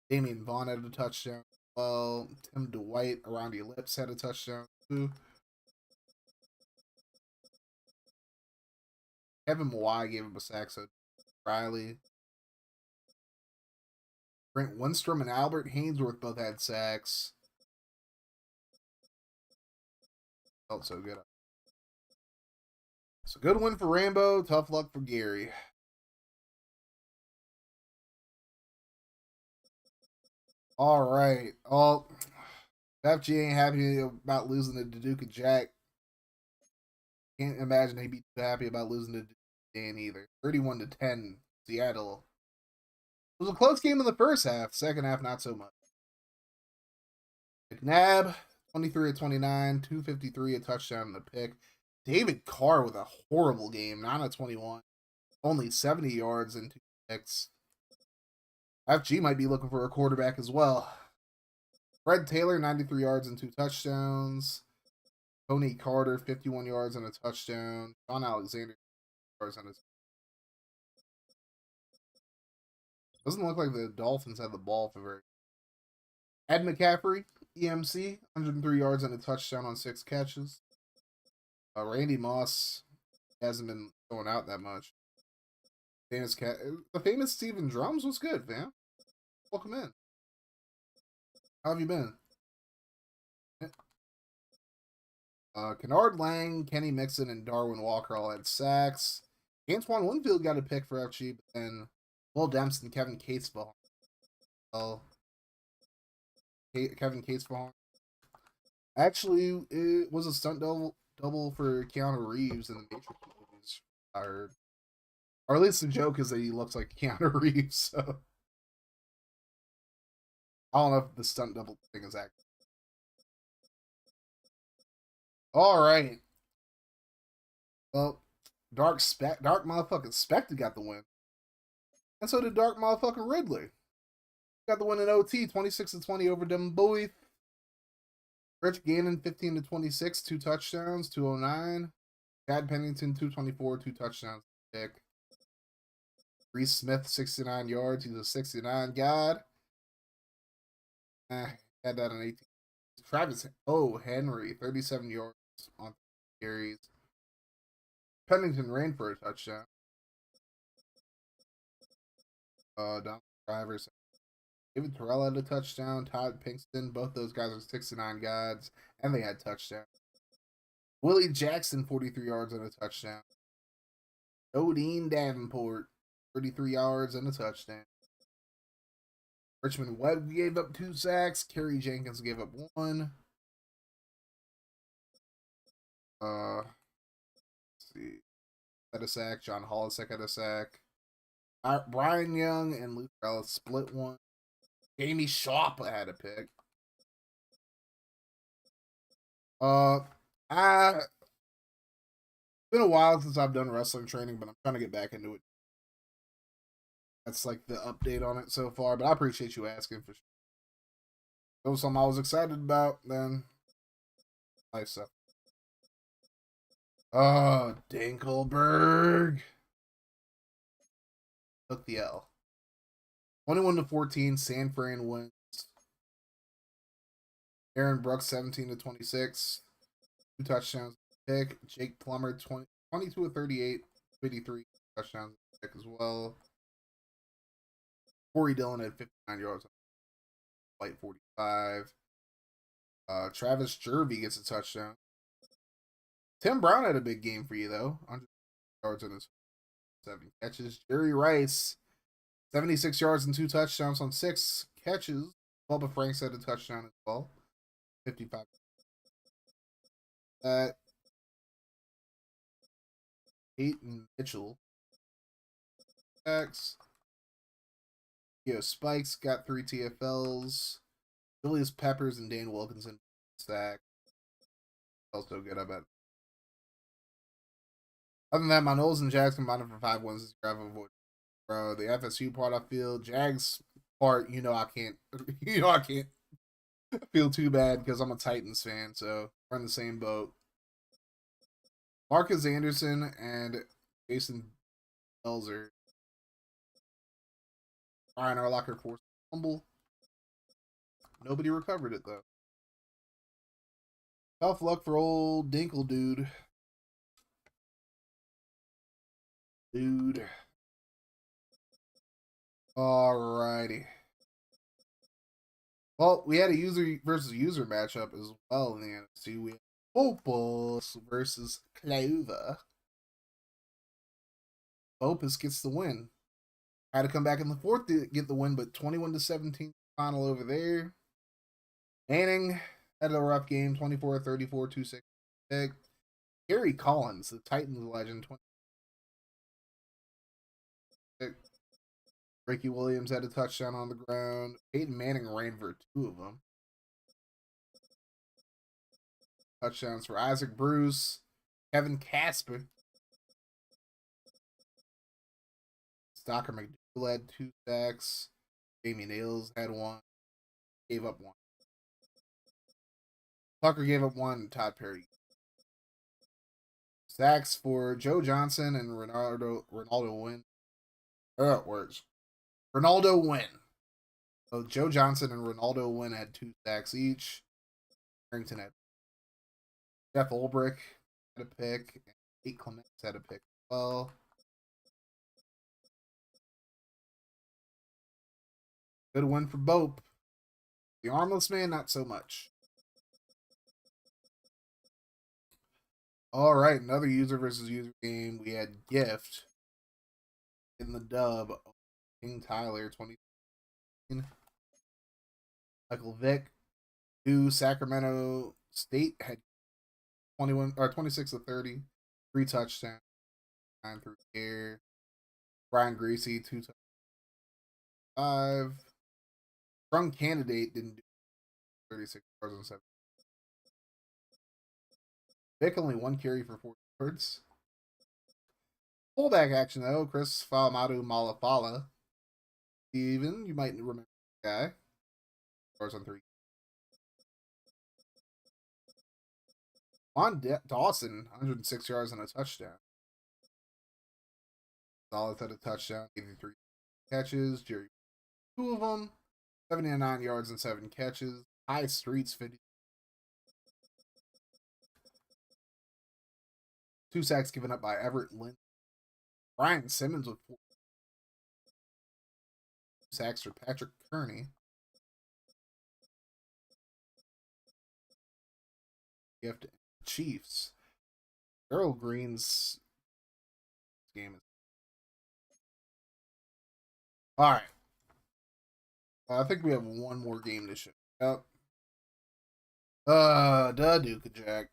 Damian Vaughn had a touchdown. Well, Tim Dwight around your lips had a touchdown too. Kevin Mawai gave him a sack, so Riley. Brent Winstrom and Albert Hainsworth both had sacks. Felt so good. So good win for Rambo. Tough luck for Gary. All right. Oh, FG ain't happy about losing to Duke and Jack. Can't imagine he'd be too happy about losing to Dan either. 31-10, Seattle. It was a close game in the first half. Second half, not so much. McNabb, 23-29, 253, a touchdown and a pick. David Carr with a horrible game, 9-21, only 70 yards and 2 picks. FG might be looking for a quarterback as well. Fred Taylor, 93 yards and 2 touchdowns. Tony Carter, 51 yards and a touchdown. John Alexander, yards and a. Doesn't look like the Dolphins had the ball for very. Ed McCaffrey, EMC, 103 yards and a touchdown on 6 catches. Randy Moss hasn't been going out that much. The famous Steven Drums was good, man. Welcome in. How have you been? Kennard Lang, Kenny Mixon, and Darwin Walker all had sacks. Antoine Winfield got a pick for FG, but then Will Dempsey and Kevin Cates behind. Well, Kevin Cates behind. Actually, it was a stunt double for Keanu Reeves in the Matrix movies, I heard. Or at least the joke is that he looks like Keanu Reeves. So I don't know if the stunt double thing is accurate. All right. Well, Dark motherfucking Spectre got the win. And so did Dark motherfucking Ridley. Got the win in OT, 26-20 over them boys. Rich Gannon, 15-26, 2 touchdowns, 209. Chad Pennington, 224, 2 touchdowns. Pick. Reese Smith, 69 yards. He's a 69 god. Had that on 18. Travis Henry, 37 yards on carries. Pennington ran for a touchdown. Donald Drivers. David Terrell had a touchdown. Todd Pinkston. Both those guys are 69 gods. And they had touchdowns. Willie Jackson, 43 yards and a touchdown. Odine Davenport, 33 yards and a touchdown. Richmond Webb gave up 2 sacks. Kerry Jenkins gave up 1. Let's see. Had a sack. John Hollisek had a sack. Brian Young and Luke Ellis split 1. Jamie Sharp had a pick. It's been a while since I've done wrestling training, but I'm trying to get back into it. That's like the update on it so far, but I appreciate you asking for sure. That was something I was excited about, then nice stuff. Dinkelberg took the L. 21-14, San Fran wins. Aaron Brooks, 17-26, 2 touchdowns, pick. Jake Plummer, 22-38, 53 touchdowns, pick as well. Corey Dillon had 59 yards, White 45. Travis Jervey gets a touchdown. Tim Brown had a big game for you though, 100 yards and 7 catches. Jerry Rice, 76 yards and 2 touchdowns on 6 catches. Bubba Franks had a touchdown as well. 55. Peyton Mitchell. X. Spikes got 3 TFLs. Julius Peppers and Dan Wilkinson sack. Also good, I bet. Other than that, my Knowles and Jags combined for 5 wins. Bro, the FSU part I feel. Jags part, I can't. I can't feel too bad because I'm a Titans fan, so we're in the same boat. Marcus Anderson and Jason Belzer. Ryan Urlacher forced a fumble. Nobody recovered it though. Tough luck for old Dinkle dude. Alrighty. Well, we had a user versus user matchup as well in the NFC. We had Opus versus Clover. Opus gets the win. Had to come back in the 4th to get the win, but 21-17 final over there. Manning had a rough game, 24-34, 2-6 pick. Gary Collins, the Titans legend, 20. Ricky Williams had a touchdown on the ground. Peyton Manning ran for 2 of them. Touchdowns for Isaac Bruce, Kevin Casper. Stocker McDougal had 2 sacks. Jamie Nails had 1. Gave up 1. Tucker gave up 1. Todd Perry. Sacks for Joe Johnson and Ronaldo Wynn. It works. Ronaldo Wynn. So Joe Johnson and Ronaldo Wynn had 2 sacks each. Harrington had. Jeff Ulbrich had a pick. And Nate Clements had a pick as well. Good win for Bope. The armless man, not so much. All right, another user versus user game. We had Gift in the dub. King Tyler, 20. Michael Vick. Sacramento State had 26-30, 3 touchdowns, 9 through air. Brian Greasy, 2-5. Strong candidate didn't do 36 yards and 7. Vic only 1 carry for 4 yards. Fullback action though, Chris Falamadu Malafala. Steven, you might remember the guy. Yards on 3. Dawson, 106 yards and a touchdown. Gonzalez had a touchdown, 83 catches. Jerry, 2 of them, 79 yards and 7 catches. High Streets, 50. 2 sacks given up by Everett Lynn. Brian Simmons with 4 sacks for Patrick Kearney. Gift Chiefs. Earl Green's game is. All right. I think we have one more game to show. Yep. Duke Jack.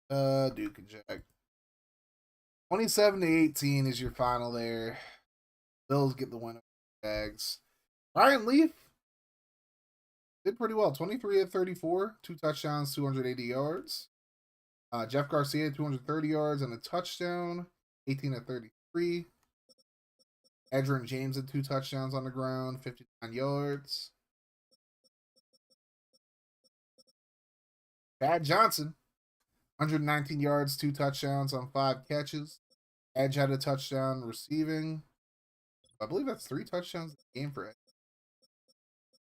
Duke Jack. 27-18 is your final there. Bills get the win over the Jags. Ryan Leaf did pretty well. 23 of 34, 2 touchdowns, 280 yards. Jeff Garcia, 230 yards and a touchdown, 18 of 33. Edgerrin James had 2 touchdowns on the ground, 59 yards. Chad Johnson, 119 yards, 2 touchdowns on 5 catches. Edge had a touchdown receiving. I believe that's 3 touchdowns in the game for Edge.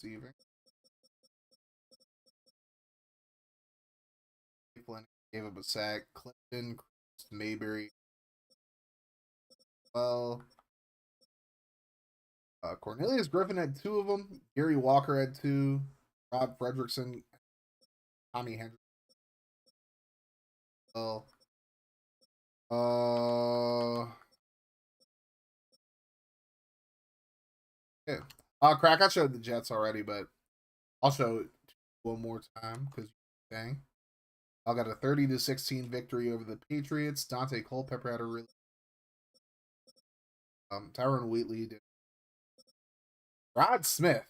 Receiving. Gave up a sack. Clifton, Chris Mayberry. Well, Cornelius Griffin had 2 of them. Gary Walker had 2. Rob Fredrickson, Tommy Hendricks. Well, yeah. Crack, I showed the Jets already, but I'll show it one more time because you're saying. I got a 30-16 victory over the Patriots. Dante Culpepper had a really Tyron Wheatley did. Rod Smith.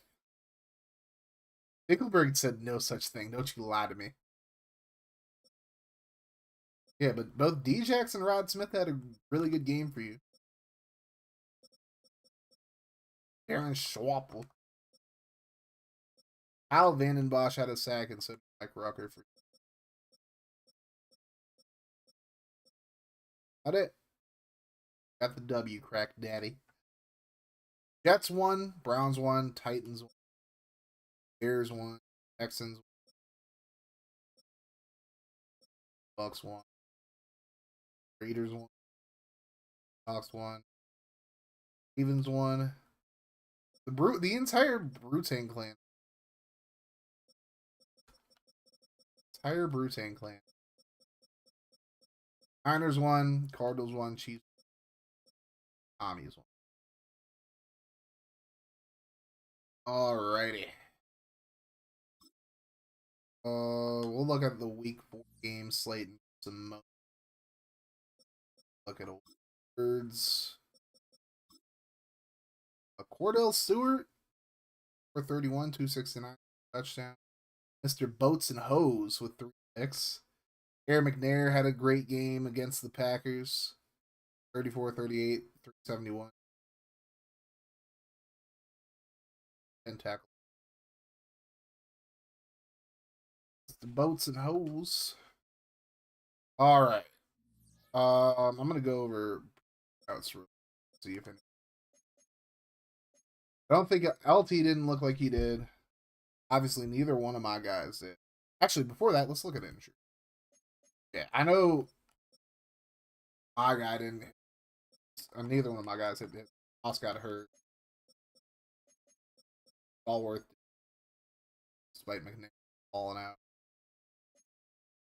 Nickelberg said no such thing. Don't you lie to me. Yeah, but both Djax and Rod Smith had a really good game for you. Aaron Schwappel. Al Vandenbosch had a sack and so did Mike Rucker for you. Got it. Got the W, crack daddy. Jets won, Browns won, Titans won, Bears won, Texans won, Bucks won, Raiders won, Hawks won, Ravens won. The entire Brutane clan. Entire Brutane clan. Niners won, Cardinals won, Chiefs won, Commies won. Alrighty. We'll look at the week 4 game slate and some look at awards. Cordell Stewart for 31, 269 touchdown. Mr. Boats and Hose with 3 picks. Aaron McNair had a great game against the Packers. 34, 38, 371. 10 tackles. The Boats and Hose. All right. I'm gonna go over outs real see if any. I don't think LT didn't look like he did. Obviously, neither one of my guys did. Actually, before that, let's look at injury. Yeah, I know my guy didn't. Neither one of my guys hit. Moss got hurt. Allworth, despite McNair falling out.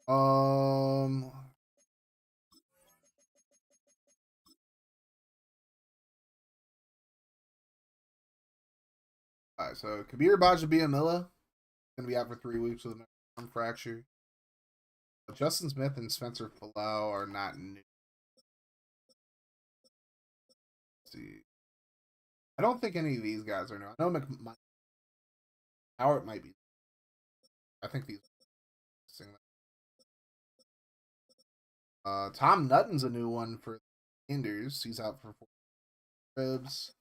All right, so Kabir Bajabiamila gonna be out for 3 weeks with an arm fracture. Justin Smith and Spencer Falau are not new. see. I don't think any of these guys are new. I know Howard might be. I think these. Tom Nutton's a new one for Inders. He's out for 4 ribs.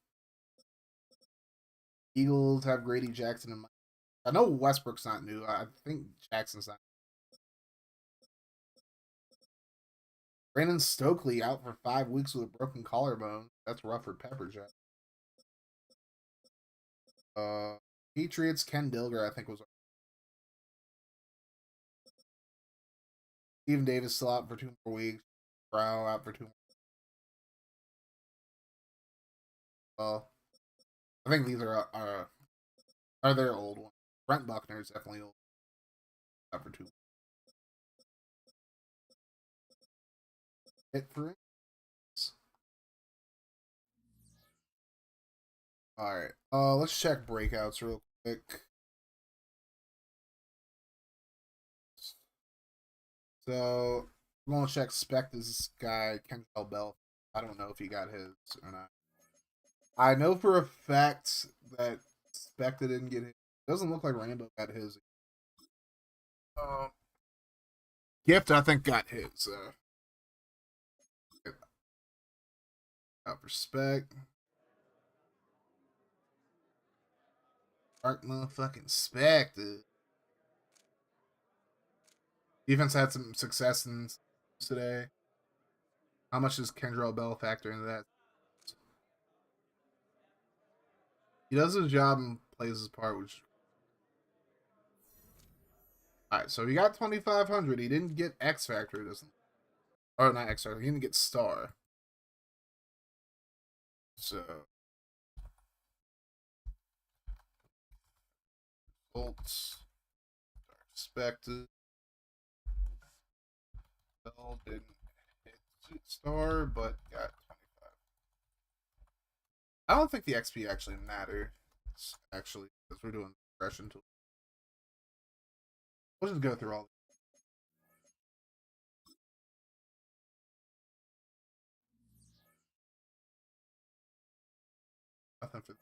Eagles have Grady Jackson and I know Westbrook's not new. I think Jackson's not. Brandon Stokely out for 5 weeks with a broken collarbone. That's rough for Pepperjack. Patriots, Ken Dilger, I think was. Steven Davis still out for 2 more weeks. Brow out for 2 more. I think these are their old ones. Brent Buckner is definitely old. Out for 2. Hit for it. Alright. Let's check breakouts real quick. So I'm gonna check spec this guy, Kentrell Bell. I don't know if he got his or not. I know for a fact that Specta didn't get his. Doesn't look like Rambo got his. Gift, I think, got his. Out for spec. Dark motherfucking spec, dude. Defense had some success in today. How much does Kendrell Bell factor into that? He does his job and plays his part, which. Alright, so he got 2,500. He didn't get X Factor, doesn't. Or not X Factor, he didn't get Star. So. Bolts. Expected. Bell didn't hit Star, but got 25. I don't think the XP actually matters, actually, because we're doing progression tool. We'll just go through all. Nothing for.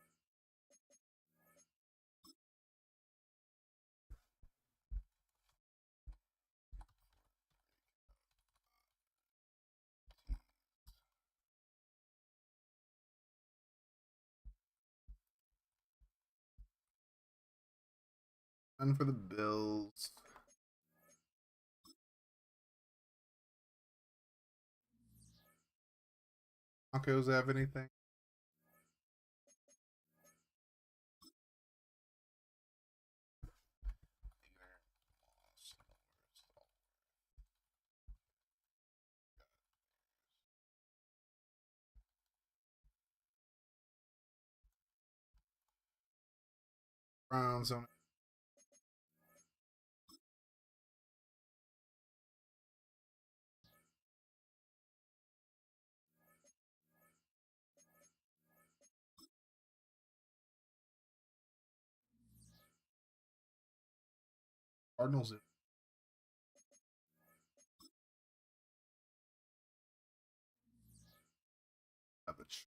None for the Bills. Broncos have anything? Browns on. Cardinals. Savage.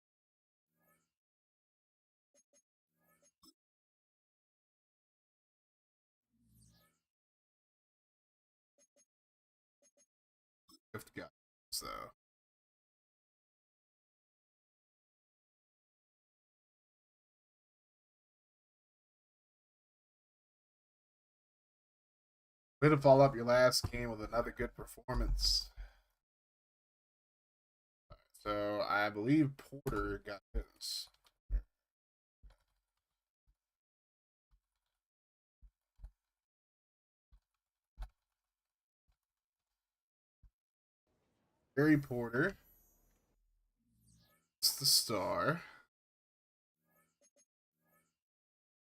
Gift guy. So. Way to follow up your last game with another good performance. So I believe Porter got his. Harry Porter. It's the star.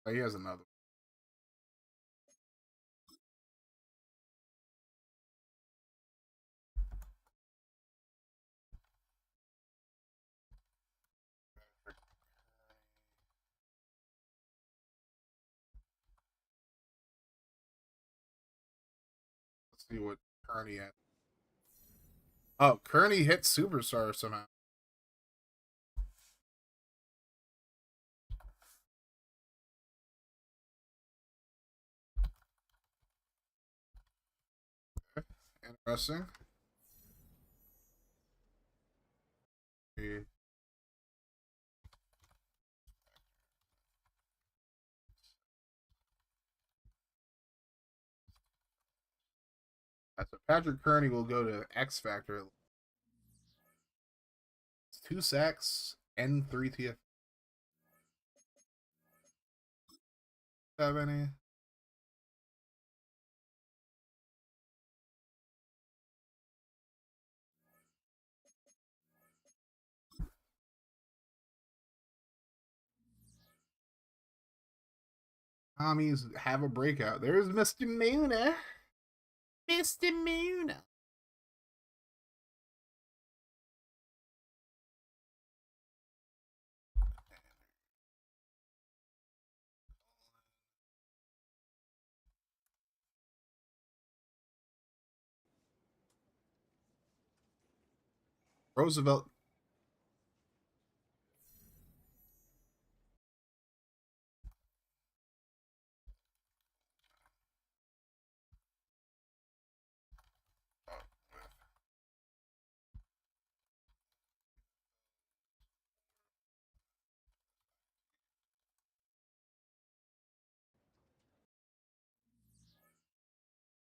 Oh, he has another. Let's see what Kearney had. Oh, Kearney hit Superstar somehow. Interesting. So Patrick Kearney will go to X Factor. It's 2 sacks and 3 TF. 70. Tommies have a breakout. There's Mr. Muna. Mr. Muna. Roosevelt.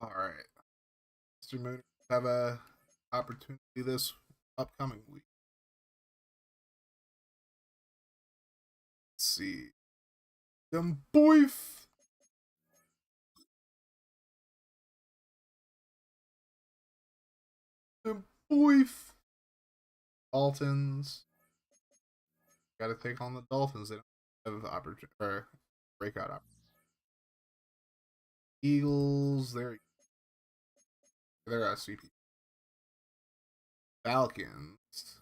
All right. Mr. Moon have a opportunity this upcoming week. Let's see. Them boyf. Them boyf. Dolphins. Got to take on the Dolphins. They don't have opportunity or breakout opportunity. Eagles. They're SVP. Falcons.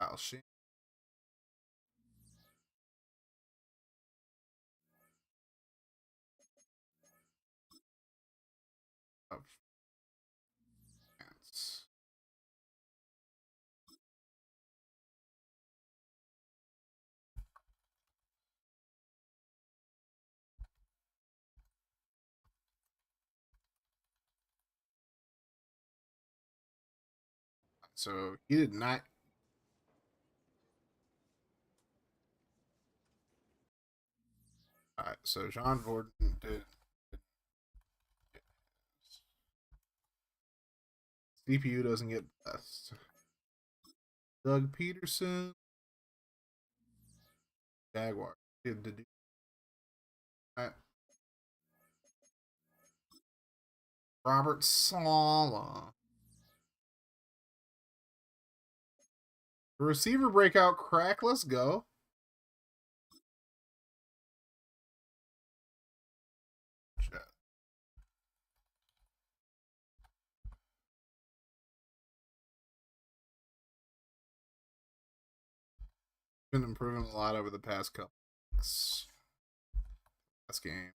Kyle Shanahan. Of France. So he did not. All right, so John Gordon did. CPU doesn't get best. Doug Peterson. Jaguar. Did do. All right. Robert Sala. The receiver breakout crack. Let's go. Been improving a lot over the past couple weeks. Last game.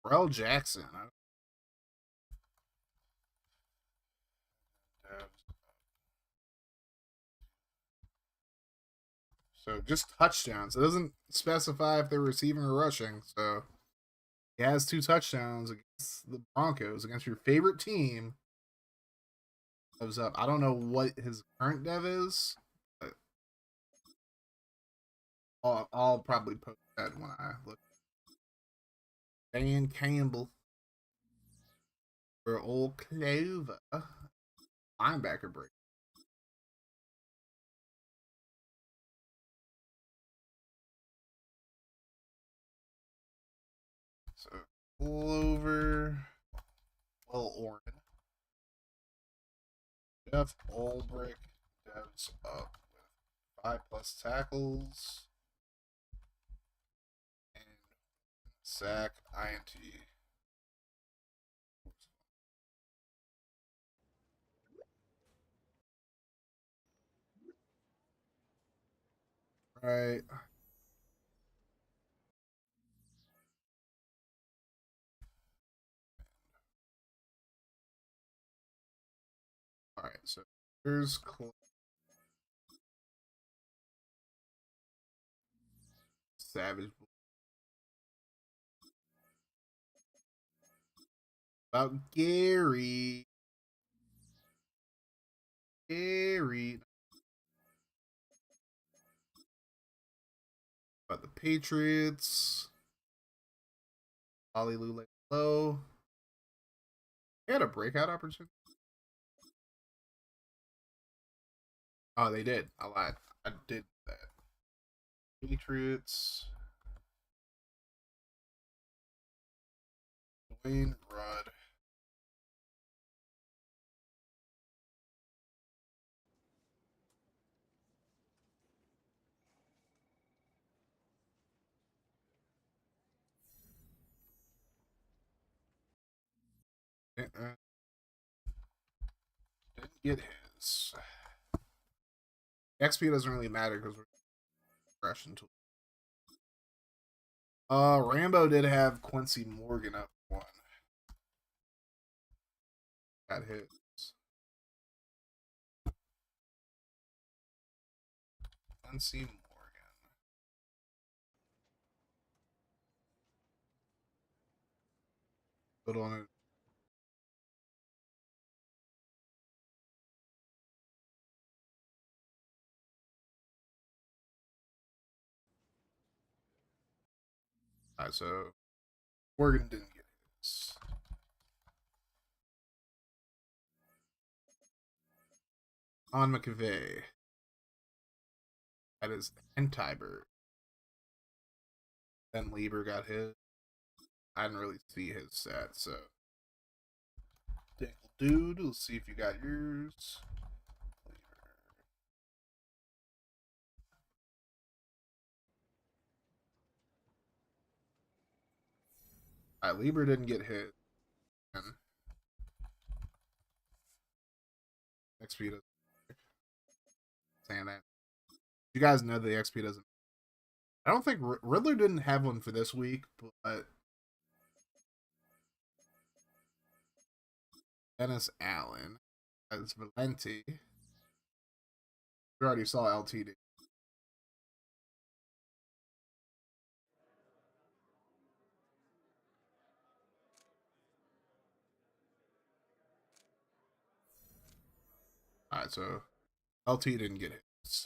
Rel Jackson. So just touchdowns. It doesn't specify if they're receiving or rushing. So he has 2 touchdowns against the Broncos, against your favorite team. Goes up. I don't know what his current dev is, but I'll probably post that when I look. Dan Campbell for old Clover. Linebacker break. So Clover. Will Oren. Jeff Ulbrich devs up with 5+ tackles and sack INT. Right. so there's Savage. About Gary. About the Patriots. Hallelujah. Low. They had a breakout opportunity. Oh, they did. I lied. I did that. Patriots. Dwayne Rudd. Didn't get his. XP doesn't really matter because we're progression tool. Rambo did have Quincy Morgan up one. Got his. Quincy Morgan. Put on it. Alright, so Morgan didn't get his. On McVay. That is Hentiber. Then Lieber got his. I didn't really see his set, so. Dude, let's see if you got yours. Alright, Lieber didn't get hit. XP doesn't. Saying that. You guys know the XP doesn't. I don't think Riddler didn't have one for this week, but Dennis Allen as Valenti. We already saw LTD. Alright, so LT didn't get hits.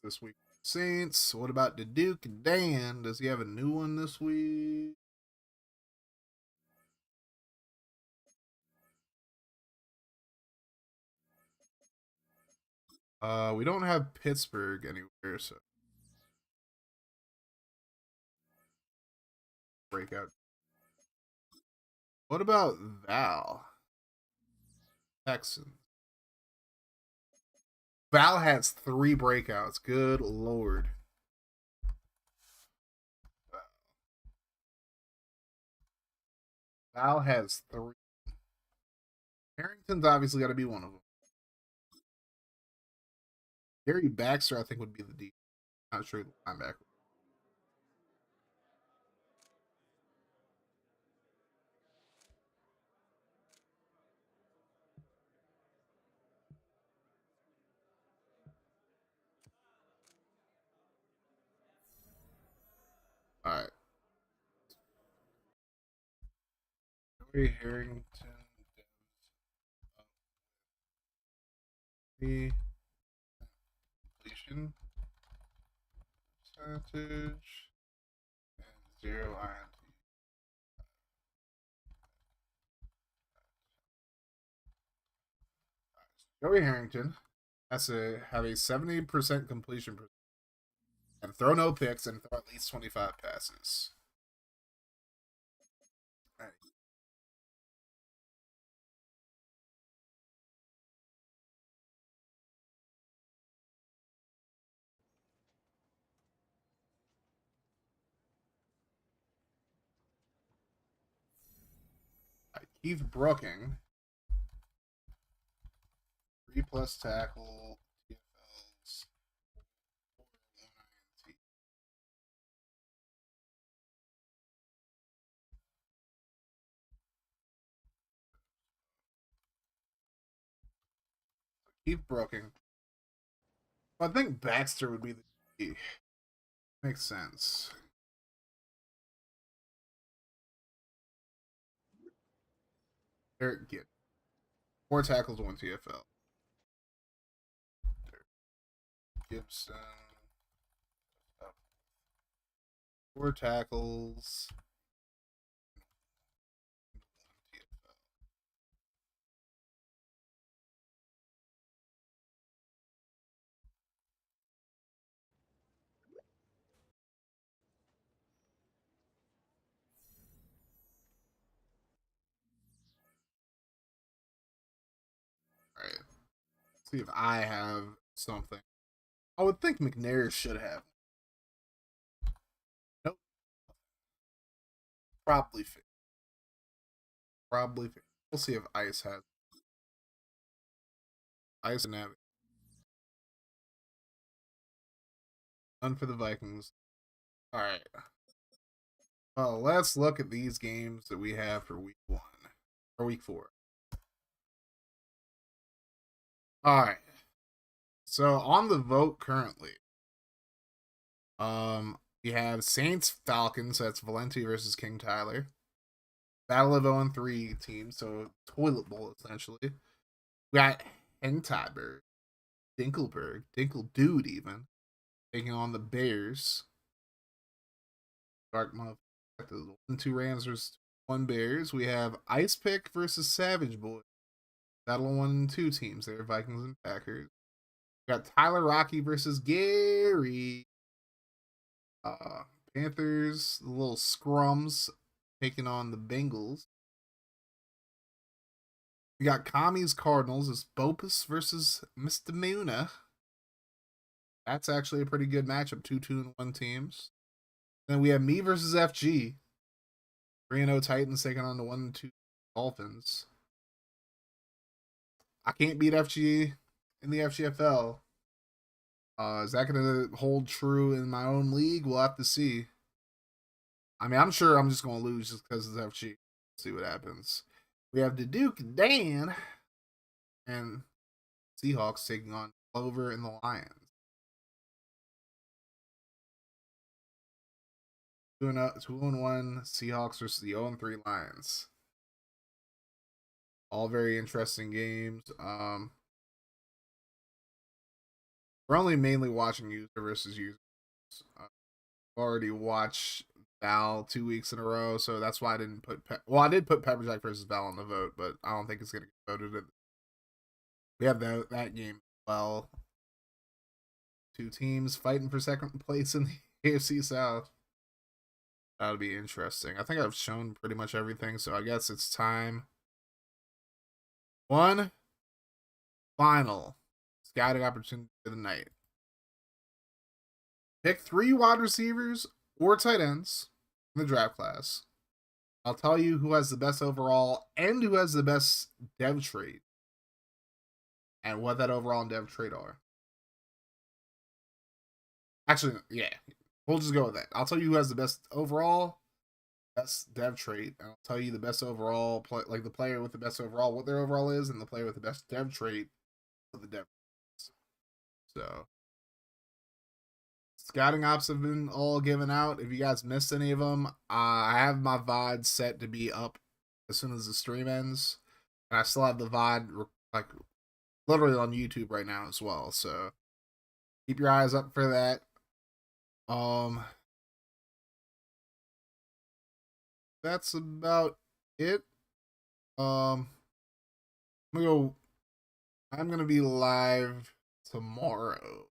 This week, Saints. What about the Duke and Dan? Does he have a new one this week? We don't have Pittsburgh anywhere, so breakout. What about Val? Texans. Val has 3 breakouts. Good lord. Val has 3. Harrington's obviously got to be one of them. Gary Baxter, I think, would be the D. Not sure the linebacker. All right. Joey Harrington. The completion percentage and 0 INT. Joey Harrington has to have a 70% completion percentage and throw no picks and throw at least 25 passes. Right. Keith Brooking, 3+ tackle, TFLs. Keep Brooking. I think Baxter would be the key. Makes sense. Eric Gibb. 4 tackles, 1 TFL. Gibson. 4 tackles. Alright. See if I have something. I would think McNair should have. Nope. Probably fit. Probably fit. We'll see if Ice has. Ice and Navi. None for the Vikings. Alright. Well, let's look at these games that we have for week 1. Or week 4. Alright. So on the vote currently, we have Saints Falcons, so that's Valenti versus King Tyler. Battle of 0-3 teams, so toilet bowl essentially. We got Hentaiberg, Dinkle Dude even, taking on the Bears. Dark Month, the 1-2 Rams versus 1 Bears. We have Ice Pick versus Savage Boy. Battle of 1-2 teams there, Vikings and Packers. We got Tyler Rocky versus Gary. Panthers, the little scrums, taking on the Bengals. We got Kami's Cardinals. It's Bopus versus Mr. Muna. That's actually a pretty good matchup. 2-2-1 teams. Then we have me versus FG. 3-0 Titans taking on the 1-2 Dolphins. I can't beat FG in the FGFL. Is that going to hold true in my own league? We'll have to see. I mean, I'm sure I'm just going to lose just because it's FG. See what happens. We have the Duke and Dan and Seahawks taking on Clover and the Lions. 2-1 Seahawks versus the 0-3 Lions. All very interesting games. We're only mainly watching user versus user. I've already watched Val 2 weeks in a row, so that's why I didn't put I did put Pepperjack versus Val on the vote, but I don't think it's gonna get voted in. We have that game as well. 2 teams fighting for second place in the AFC South. That'll be interesting. I think I've shown pretty much everything, so I guess it's time. 1 final scouting opportunity for the night. Pick 3 wide receivers or tight ends in the draft class. I'll tell you who has the best overall and who has the best dev trait, and what that overall and dev trait are. Actually, yeah, we'll just go with that. I'll tell you who has the best overall, best dev trait, and I'll tell you the best overall like the player with the best overall, what their overall is, and the player with the best dev trait, what the dev is. So scouting ops have been all given out. If you guys missed any of them, I have my VOD set to be up as soon as the stream ends, and I still have the VOD like literally on YouTube right now as well. So keep your eyes up for that. That's about it. I'm gonna be live tomorrow,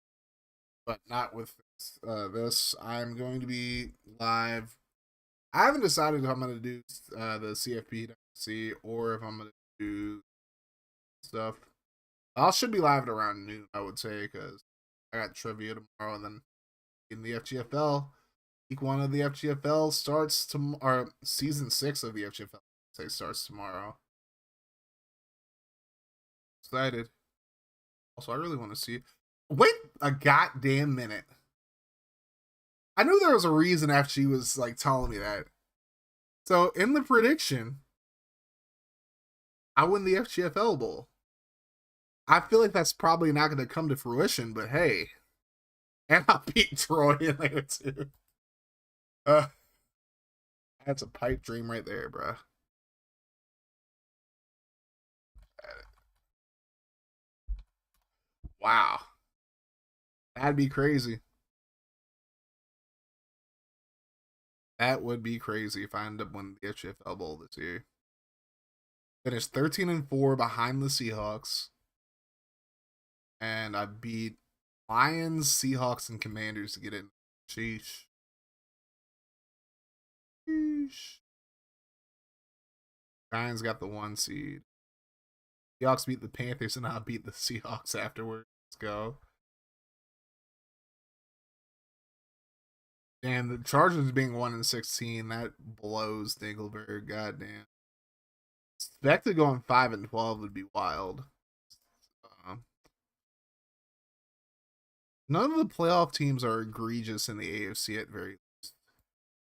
but not with this. I'm going to be live. I haven't decided if I'm gonna do the CFP or if I'm gonna do stuff. I should be live at around noon, I would say, because I got trivia tomorrow, and then in the FGFL, week 1 of the FGFL starts tomorrow. Or season 6 of the FGFL starts tomorrow. Excited. Also, I really want to see. Wait a goddamn minute. I knew there was a reason FG was like telling me that. So in the prediction, I win the FGFL Bowl. I feel like that's probably not going to come to fruition, but hey. And I beat Troy in there too. That's a pipe dream right there, bro. Wow. That'd be crazy. That would be crazy if I end up winning the HFL Bowl this year. Finished 13-4 behind the Seahawks. And I beat Lions, Seahawks, and Commanders to get in. Sheesh. Sheesh. Giants got the 1 seed. Seahawks beat the Panthers, and I beat the Seahawks afterwards. Let's go. Damn, the Chargers being 1-16, that blows Dingleberg. Goddamn. Expected going 5-12 would be wild. None of the playoff teams are egregious in the AFC at very least.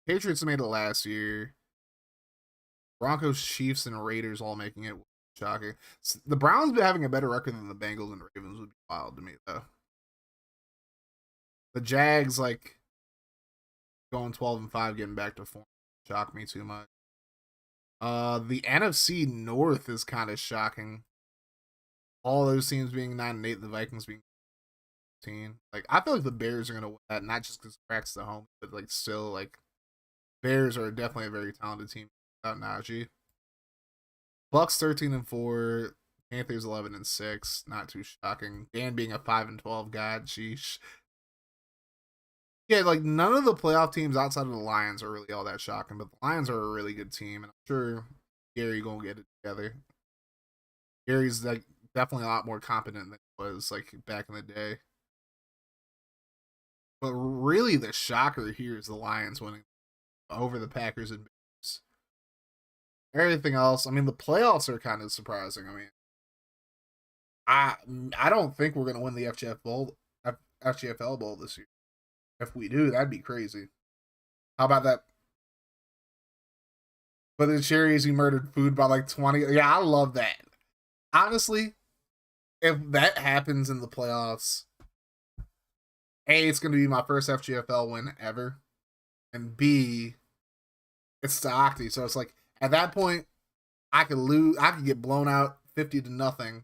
Patriots made it last year. Broncos, Chiefs, and Raiders all making it. Shocking. The Browns been having a better record than the Bengals and Ravens would be wild to me, though. The Jags, like, going 12-5, getting back to form, shocked me too much. The NFC North is kind of shocking. All those teams being 9-8, the Vikings being 15. Like, I feel like the Bears are gonna win that, not just because cracks the home, but like still, like, Bears are definitely a very talented team without Najee. Bucks 13-4, Panthers 11-6, not too shocking. Dan being a 5-12 guy, sheesh. Yeah, like none of the playoff teams outside of the Lions are really all that shocking, but the Lions are a really good team, and I'm sure Gary gonna get it together. Gary's like definitely a lot more competent than he was like back in the day. But really, the shocker here is the Lions winning over the Packers and Bears. Everything else, I mean, the playoffs are kind of surprising. I mean, I don't think we're gonna win the FGFL Bowl this year. If we do, that'd be crazy. How about that? But the Cherries, he murdered food by like 20. Yeah, I love that. Honestly, if that happens in the playoffs, A, it's going to be my first FGFL win ever. And B, it's the Octi. So it's like, at that point, I could lose. I could get blown out 50-0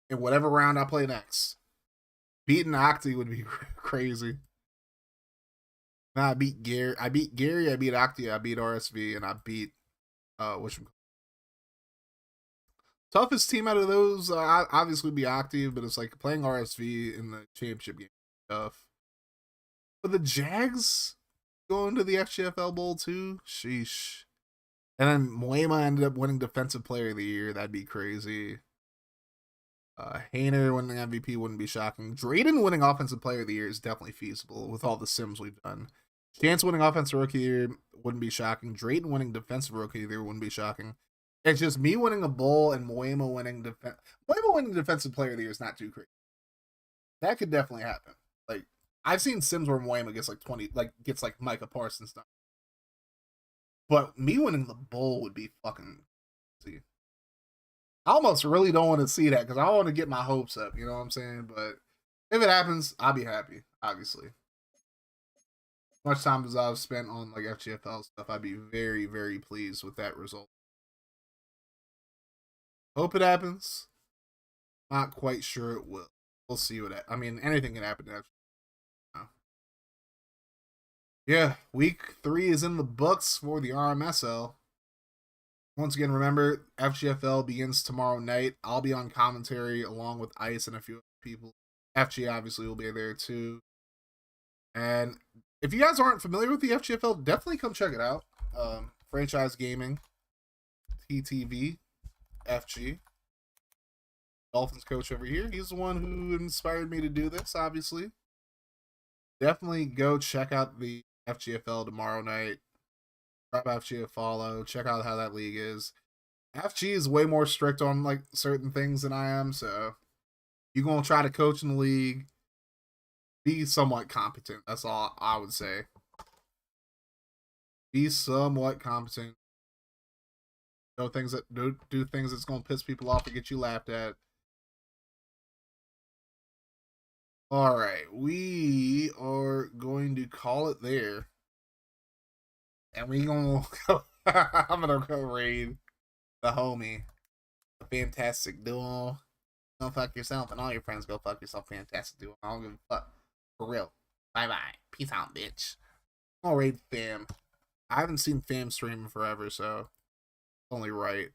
in whatever round I play next. Beating Octi would be crazy. Now I beat Gary. I beat Octi, I beat RSV, and I beat toughest team out of those obviously be Octi, but it's like playing RSV in the championship game tough. But the Jags going to the FGFL Bowl too? Sheesh. And then Moema ended up winning Defensive Player of the Year. That'd be crazy. Hayner winning MVP wouldn't be shocking. Drayden winning Offensive Player of the Year is definitely feasible with all the sims we've done. Chance winning Offensive Rookie of the Year wouldn't be shocking. Drayden winning Defensive Rookie of the Year wouldn't be shocking. It's just me winning a bowl and Moema winning Defensive Player of the Year is not too crazy. That could definitely happen. Like, I've seen sims where Moema gets like 20, like gets like Micah Parsons stuff. But me winning the bowl would be fucking crazy. I almost really don't want to see that because I want to get my hopes up, you know what I'm saying? But if it happens, I'll be happy, obviously. Much time as I've spent on like FGFL stuff, I'd be very, very pleased with that result. Hope it happens. Not quite sure it will. We'll see what I mean, anything can happen actually. Yeah, week 3 is in the books for the RMSL. Once again, remember, FGFL begins tomorrow night. I'll be on commentary along with Ice and a few other people. FG obviously will be there too. And if you guys aren't familiar with the FGFL, definitely come check it out. Franchise Gaming, TTV, FG. Dolphins coach over here. He's the one who inspired me to do this, obviously. Definitely go check out the FGFL tomorrow night. Drop FG a follow. Check out how that league is. FG is way more strict on like certain things than I am, so you're gonna try to coach in the league. Be somewhat competent. That's all I would say. Be somewhat competent. Do things that's gonna piss people off and get you laughed at. All right, we are going to call it there, and we gonna go. I'm gonna go raid the homie, the fantastic duo. Go fuck yourself, and all your friends go fuck yourself. Fantastic duo. I don't give a fuck for real. Bye bye. Peace out, bitch. I'll raid fam. I haven't seen fam stream in forever, so it's only right.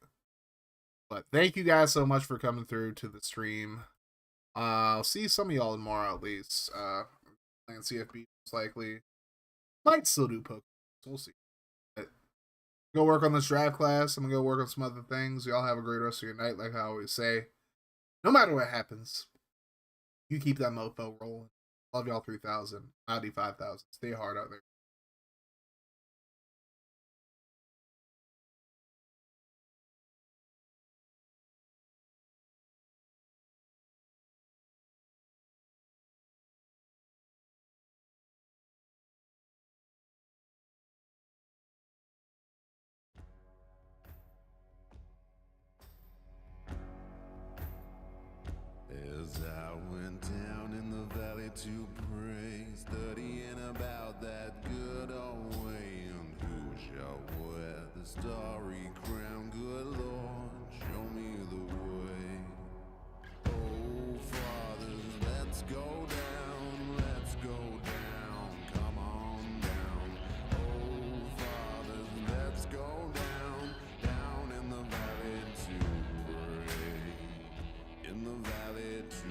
But thank you guys so much for coming through to the stream. I'll see some of y'all tomorrow at least. Playing CFB most likely. Might still do Pokemon. So we'll see. But go work on this draft class. I'm gonna go work on some other things. Y'all have a great rest of your night, like I always say. No matter what happens, you keep that mofo rolling. Love y'all 3,000. 95,000. Stay hard out there. As I went down in the valley to pray, studying about that good old way, and who shall wear the starry crown? Good Lord, show me the way. Oh, fathers, let's go down, come on down. Oh, fathers, let's go down in the valley to pray. In the valley to